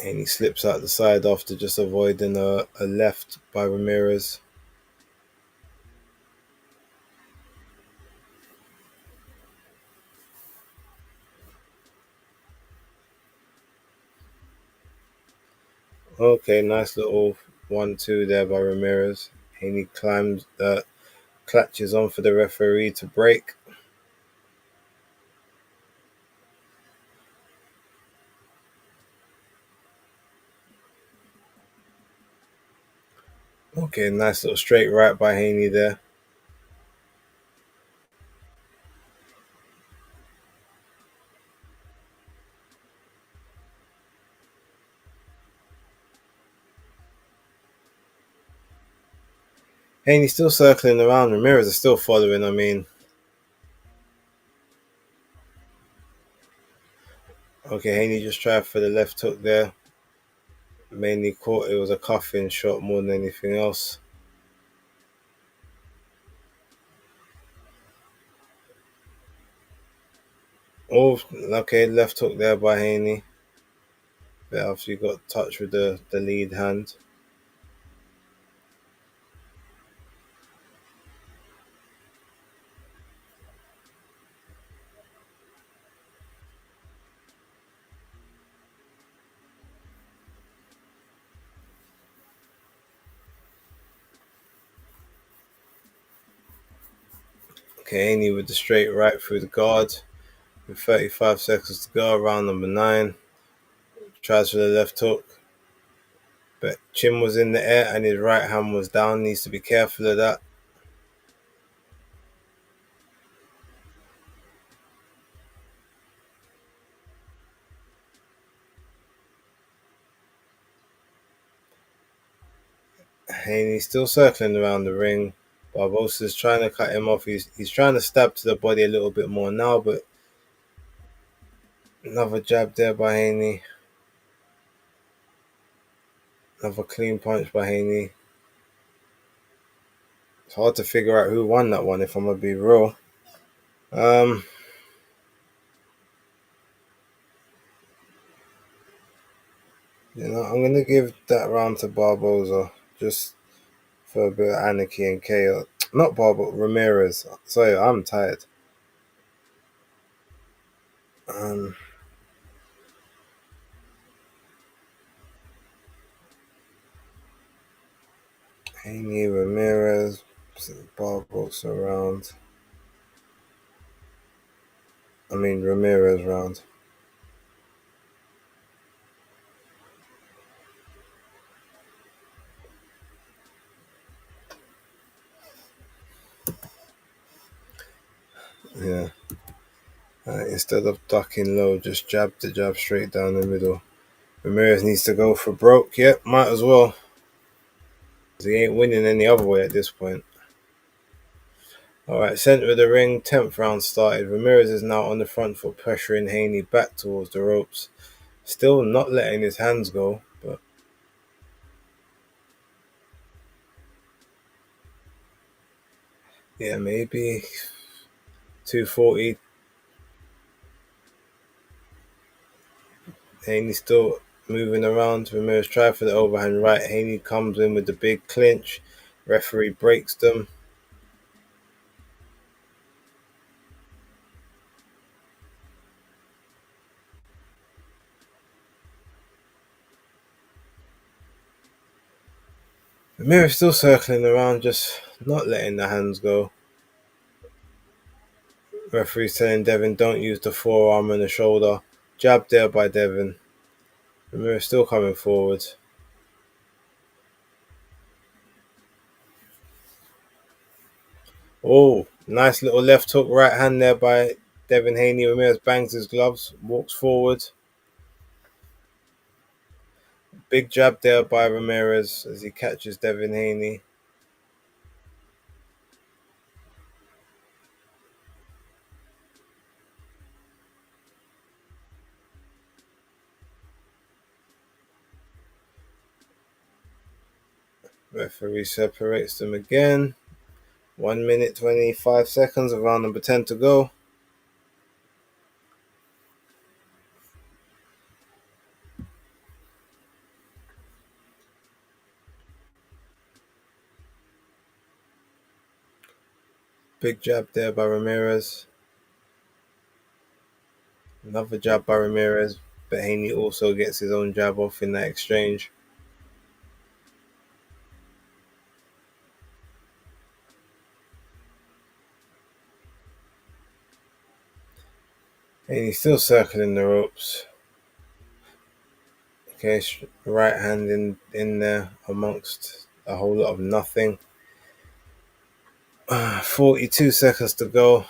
Haney slips out the side after just avoiding a left by Ramirez. Okay, nice little 1-2 there by Ramirez. Haney clutches on for the referee to break. Okay, nice little straight right by Haney there. Haney still circling around. Ramirez is still following. Okay, Haney just tried for the left hook there. Mainly caught it was a cuffing shot more than anything else. Oh, okay, left hook there by Haney. But after you got touched with the lead hand. Okay, Haney with the straight right through the guard. With 35 seconds to go, round number 9. Tries for the left hook. But chin was in the air and his right hand was down. Needs to be careful of that. Haney still circling around the ring. Barbosa's trying to cut him off. He's trying to stab to the body a little bit more now, but Another jab there by Haney. Another clean punch by Haney. It's hard to figure out who won that one, if I'm gonna be real. Um, I'm gonna give that round to Barbosa just for a bit of anarchy and chaos. Not Barbosa, Ramirez. Sorry, I'm tired. Um, Haney, Ramirez, Barbosa round. Ramirez round. Yeah. Instead of ducking low, just jab the jab straight down the middle. Ramirez needs to go for broke. Yep, might as well. He ain't winning any other way at this point. Alright, centre of the ring, 10th round started. Ramirez is now on the front foot, pressuring Haney back towards the ropes. Still not letting his hands go, but yeah, maybe 240. Haney still moving around. Ramirez tried for the overhand right. Haney comes in with the big clinch. Referee breaks them. Ramirez still circling around, just not letting the hands go. Referee telling Devin don't use the forearm and the shoulder. Jab there by Devin. Ramirez still coming forward. Oh, nice little left hook, right hand there by Devin Haney. Ramirez bangs his gloves, walks forward. Big jab there by Ramirez as he catches Devin Haney. Referee separates them again. 1 minute 25 seconds of round number 10 to go. Big jab there by Ramirez. Another jab by Ramirez, but Haney also gets his own jab off in that exchange. Haney still circling the ropes. Okay, right hand in there amongst a whole lot of nothing. 42 seconds to go.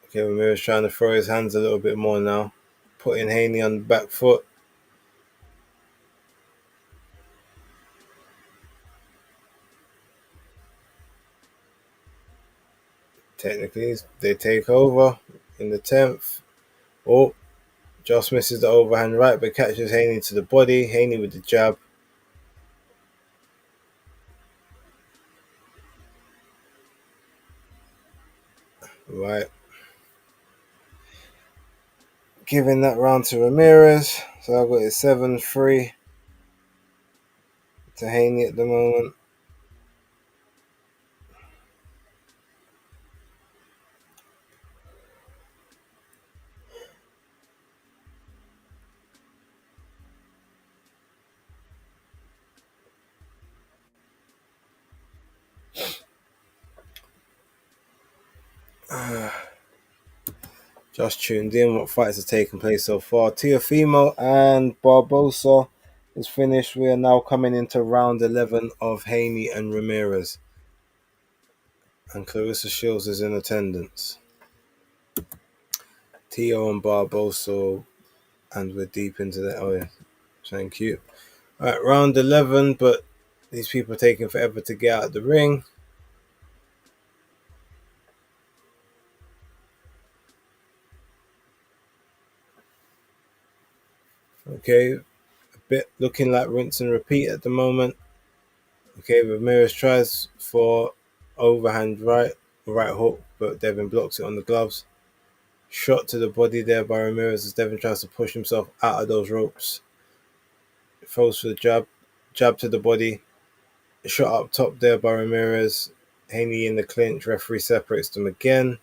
Okay, Ramirez trying to throw his hands a little bit more now. Putting Haney on the back foot. Technically, they take over in the 10th. Oh, just misses the overhand right, but catches Haney to the body. Haney with the jab. Right. Giving that round to Ramirez. So I've got it 7-3 to Haney at the moment. Just tuned in. What fights have taken place so far? Teofimo and Barbosa is finished. We are now coming into round 11 of Haney and Ramirez. And Clarissa Shields is in attendance. Teo and Barbosa, and we're deep into that. Oh, yeah. Thank you. Alright, round 11, but these people are taking forever to get out of the ring. Okay, a bit looking like rinse and repeat at the moment. Okay, Ramirez tries for overhand right hook, but Devin blocks it on the gloves. Shot to the body there by Ramirez as Devin tries to push himself out of those ropes. Throws for the jab to the body. Shot up top there by Ramirez. Haney in the clinch. Referee separates them again.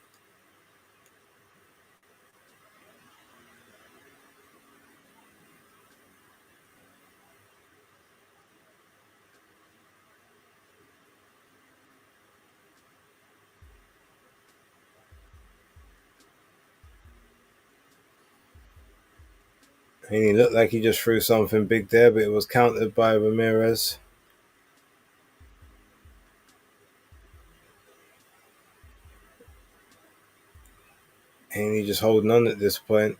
Haney looked like he just threw something big there, but it was countered by Ramirez. Haney just holding on at this point.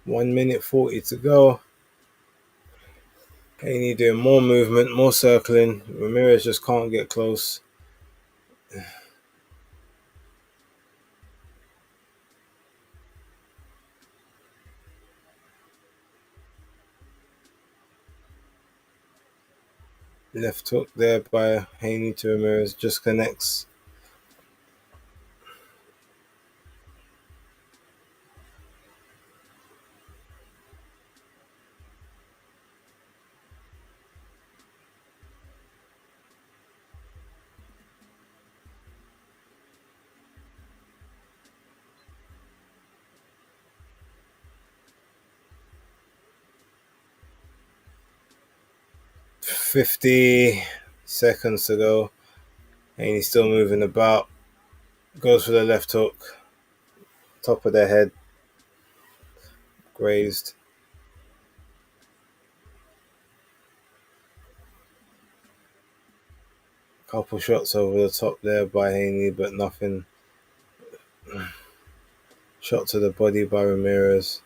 (1 minute 40 to go. Haney doing more movement, more circling. Ramirez just can't get close. Left hook there by Haney to Ramirez just connects. (50 seconds to go. Haney still moving about. Goes for the left hook. Top of their head. Grazed. Couple shots over the top there by Haney, but nothing. Shot to the body by Ramirez.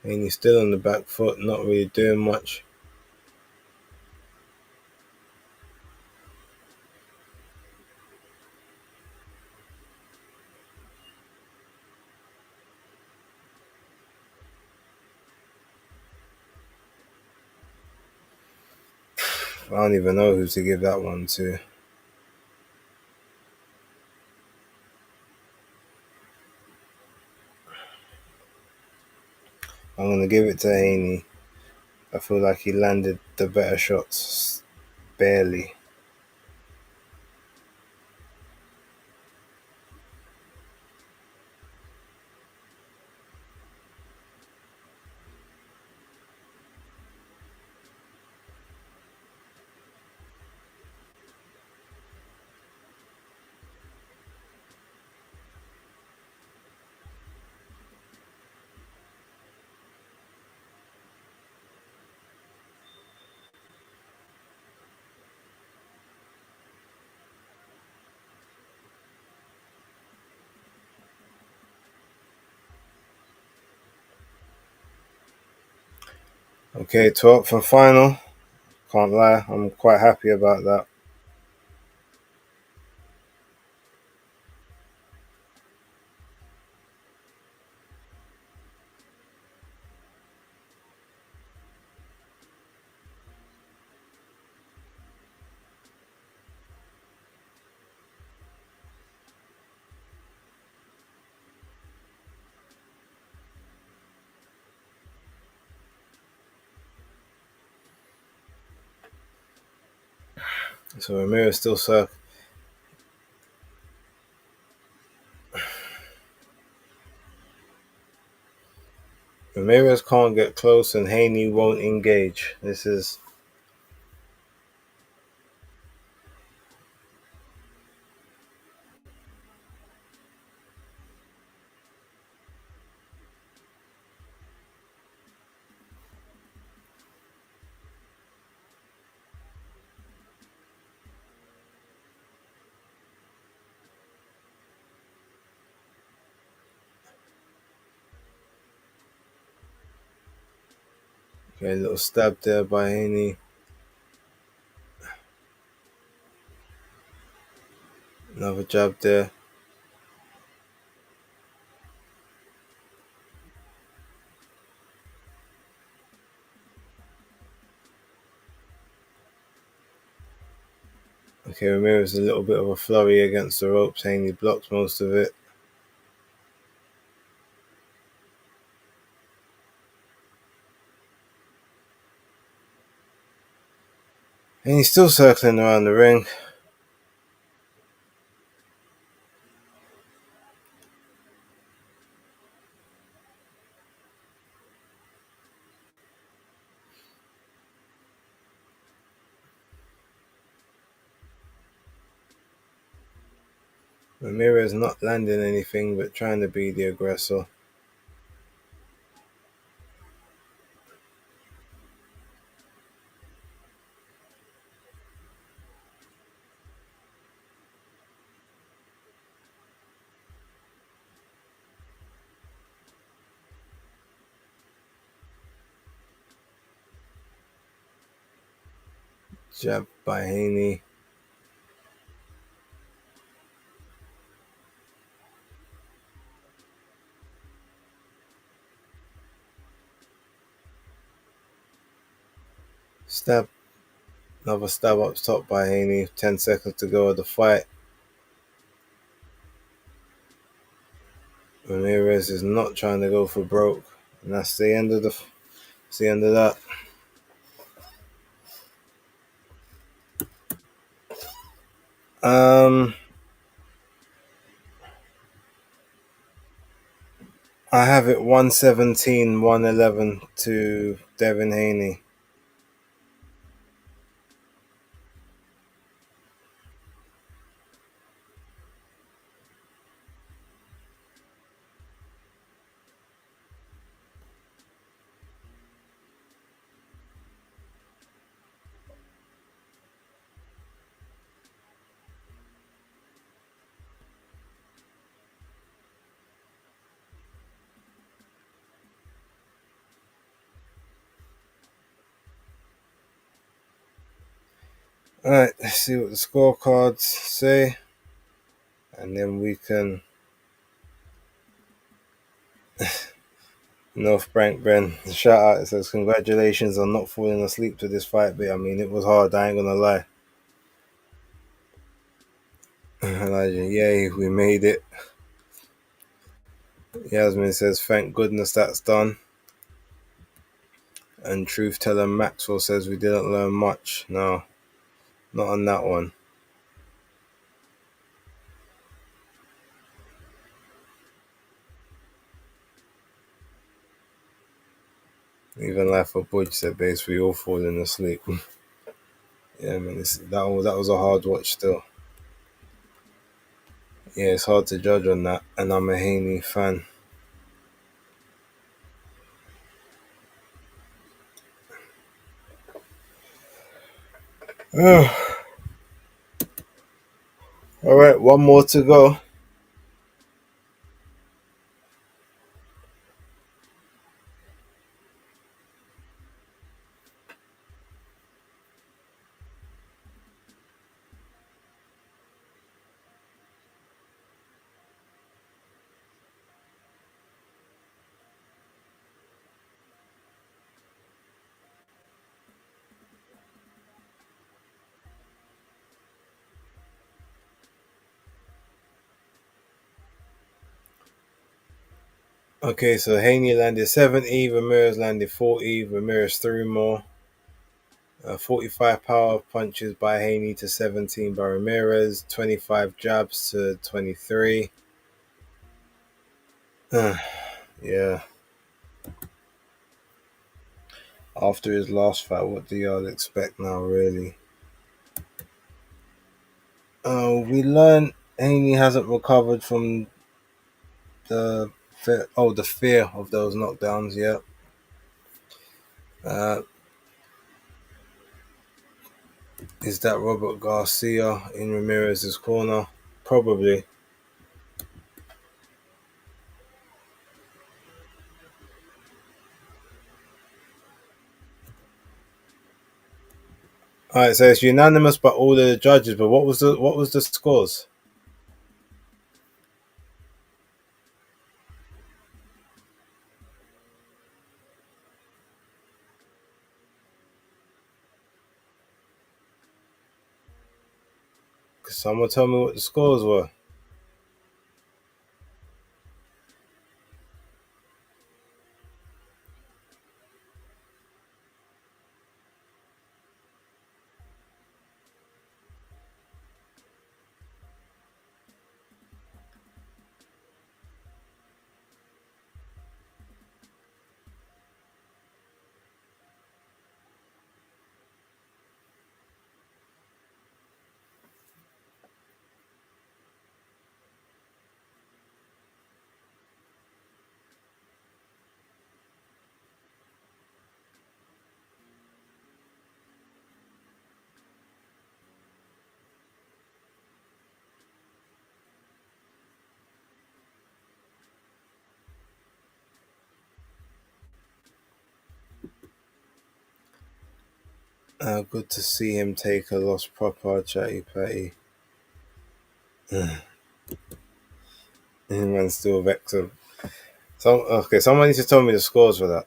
Haney still on the back foot, not really doing much. I don't even know who to give that one to. I'm going to give it to Haney. I feel like he landed the better shots. Barely. Okay, 12th and final. Can't lie, I'm quite happy about that. So Ramirez still suck. Ramirez can't get close and Haney won't engage. This is Okay, a little stab there by Haney. Another jab there. Okay, Ramirez a little bit of a flurry against the ropes. Haney blocks most of it. And he's still circling around the ring. Ramirez not landing anything but trying to be the aggressor. Jab by Haney. Stab. Another stab up top by Haney. 10 seconds to go of the fight. Ramirez is not trying to go for broke. And that's the end of that. Um I have it 117, 111 to Devin Haney. Alright, let's see what the scorecards say. And then we can North Bank Ben. Shout out, it says congratulations on not falling asleep to this fight, but I mean it was hard, I ain't gonna lie. Elijah, yay, we made it. Yasmin says thank goodness that's done. And Truth Teller Maxwell says we didn't learn much. No, not on that one. Even Life of Budge said basically all falling asleep. Yeah, man, that was a hard watch still. Yeah, it's hard to judge on that, and I'm a Haney fan. All right, one more to go. Okay, so Haney landed 70, Ramirez landed 40, Ramirez threw more. 45 power punches by Haney to 17 by Ramirez, 25 jabs to 23. Yeah. After his last fight, what do y'all expect now, really? We learned Haney hasn't recovered from the fear of those knockdowns yet. Is that Robert Garcia in Ramirez's corner? Probably. All right, so it's unanimous by all the judges. But what was the scores? Someone tell me what the scores were. Good to see him take a loss proper, chatty patty. Man, still vexed. So okay, someone needs to tell me the scores for that.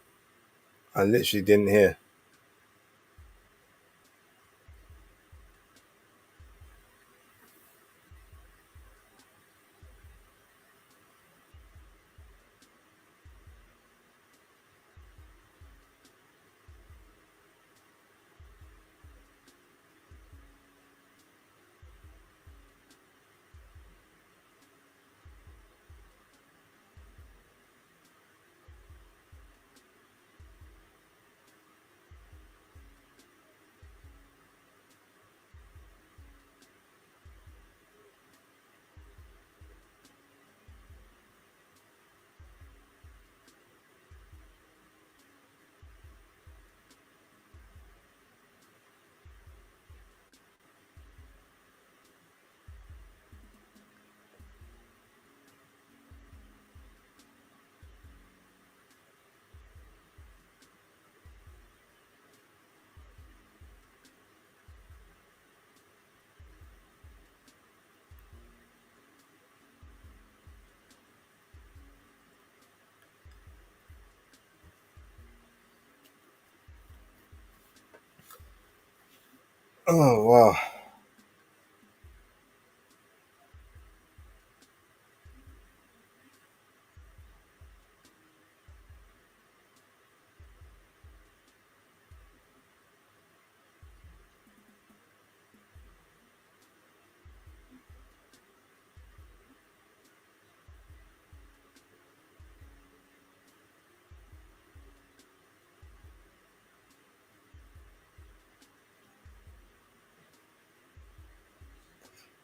I literally didn't hear. Oh wow.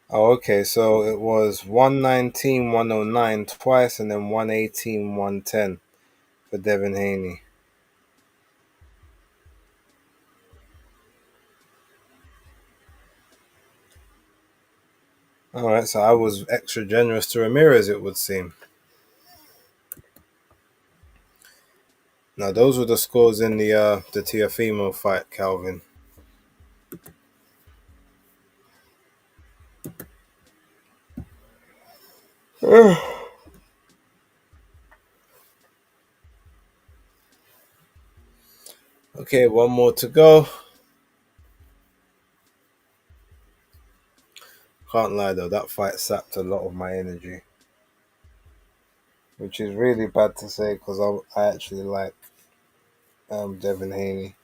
Oh, okay. So it was 119, 109 twice, and then 118, 110 for Devin Haney. All right, so I was extra generous to Ramirez, it would seem. Now those were the scores in the Tiafimo fight, Calvin. Okay, one more to go. Can't lie though, that fight sapped a lot of my energy, which is really bad to say because I actually like Devin Haney,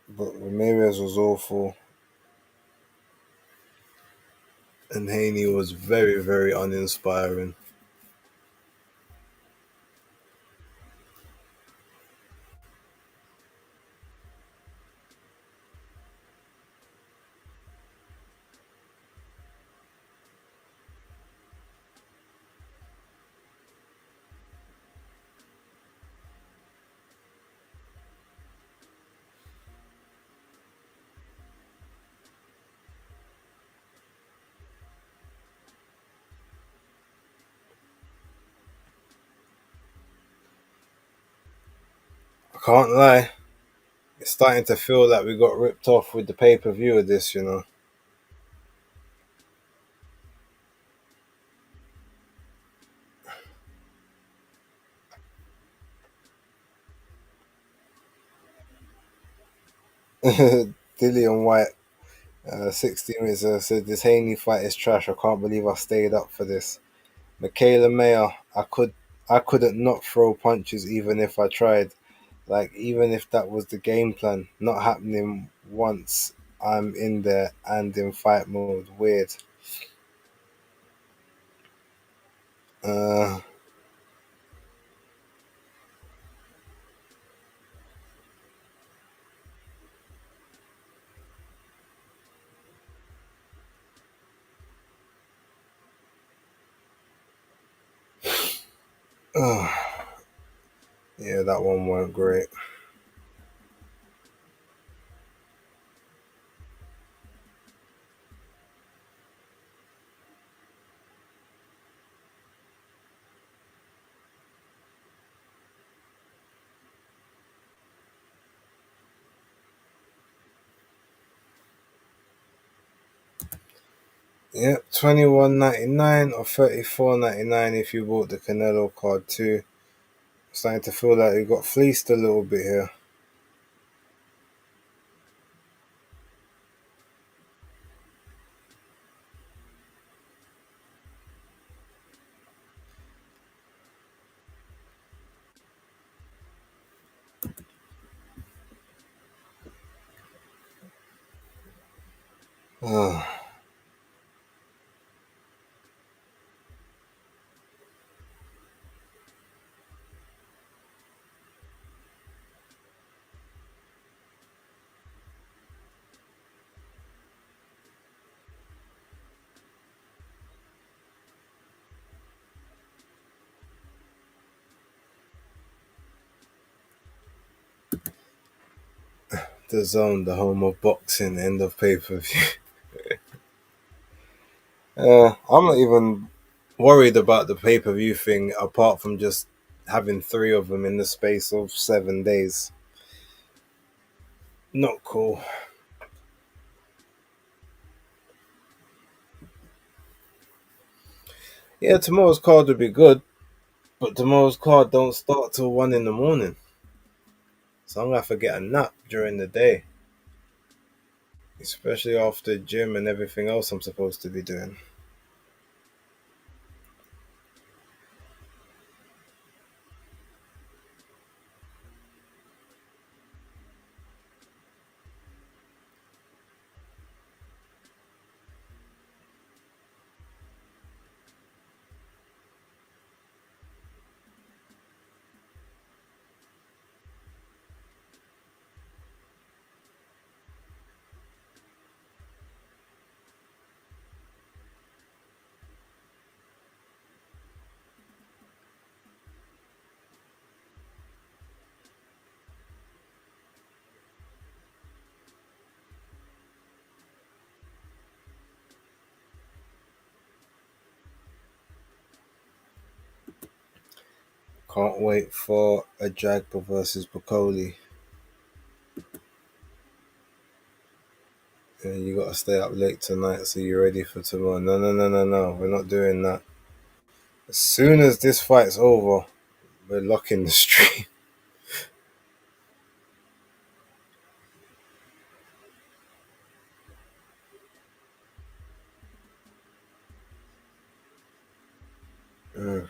but Ramirez was awful and Haney was very very uninspiring. I can't lie. It's starting to feel like we got ripped off with the pay per view of this, Dillian White, 60 minutes said this Haney fight is trash. I can't believe I stayed up for this. Michaela Mayer, I couldn't not throw punches even if I tried. Like even if that was the game plan, not happening once I'm in there and in fight mode. Weird. Uh, yeah, that one weren't great. Yep, 21.99 or 34.99 if you bought the Canelo card too. Starting to feel like you got fleeced a little bit here. The Zone, the home of boxing, end of pay per view. I'm not even worried about the pay per view thing, apart from just having three of them in the space of 7 days. Not cool. Yeah, tomorrow's card would be good, but tomorrow's card don't start till 1 in the morning, so I'm gonna have to get a nap during the day, especially after gym and everything else I'm supposed to be doing. Can't wait for a Jagba versus Bacoli. Yeah, you gotta stay up late tonight so you're ready for tomorrow. No, no, no, no, no. We're not doing that. As soon as this fight's over, we're locking the stream. Mm.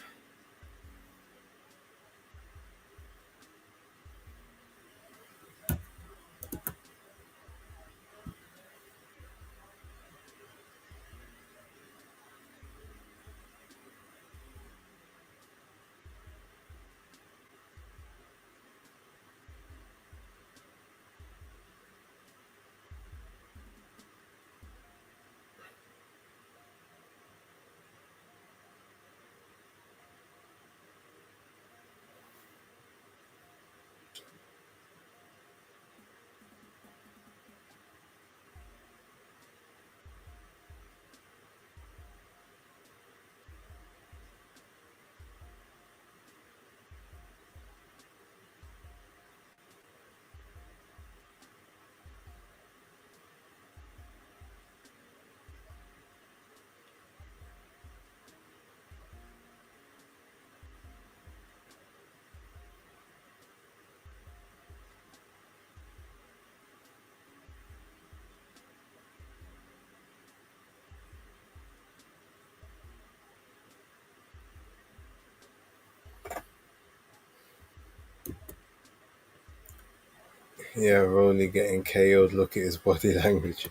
Yeah, Rolly getting KO'd. Look at his body language.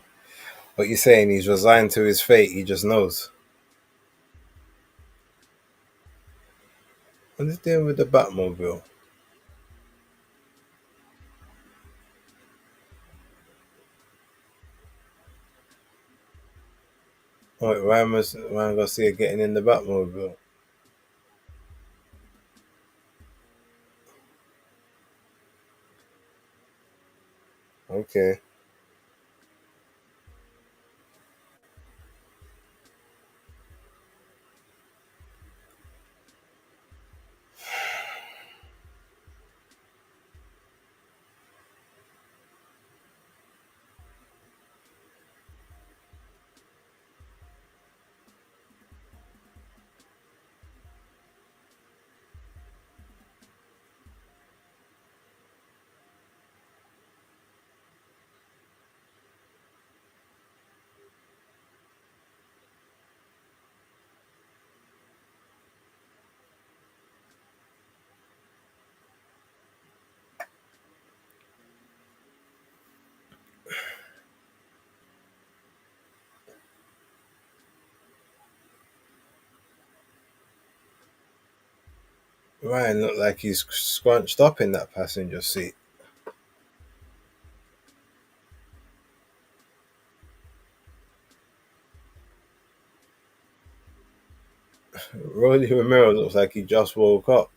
What you saying? He's resigned to his fate. He just knows. What is doing with the Batmobile? Wait, Ryan Garcia getting in the Batmobile? Okay. Ryan looked like he's scrunched up in that passenger seat. Rolly Romero looks like he just woke up.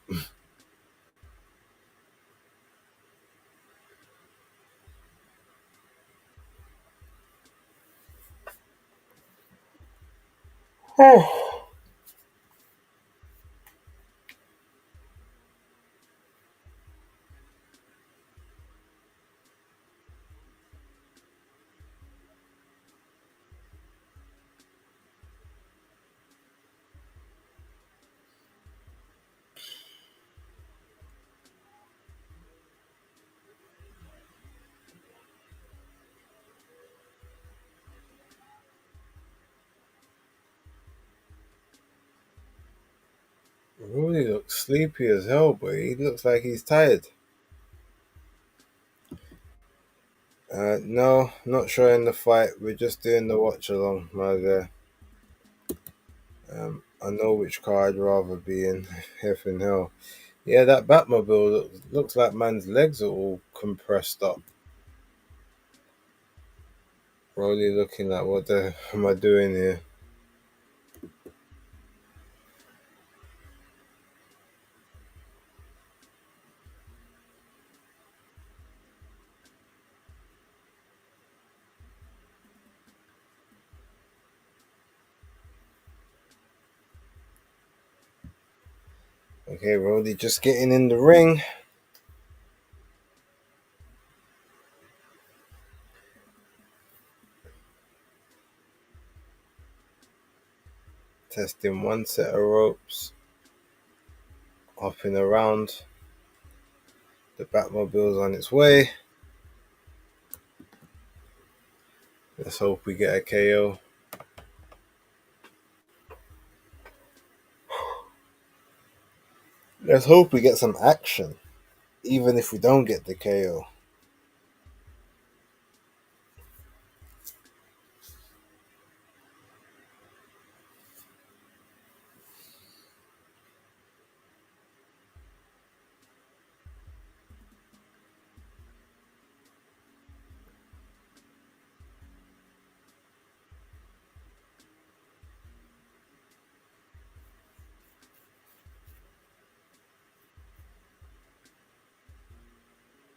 Rolly looks sleepy as hell, but he looks like he's tired. No, not showing the fight. We're just doing the watch along, my guy. I know which car I'd rather be in. Heaven hell. Yeah, that Batmobile looks like man's legs are all compressed up. Rolly looking like, what the am I doing here? Okay, Rolly just getting in the ring. Testing one set of ropes. Hopping around. The Batmobile's on its way. Let's hope we get a KO. Let's hope we get some action, even if we don't get the KO.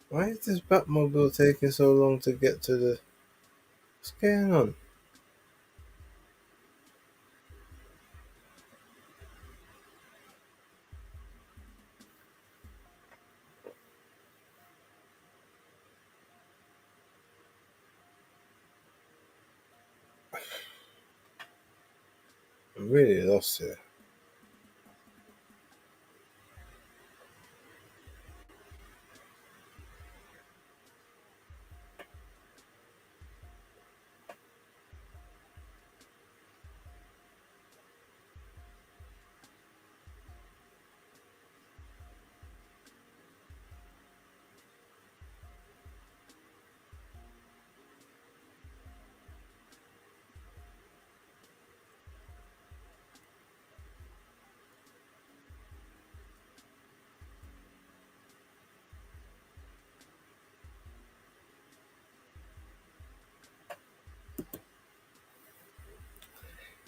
Why is this Batmobile taking so long to get to the... What's going on? I'm really lost here.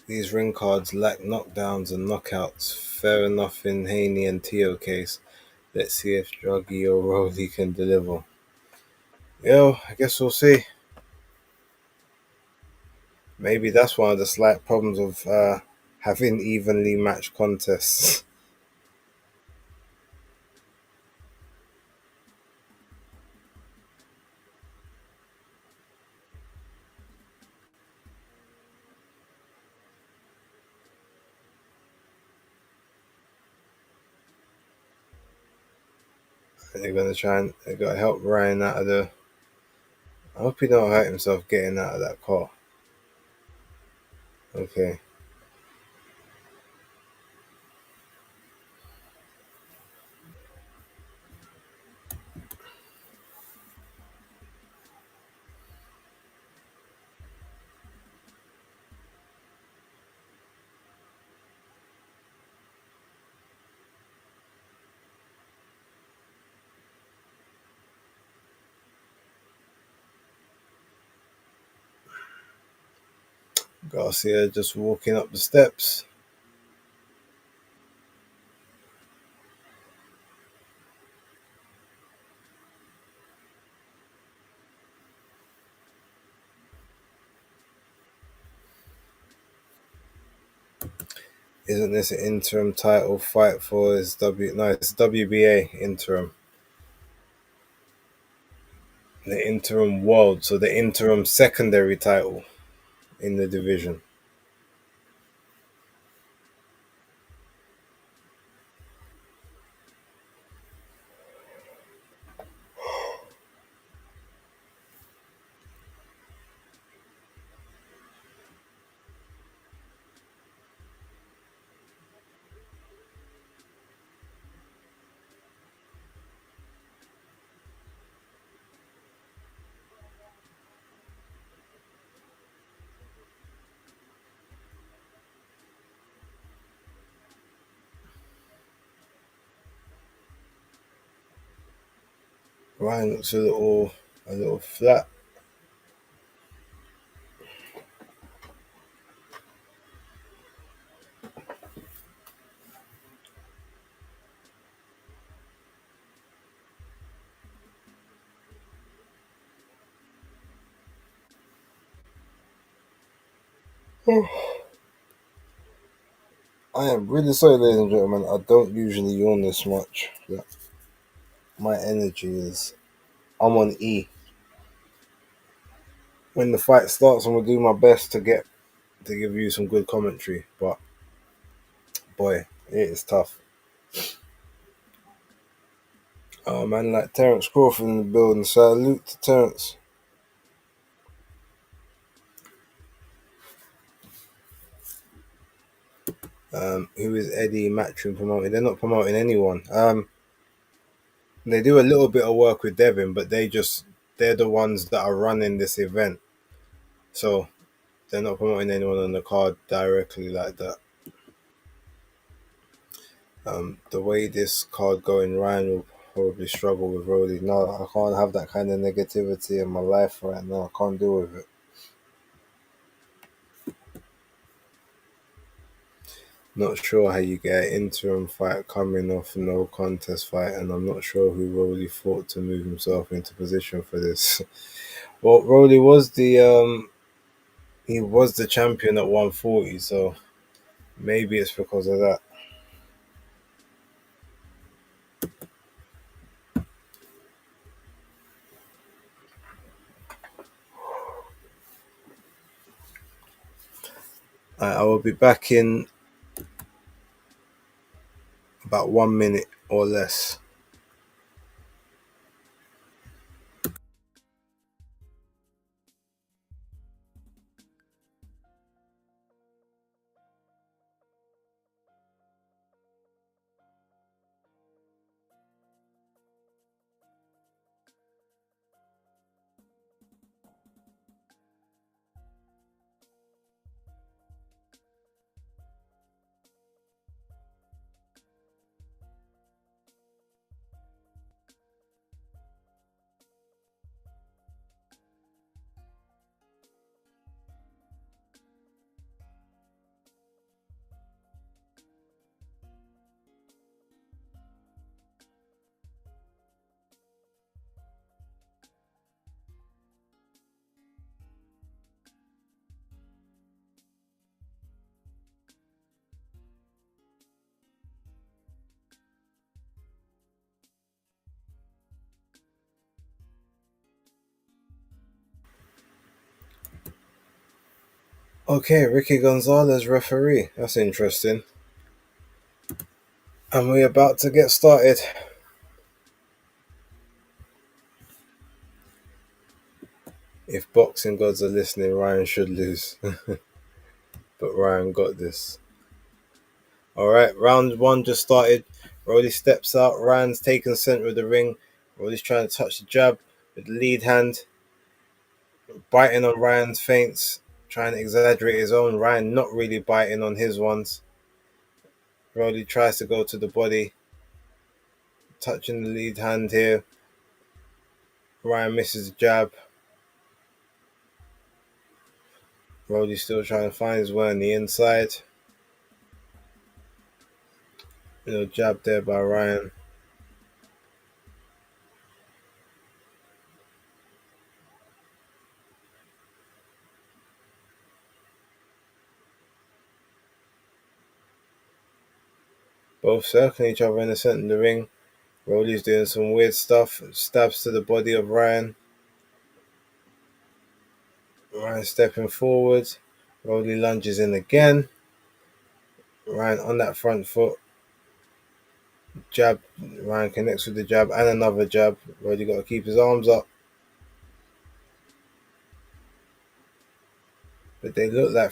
These ring cards lack knockdowns and knockouts. Fair enough in Haney and Teo case. Let's see if Druggy or Rowley can deliver. Yo, I guess we'll see. Maybe that's one of the slight problems of having evenly matched contests. They're gonna try and they gotta help Ryan out of the. I hope he don't hurt himself getting out of that car. Okay. Garcia just walking up the steps. Isn't this an interim title fight for his No, it's WBA interim. The interim world, so the interim secondary title in the division. Ryan looks a little flat. I am really sorry, ladies and gentlemen. I don't usually yawn this much. But my energy is. I'm on E. When the fight starts, I'm gonna do my best to give you some good commentary. But boy, it is tough. Oh man, like Terence Crawford in the building. Salute to Terence. Who is Eddie Matchroom promoting? They're not promoting anyone. They do a little bit of work with Devin, but they're the ones that are running this event. So they're not promoting anyone on the card directly like that. The way this card going, Ryan will probably struggle with Roddy. No, I can't have that kind of negativity in my life right now. I can't deal with it. Not sure how you get an interim fight coming off no contest fight, and I'm not sure who Rolly fought to move himself into position for this. Well, Rolly was the champion at 140, so maybe it's because of that. I will be back in about 1 minute or less. Okay, Ricky Gonzalez referee. That's interesting. And we're about to get started. If boxing gods are listening, Ryan should lose. But Ryan got this. Alright, round one just started. Rolly steps out. Ryan's taken center of the ring. Rolly's trying to touch the jab with the lead hand. Biting on Ryan's feints. Trying to exaggerate his own. Ryan not really biting on his ones. Rolly tries to go to the body. Touching the lead hand here. Ryan misses the jab. Rolly's still trying to find his way on the inside. Little jab there by Ryan. Both circling each other in the center of the ring. Rolly's doing some weird stuff. Stabs to the body of Ryan. Ryan stepping forward. Rolly lunges in again. Ryan on that front foot. Jab. Ryan connects with the jab and another jab. Rolly got to keep his arms up. But they look like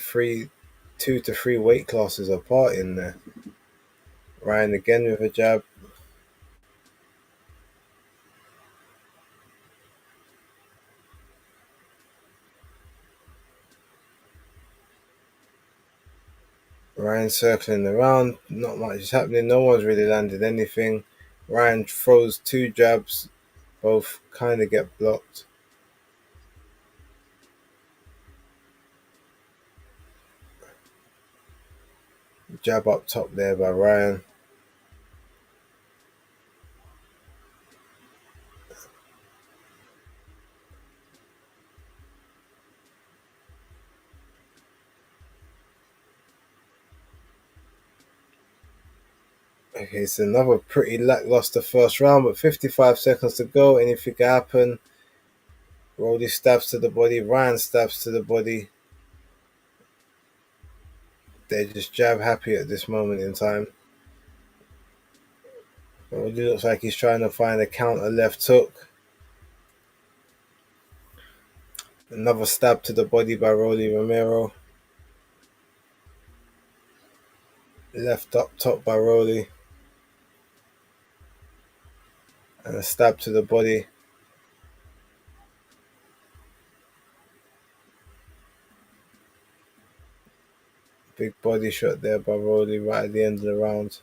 2 to 3 weight classes apart in there. Ryan again with a jab. Ryan circling around. Not much is happening. No one's really landed anything. Ryan throws 2 jabs. Both kind of get blocked. Jab up top there by Ryan. Okay, it's another pretty lackluster first round, but 55 seconds to go. Anything can happen. Rolly stabs to the body. Ryan stabs to the body. They're just jab happy at this moment in time. Rolly looks like he's trying to find a counter left hook. Another stab to the body by Romero. Left up top by Rolly. And a stab to the body. Big body shot there by Rolly right at the end of the round.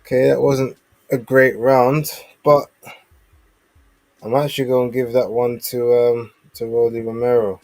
Okay, that wasn't a great round, but I'm actually going to give that one to Rolly Romero.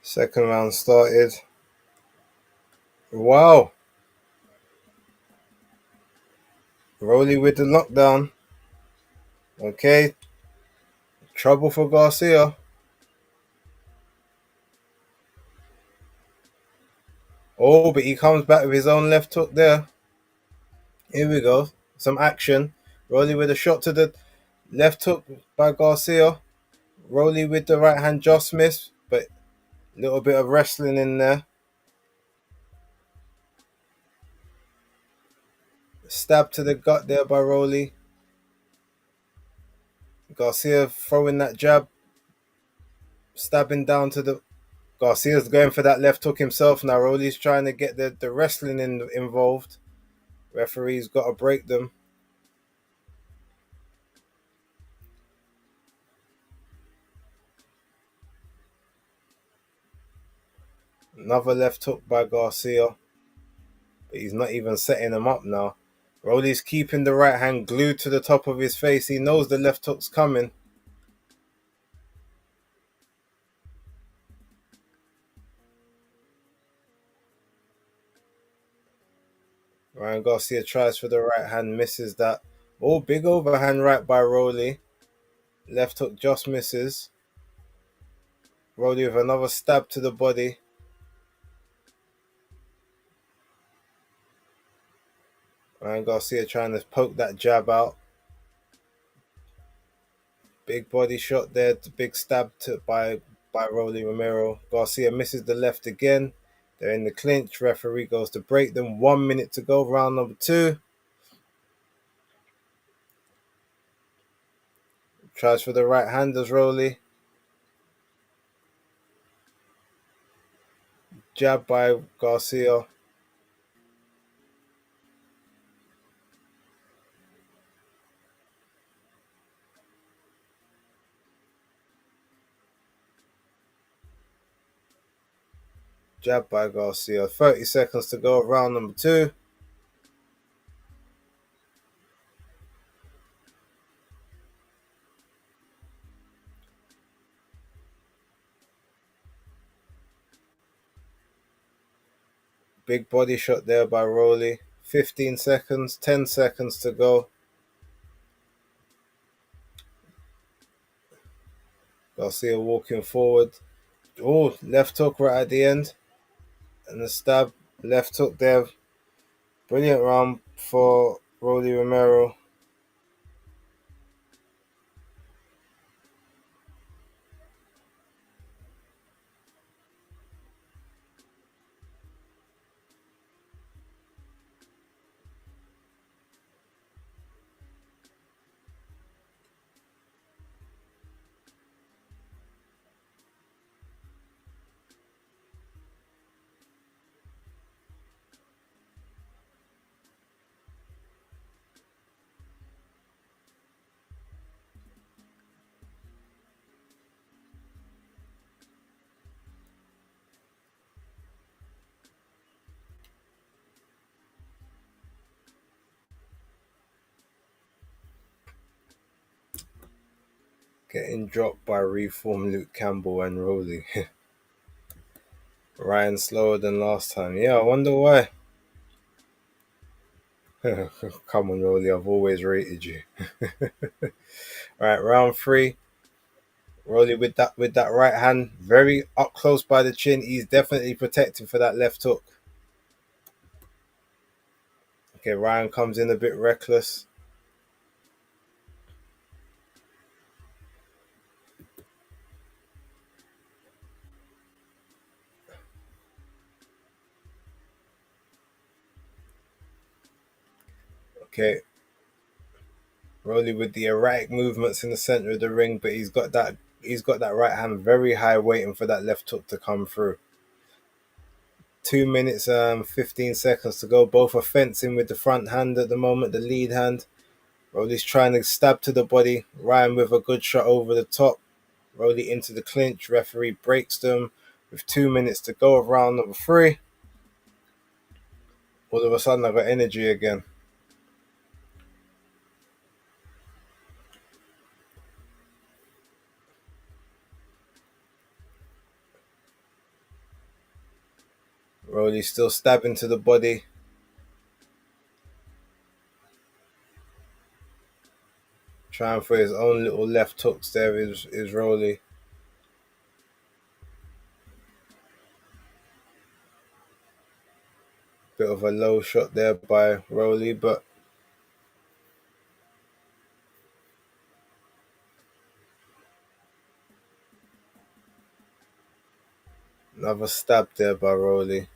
Second round started. Wow. Rolly with the knockdown. Okay. Trouble for Garcia. Oh, but he comes back with his own left hook there. Here we go. Some action. Rolly with a shot to the left hook by Garcia. Rolly with the right hand just missed, but Little bit of wrestling in there. Stab to the gut there by Rolly. Garcia throwing that jab, stabbing down to the. Garcia's going for that left hook himself now. Rolly's trying to get the wrestling involved. Referee's got to break them. Another left hook by Garcia. But he's not even setting him up now. Rolly's keeping the right hand glued to the top of his face. He knows the left hook's coming. Ryan Garcia tries for the right hand, misses that. Oh, big overhand right by Rolly. Left hook just misses. Rolly with another stab to the body. Ryan Garcia trying to poke that jab out. Big body shot there, big stab by Rolly Romero. Garcia misses the left again. They're in the clinch. Referee goes to break them. 1 minute to go, round number 2. Tries for the right hand as Rolly. Jab by Garcia. Jab by Garcia. 30 seconds to go, round number 2. Big body shot there by Rolly. 15 seconds, 10 seconds to go. Garcia walking forward. Oh, left hook right at the end. And the stab. Left hook there. Brilliant round for Rolly Romero. Getting dropped by reform Luke Campbell and Rolly. Ryan slower than last time. Yeah, I wonder why. Come on, Rolly, I've always rated you. Right, round 3. Rolly with that right hand, very up close by the chin. He's definitely protecting for that left hook. Okay, Ryan comes in a bit reckless. Okay, Rolly with the erratic movements in the center of the ring, but he's got that right hand very high, waiting for that left hook to come through. 2 minutes 15 seconds to go. Both are fencing with the front hand at the moment, the lead hand. Rolly's trying to stab to the body. Ryan with a good shot over the top. Rolly into the clinch. Referee breaks them with 2 minutes to go of round number 3. All of a sudden, I got energy again. Rolly's still stabbing to the body. Trying for his own little left hooks there is Rolly. Bit of a low shot there by Rolly, but Another stab there by Rolly.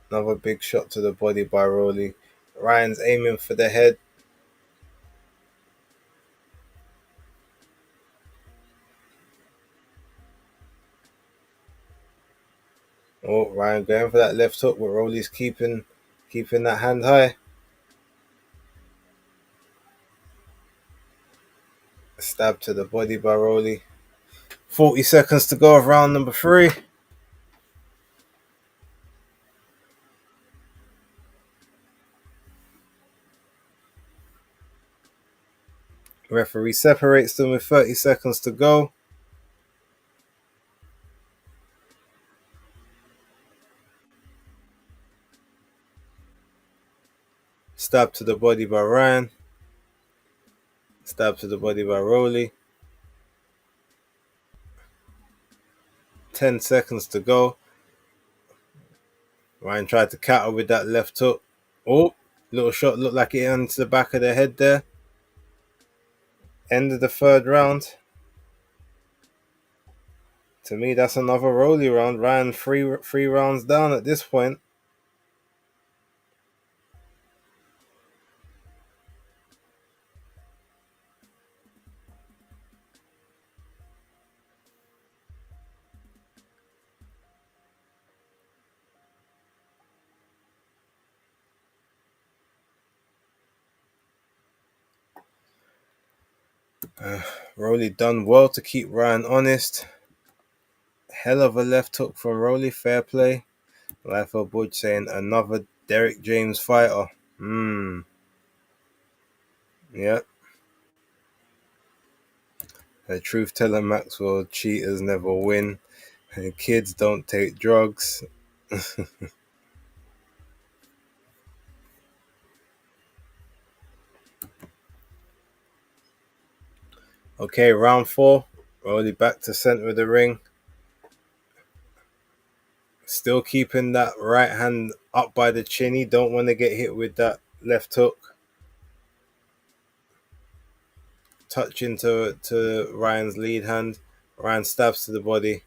Another big shot to the body by Rolly. Ryan's aiming for the head. Oh, Ryan going for that left hook, but Rolly's keeping that hand high. Stab to the body by Rolly. 40 seconds to go of round number 3. Referee separates them with 30 seconds to go. Stab to the body by Ryan. Stab to the body by Rolly. 10 seconds to go. Ryan tried to counter with that left hook. Oh, little shot looked like it went into the back of the head there. End of the 3rd round. To me, that's another Rolly round. Ryan three rounds down at this point. Rolly done well to keep Ryan honest. Hell of a left hook from Rolly. Fair play. Life of Budge saying another Derek James fighter. Yeah. The truth teller Maxwell, cheaters never win. Kids don't take drugs. Okay, round 4. Rolly back to center of the ring. Still keeping that right hand up by the chinny. Don't want to get hit with that left hook. Touch into Ryan's lead hand. Ryan stabs to the body.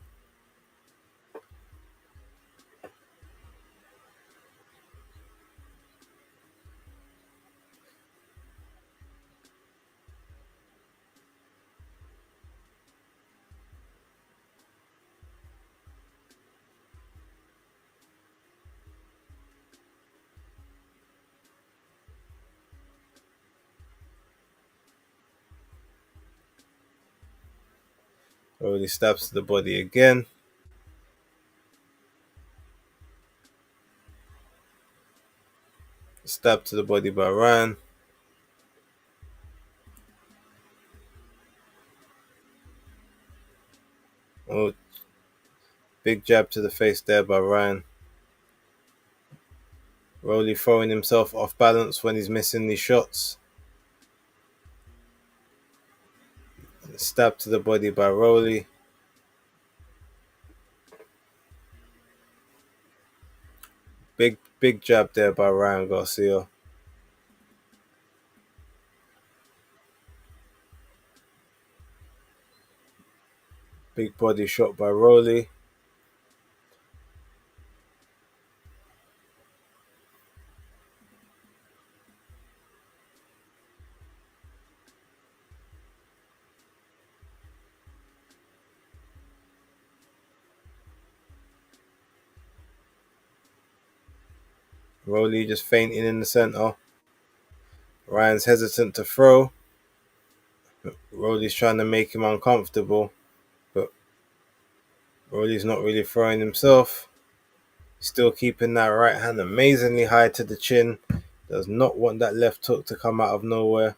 Rolly stabs to the body again. Stab to the body by Ryan. Oh, big jab to the face there by Ryan. Rolly throwing himself off balance when he's missing these shots. Stab to the body by Rolly. Big jab there by Ryan Garcia. Big body shot by Rolly. Rolly just fainting in the center. Ryan's hesitant to throw. Rolly's trying to make him uncomfortable, but Rolly's not really throwing himself. Still keeping that right hand amazingly high to the chin. Does not want that left hook to come out of nowhere.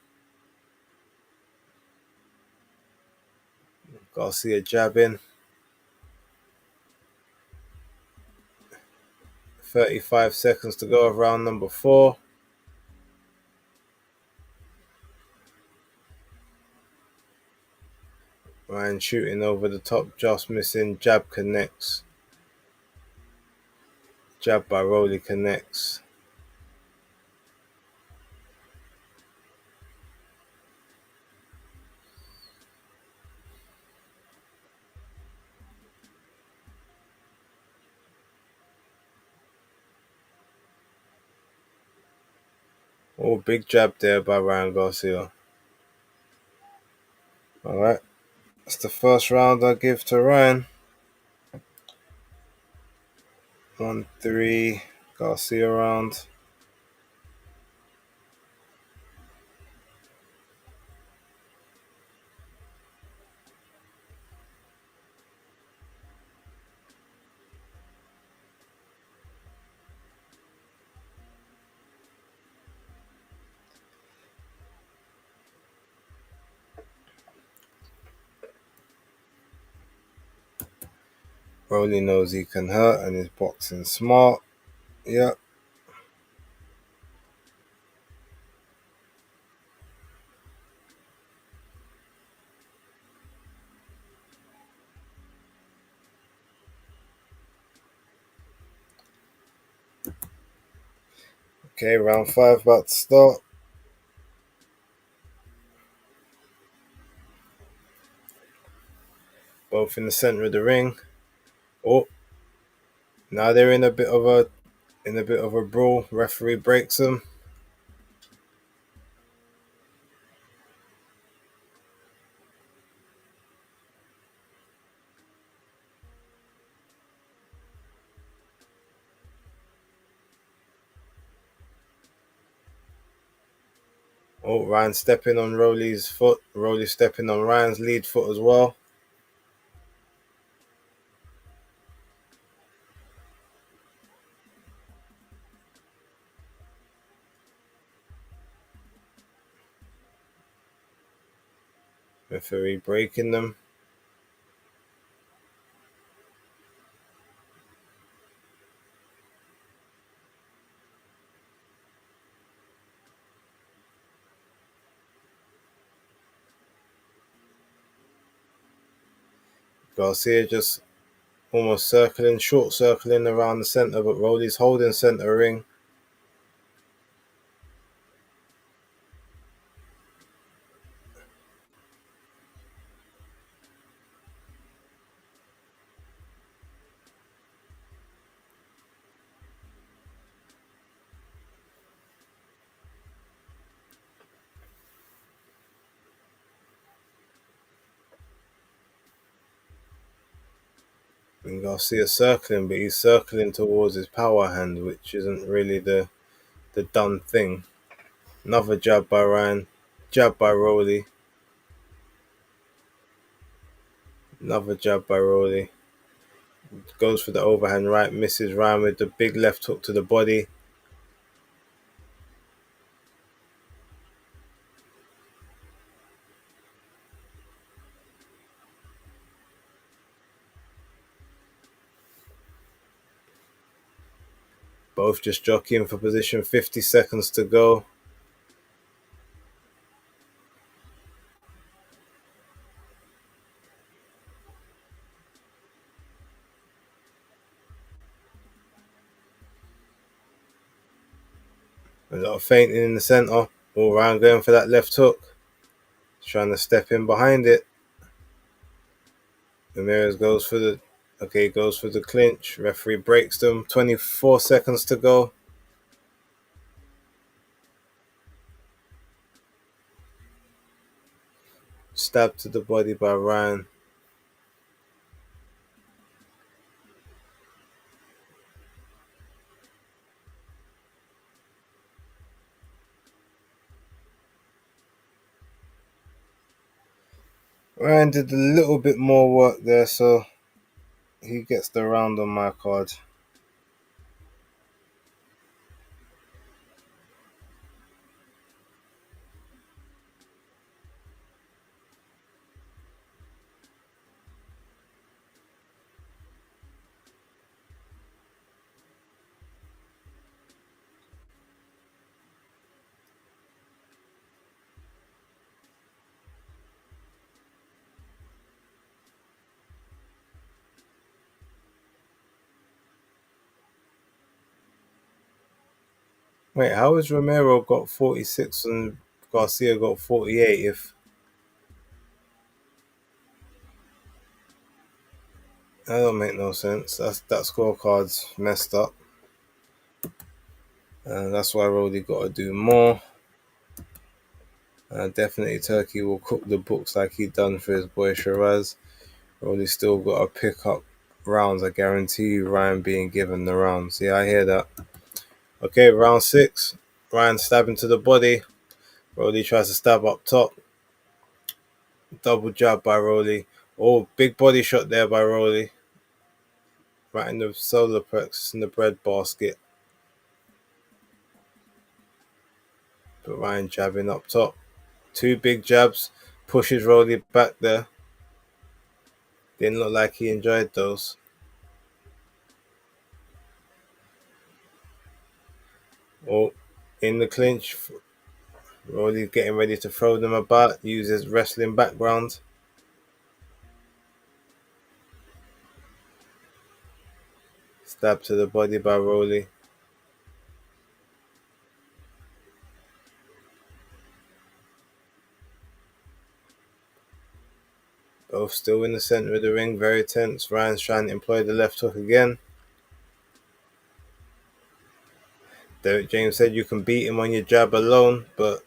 Garcia jabbing. 35 seconds to go of round number 4. Ryan shooting over the top, just missing. Jab connects. Jab by Rolly connects. Oh, big jab there by Ryan Garcia. All right. That's the first round I give to Ryan. 1-3 Garcia round. Rolly knows he can hurt and he's boxing smart. Yep. Okay, round 5 about to start. Both in the center of the ring. Oh, now they're in a bit of a brawl. Referee breaks them. Oh, Ryan stepping on Rolly's foot. Rolly stepping on Ryan's lead foot as well. Referee breaking them. Garcia just almost short circling around the center, but Rolly's holding center ring. And Garcia circling, but he's circling towards his power hand, which isn't really the done thing. Another jab by Ryan. Jab by Rolly. Another jab by Rolly. Goes for the overhand right, misses Ryan with the big left hook to the body. Both just jockeying for position. 50 seconds to go. A lot of feinting in the center. All Ryan going for that left hook. Trying to step in behind it. Ramirez goes for the clinch. Referee breaks them. 24 seconds to go. Stab to the body by Ryan. Ryan did a little bit more work there, so he gets the round on my card. Wait, how has Romero got 46 and Garcia got 48? If that don't make no sense. That scorecard's messed up, and that's why Roddy got to do more. Definitely Turkey will cook the books like he done for his boy Shiraz. Rolly still got to pick up rounds. I guarantee you Ryan being given the rounds. Yeah, I hear that. Okay, round six. Ryan stabbing to the body. Rolly tries to stab up top. Double jab by Rolly. Oh, big body shot there by Rolly. Right in the solar plexus in the bread basket. But Ryan jabbing up top. Two big jabs. Pushes Rolly back there. Didn't look like he enjoyed those. Oh, in the clinch. Rolly getting ready to throw them about. Uses wrestling background. Stab to the body by Rolly. Both still in the center of the ring, very tense. Ryan's trying to employ the left hook again. Derek James said you can beat him on your jab alone, but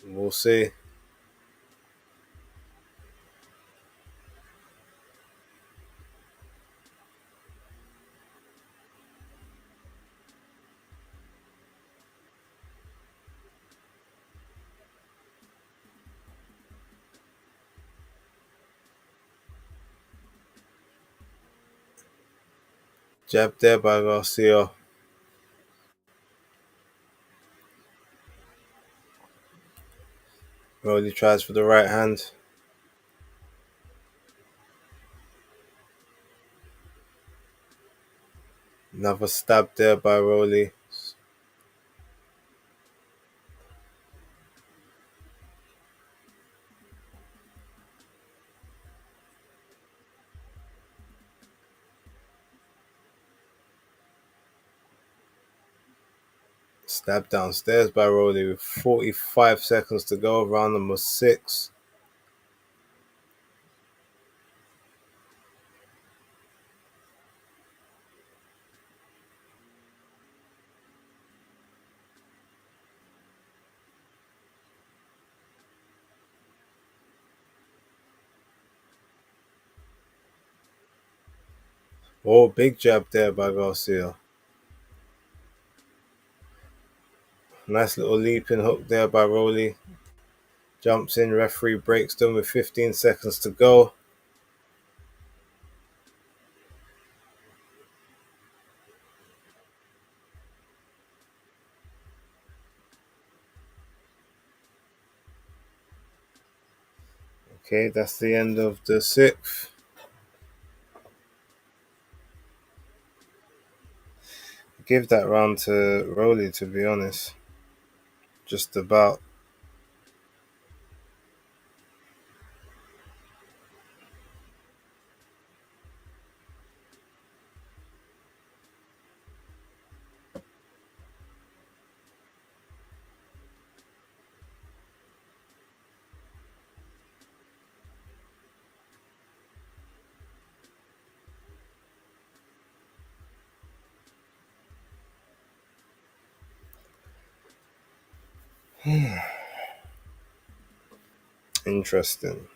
we'll see. Jab there by Garcia. Rolly tries for the right hand. Another stab there by Rolly. Stab downstairs by Rolly with 45 seconds to go. Round number 6. Oh, big jab there by Garcia. Nice little leaping hook there by Rolly. Jumps in, referee breaks them with 15 seconds to go. Okay, that's the end of the 6th. Give that round to Rolly, to be honest. Just about. Interesting.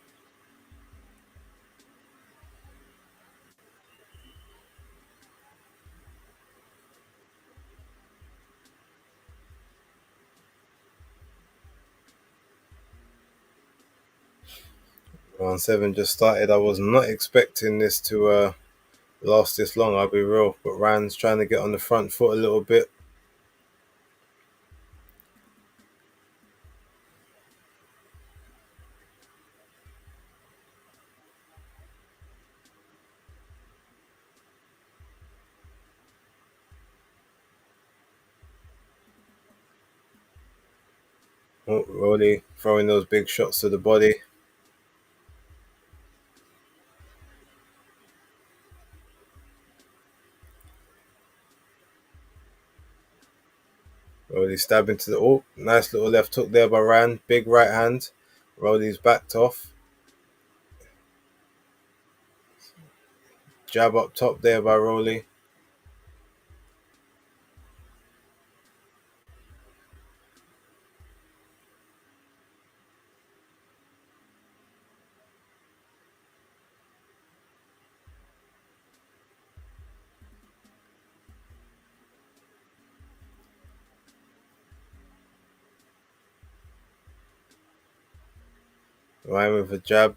Round 7 just started. I was not expecting this to last this long, I'll be real. But Ryan's trying to get on the front foot a little bit. Oh, Rolly throwing those big shots to the body. Rolly stabbing to the... Oh, nice little left hook there by Ryan. Big right hand. Rolly's backed off. Jab up top there by Rolly. Ryan with a jab.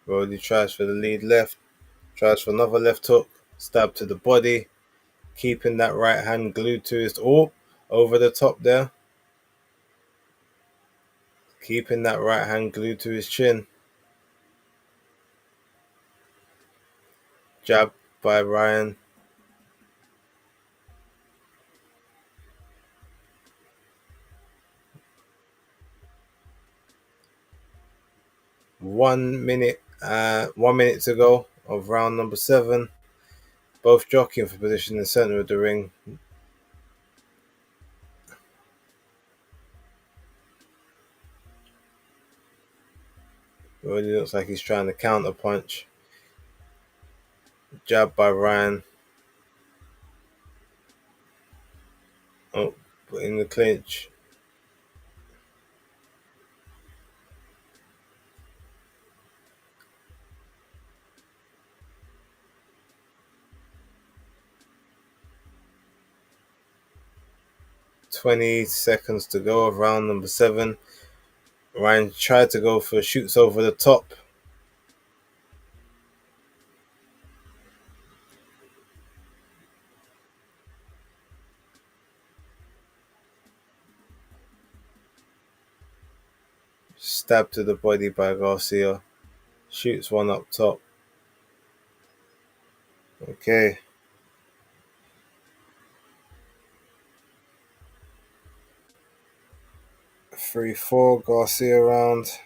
Brody tries for the lead left. Tries for another left hook. Stab to the body. Keeping that right hand glued to his... Oh, over the top there. Keeping that right hand glued to his chin. Jab by Ryan. One minute to go of round number 7. Both jockeying for position in the center of the ring. Really looks like he's trying to counter punch. Jab by Ryan. Oh, put in the clinch. $20 to go of round number 7. Ryan tried to go for shoots over the top. Stab to the body by Garcia. Shoots one up top. Okay. 3-4 Garcia round.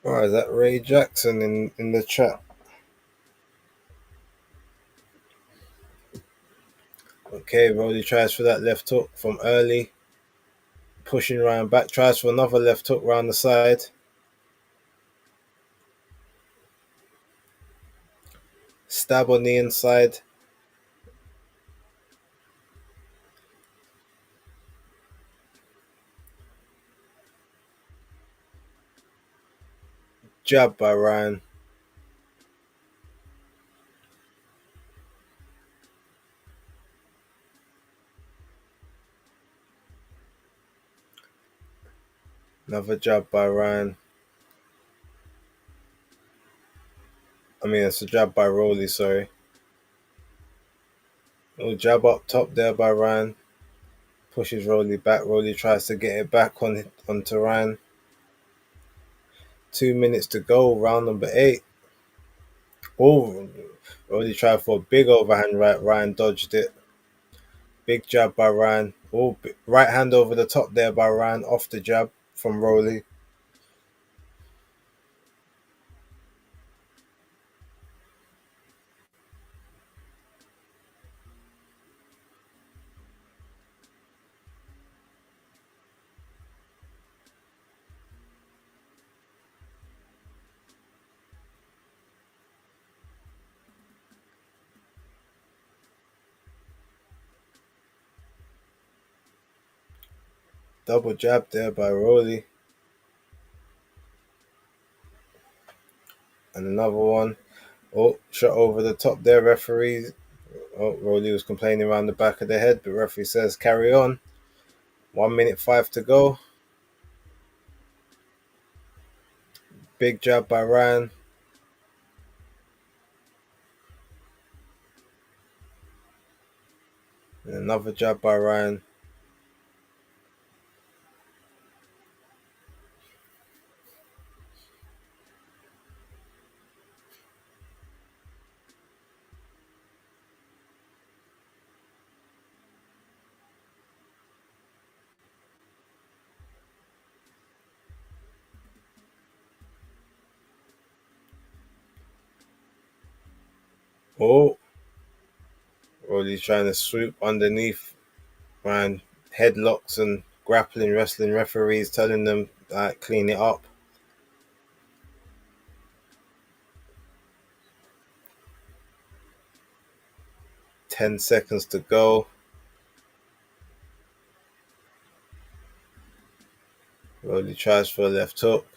Alright, is that Ray Jackson in the chat? Okay, Roddy tries for that left hook from early. Pushing Ryan back. Tries for another left hook round the side. Stab on the inside. Jab by Ryan. Another jab by Ryan. I mean, it's a jab by Rolly, sorry. Oh, jab up top there by Ryan. Pushes Rolly back. Rolly tries to get it back onto Ryan. 2 minutes to go, round number 8. Oh, Rolly tried for a big overhand right. Ryan dodged it. Big jab by Ryan. Oh, right hand over the top there by Ryan. Off the jab from Rolly. Double jab there by Rolly. And another one. Oh, shot over the top there, referee. Oh, Rolly was complaining around the back of the head, but referee says carry on. 1 minute 5 to go. Big jab by Ryan. And another jab by Ryan. Oh, Rolly's trying to swoop underneath, man. Headlocks and grappling wrestling referees telling them clean it up. 10 seconds to go. Rolly tries for a left hook.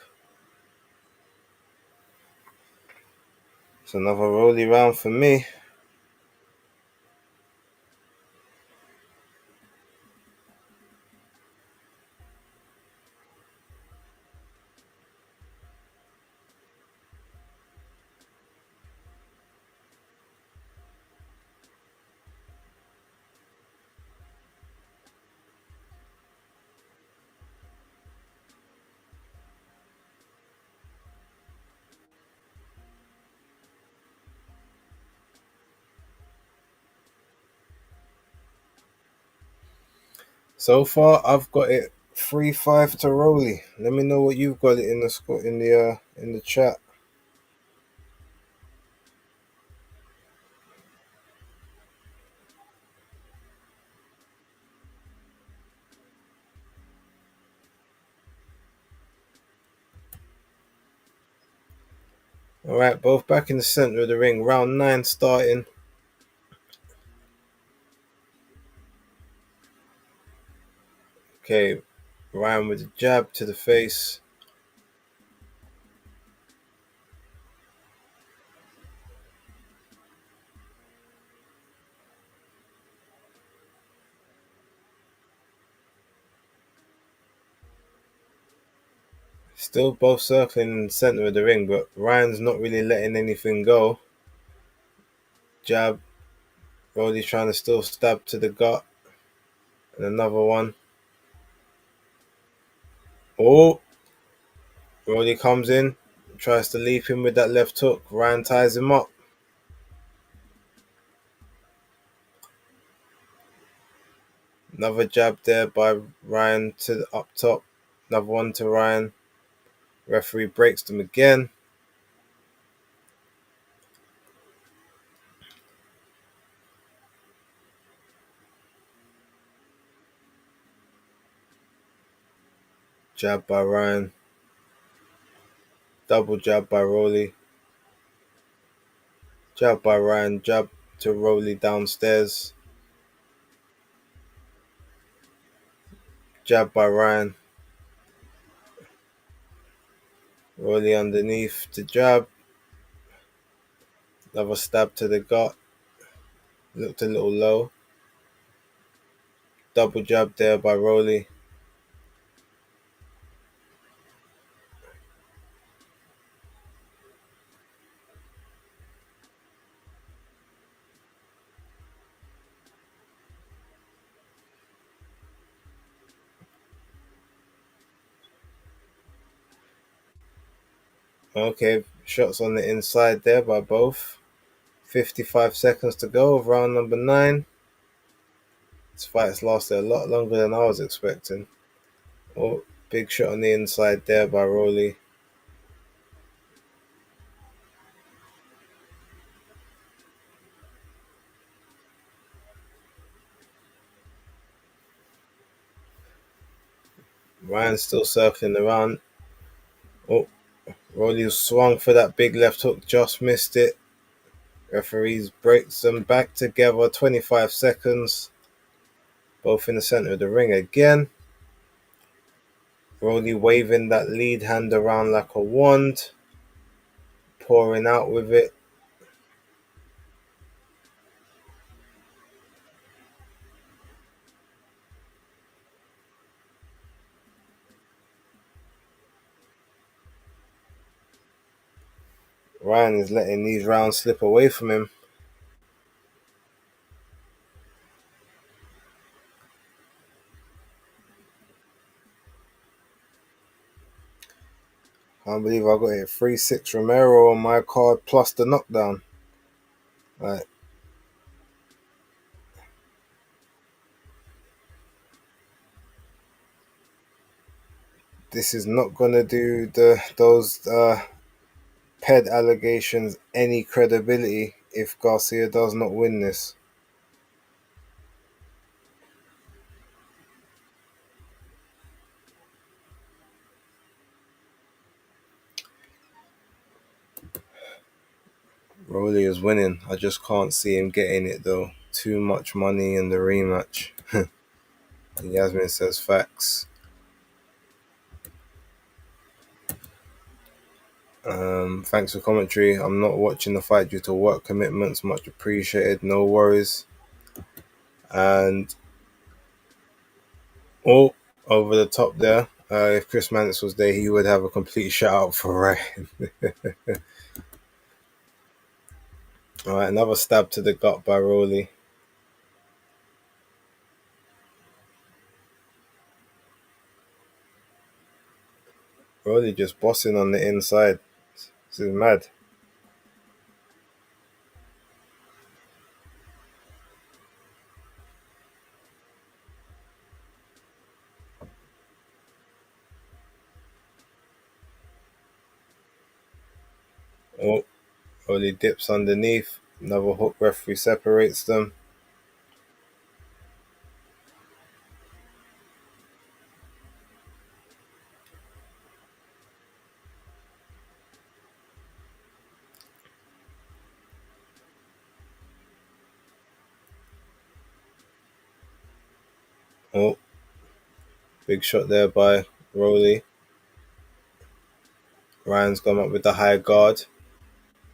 It's another Rolly round for me. So far, I've got it 3-5 to Rolly. Let me know what you've got it in the chat. All right, both back in the center of the ring. Round 9 starting. Okay, Ryan with a jab to the face. Still both circling in the center of the ring, but Ryan's not really letting anything go. Jab. Rolly's trying to still stab to the gut. And another one. Oh! Rolly comes in. Tries to leap him with that left hook. Ryan ties him up. Another jab there by Ryan to the up top. Another one to Ryan. Referee breaks them again. Jab by Ryan. Double jab by Rolly. Jab by Ryan. Jab to Rolly downstairs. Jab by Ryan. Rolly underneath to jab. Another stab to the gut. Looked a little low. Double jab there by Rolly. Okay, shots on the inside there by both. 55 seconds to go of round number 9. This fight's lasted a lot longer than I was expecting. Oh, big shot on the inside there by Rolly. Ryan still circling around. Oh, Rolly swung for that big left hook, just missed it. Referees breaks them back together, 25 seconds. Both in the center of the ring again. Rolly waving that lead hand around like a wand. Pouring out with it. Ryan is letting these rounds slip away from him. Can't believe I got it 3-6 Romero on my card plus the knockdown. Like, this is not gonna do those PED allegations any credibility if Garcia does not win this. Rolly is winning. I just can't see him getting it though. Too much money in the rematch. And Yasmin says facts. Thanks for commentary. I'm not watching the fight due to work commitments. Much appreciated. No worries. And oh, over the top there. If Chris Mannix was there, he would have a complete shout out for Ryan. All right, another stab to the gut by Rolly. Rolly just bossing on the inside. This is mad. Oh, Rolly dips underneath. Another hook, referee separates them. Oh, big shot there by Rolly. Ryan's gone up with the high guard.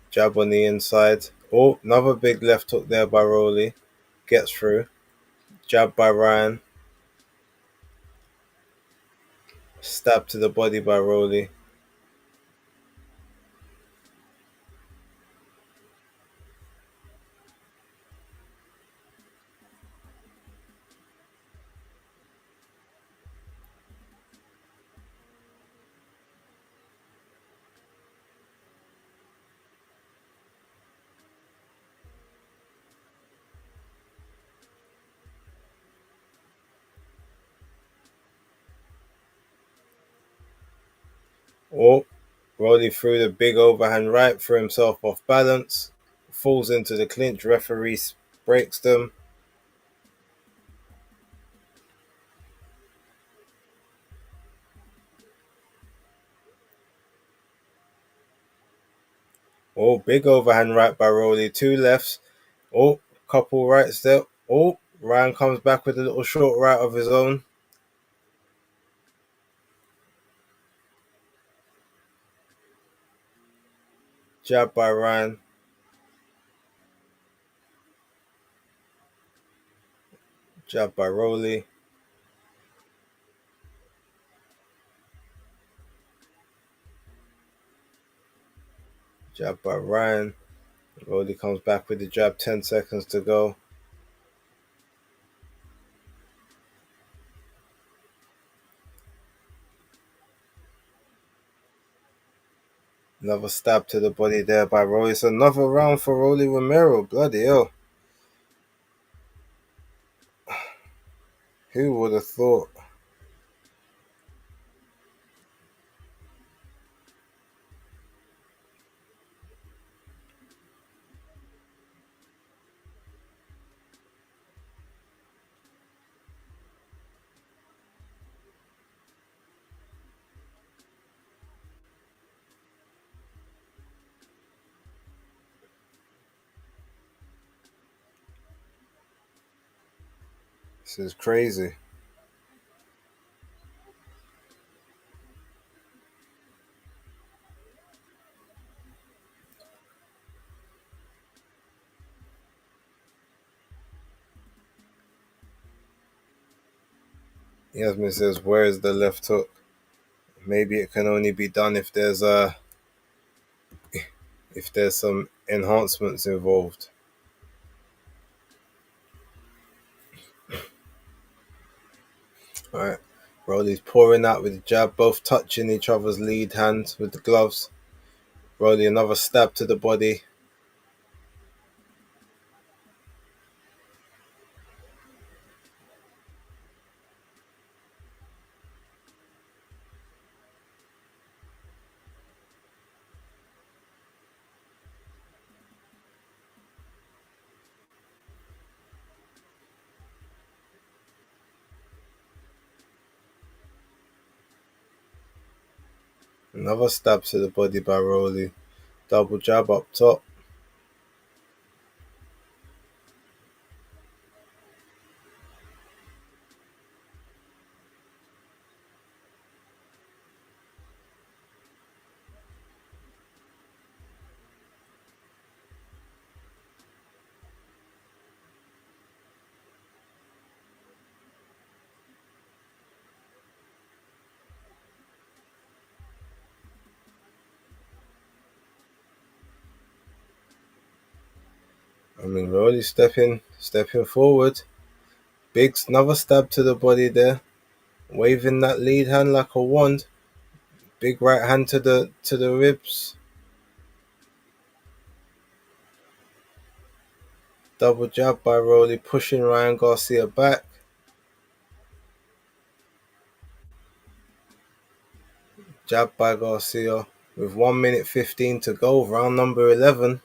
Jab on the inside. Oh, another big left hook there by Rolly. Gets through. Jab by Ryan. Stab to the body by Rolly. Oh, Rolly threw the big overhand right, threw himself off balance. Falls into the clinch. Referee breaks them. Oh, big overhand right by Rolly. Two lefts. Oh, couple rights there. Oh, Ryan comes back with a little short right of his own. Jab by Ryan. Jab by Rolly. Jab by Ryan. Rolly comes back with the jab. 10 seconds to go. Another stab to the body there by Rolly. It's another round for Rolly Romero. Bloody hell. Who would have thought? This is crazy. Yasmin says, "Where is the left hook? Maybe it can only be done if there's some enhancements involved." All right, Rolly's pouring out with the jab, both touching each other's lead hands with the gloves. Rolly another stab to the body. Another stab to the body by Rolly. Double jab up top. I mean, Rolly stepping forward. Big another stab to the body there. Waving that lead hand like a wand. Big right hand to the ribs. Double jab by Rolly, pushing Ryan Garcia back. Jab by Garcia with 1 minute 15 to go, round number 11.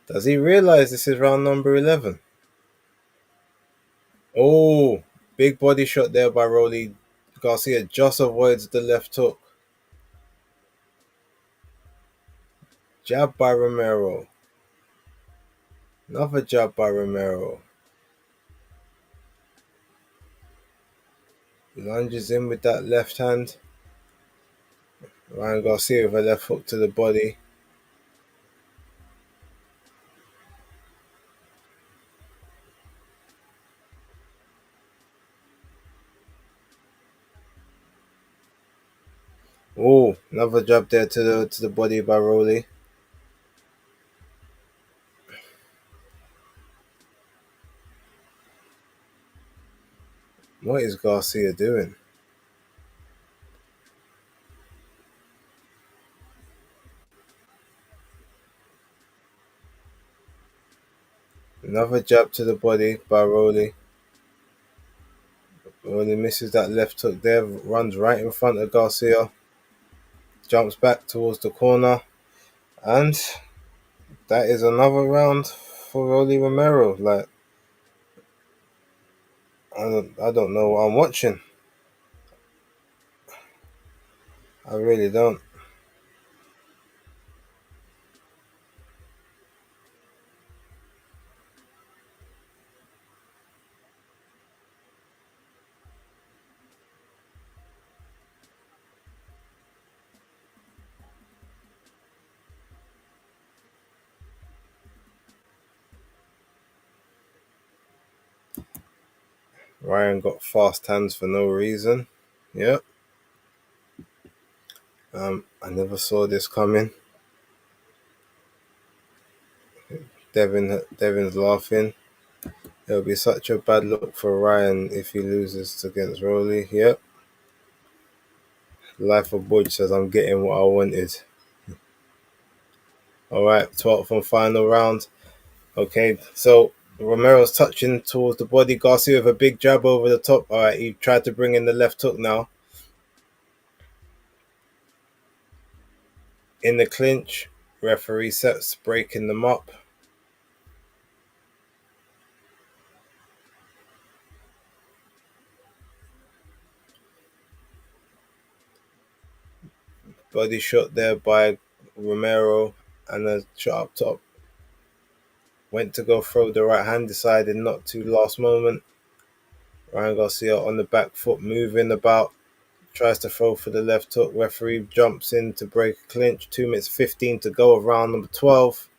Does he realize this is round number 11? Oh, big body shot there by Rolly. Garcia just avoids the left hook. Jab by Romero. Another jab by Romero. He lunges in with that left hand. Ryan Garcia with a left hook to the body. Oh, another jab there to the body by Rolly. What is Garcia doing? Another jab to the body by Rolly. Rolly misses that left hook there, runs right in front of Garcia, jumps back towards the corner, and that is another round for Rolly Romero. Like, I don't know what I'm watching. I really don't. Ryan got fast hands for no reason. Yep. I never saw this coming. Devin's laughing. It'll be such a bad look for Ryan if he loses against Rolly. Yep. Life of Budge says I'm getting what I wanted. Alright, 12th and final round. Okay, so Romero's touching towards the body. Garcia with a big jab over the top. Alright, he tried to bring in the left hook now. In the clinch, referee sets breaking them up. Body shot there by Romero and a shot up top. Went to go throw the right hand, decided not to last moment. Ryan Garcia on the back foot, moving about, tries to throw for the left hook. Referee jumps in to break a clinch. 2 minutes 15 to go of round number 12.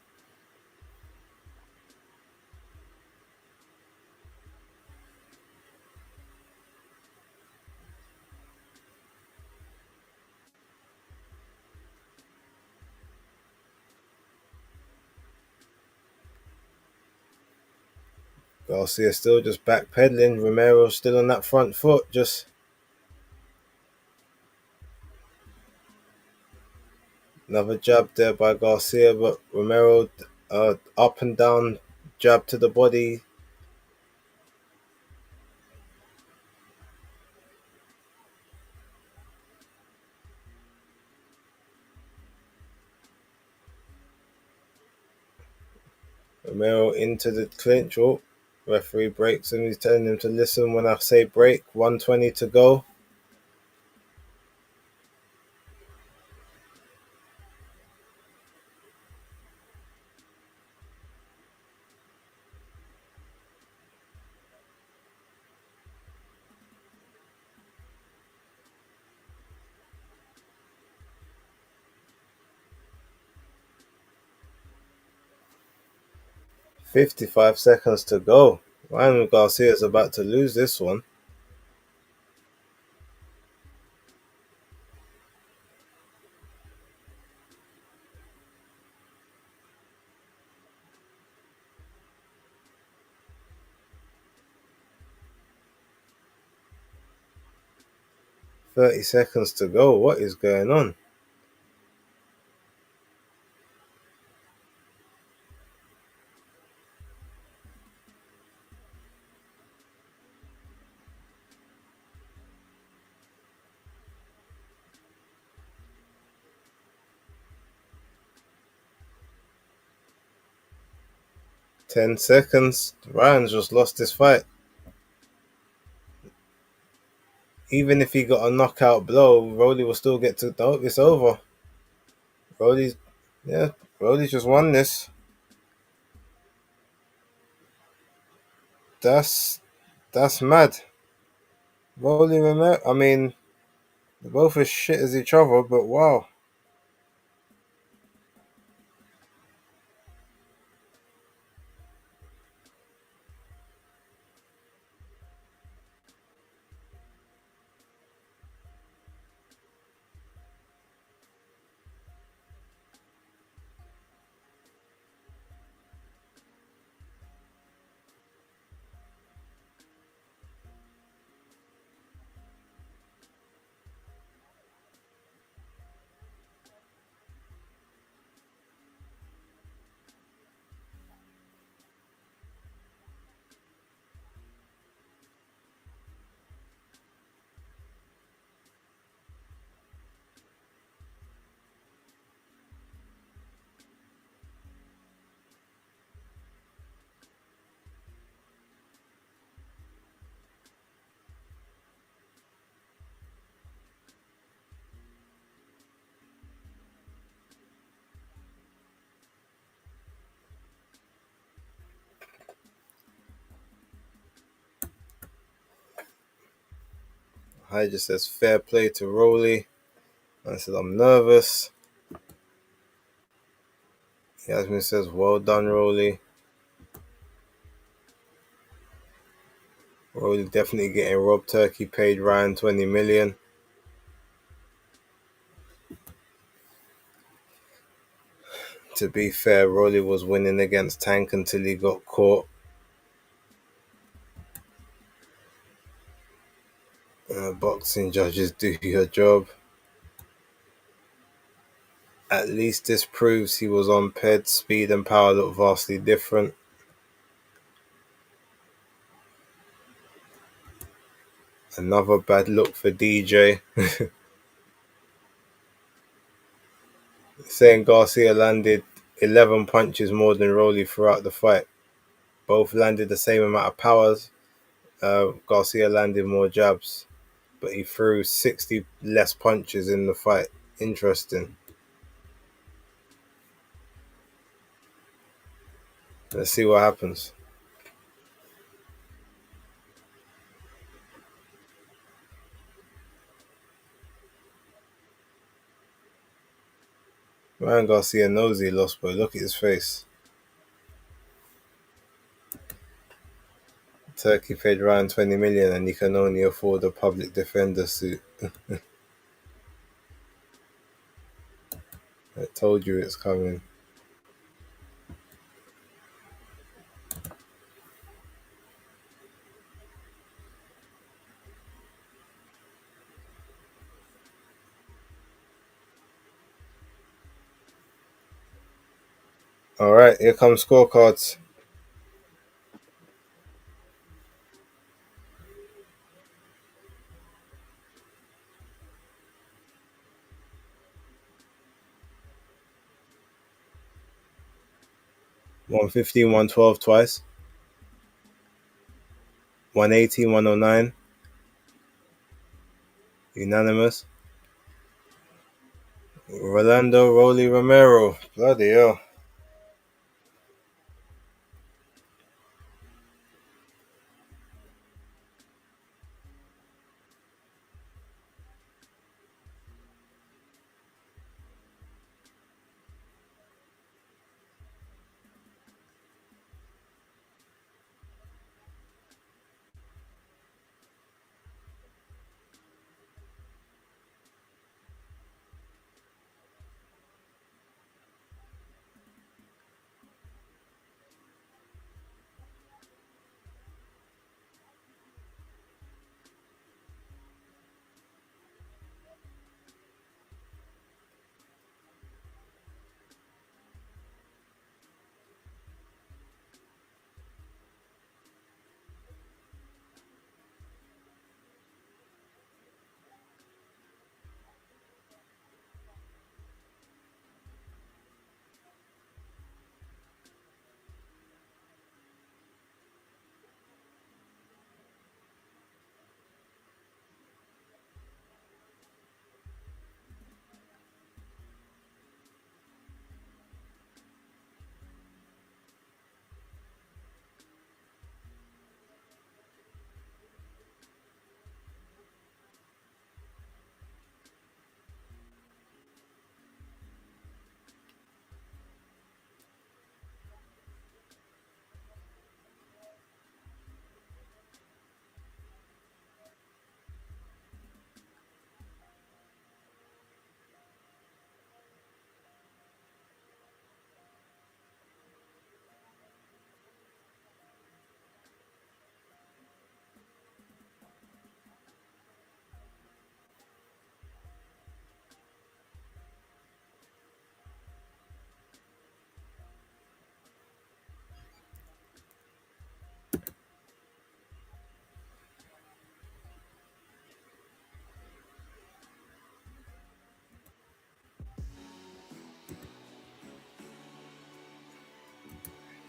Garcia still just backpedaling. Romero still on that front foot. Just another jab there by Garcia, but Romero up and down jab to the body. Romero into the clinch. Oh, referee breaks him. He's telling him to listen when I say break. 1:20 to go. 55 seconds to go. Ryan Garcia is about to lose this one. 30 seconds to go. What is going on? 10 seconds. Ryan just lost his fight. Even if he got a knockout blow, Rolly will still get to. No, it's over. Rolly's. Yeah, Rolly just won this. That's that's mad. Rolly Romero. I mean, they're both as shit as each other, but wow. I just says fair play to Rolly. I said I'm nervous. Yasmin says well done, Rolly. Rolly definitely getting robbed. Turkey paid Ryan 20 million. To be fair, Rolly was winning against Tank until he got caught. Boxing judges, do your job. At least this proves he was on ped. Speed and power look vastly different. Another bad look for DJ. Saying Garcia landed 11 punches more than Rolly throughout the fight. Both landed the same amount of powers. Garcia landed more jabs, but he threw 60 less punches in the fight. Interesting. Let's see what happens. Ryan Garcia knows he lost, but look at his face. Turkey paid Ryan 20 million and he can only afford a public defender suit. I told you it's coming. Alright, here comes scorecards. 115, 112 twice. 180, 109. Unanimous. Rolando Rolly Romero. Bloody hell.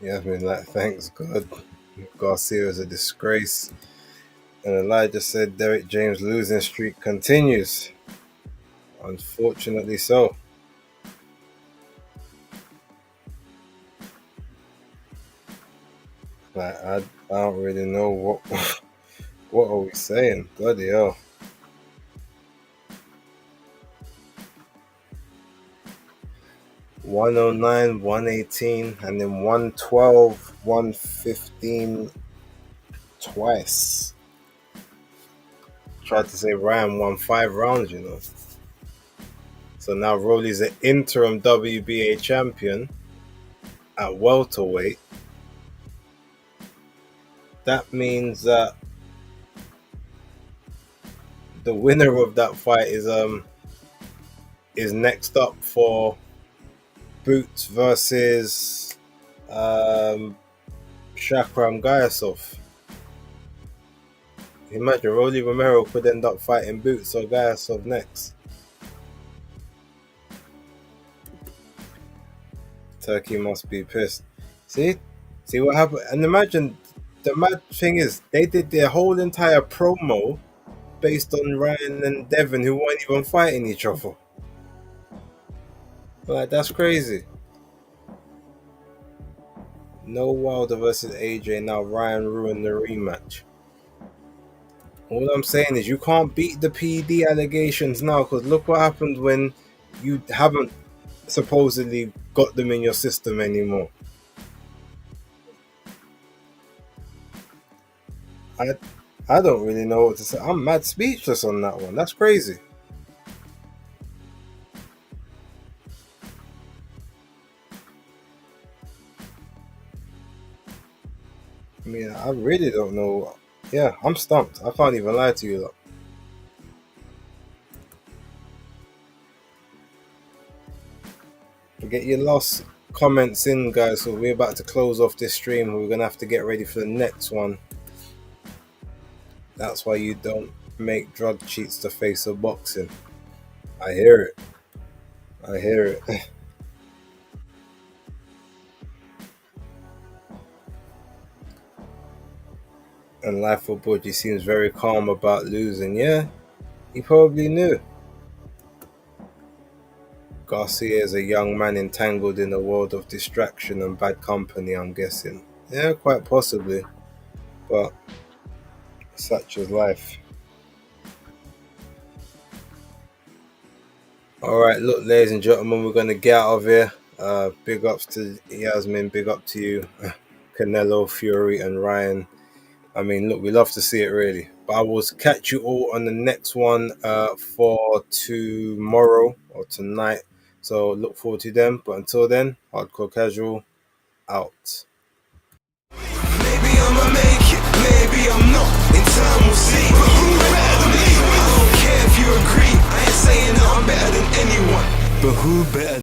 Yeah, I mean, like, thanks God. Garcia is a disgrace. And Elijah said Derek James' losing streak continues. Unfortunately so. Like, I don't really know what are we saying. Bloody hell. 109, 118, and then 112, 115 twice. Tried to say Ryan won 5 rounds, you know. So now Rolly's an interim WBA champion at welterweight. That means that the winner of that fight is next up for Boots versus Shakram Gayasov. Imagine Rolly Romero could end up fighting Boots or Gayasov next. Turkey must be pissed. See what happened? And imagine the mad thing is they did their whole entire promo based on Ryan and Devin, who weren't even fighting each other. Like, that's crazy. No Wilder versus AJ. Now Ryan ruined the rematch. All I'm saying is you can't beat the PD allegations now, because look what happened when you haven't supposedly got them in your system anymore. I I don't really know what to say. I'm mad speechless on that one. That's crazy. I mean, I really don't know. Yeah, I'm stumped. I can't even lie to you. Look. Get your last comments in, guys. So we're about to close off this stream. We're gonna have to get ready for the next one. That's why you don't make drug cheats the face of boxing. I hear it. I hear it. And Life for Budgie seems very calm about losing. Yeah, he probably knew. Garcia is a young man entangled in a world of distraction and bad company, I'm guessing. Yeah, quite possibly. But such is life. Alright, look, ladies and gentlemen, we're going to get out of here. Big ups to Yasmin, big up to you, Canelo, Fury, and Ryan. I mean, look, we love to see it, really. But I will catch you all on the next one for tomorrow or tonight. So look forward to them. But until then, Hardcore Casual out. Maybe I'ma make it, maybe I'm not. In time we'll see. But who better than me? I don't care if you agree. I ain't saying that I'm better than anyone. But who better?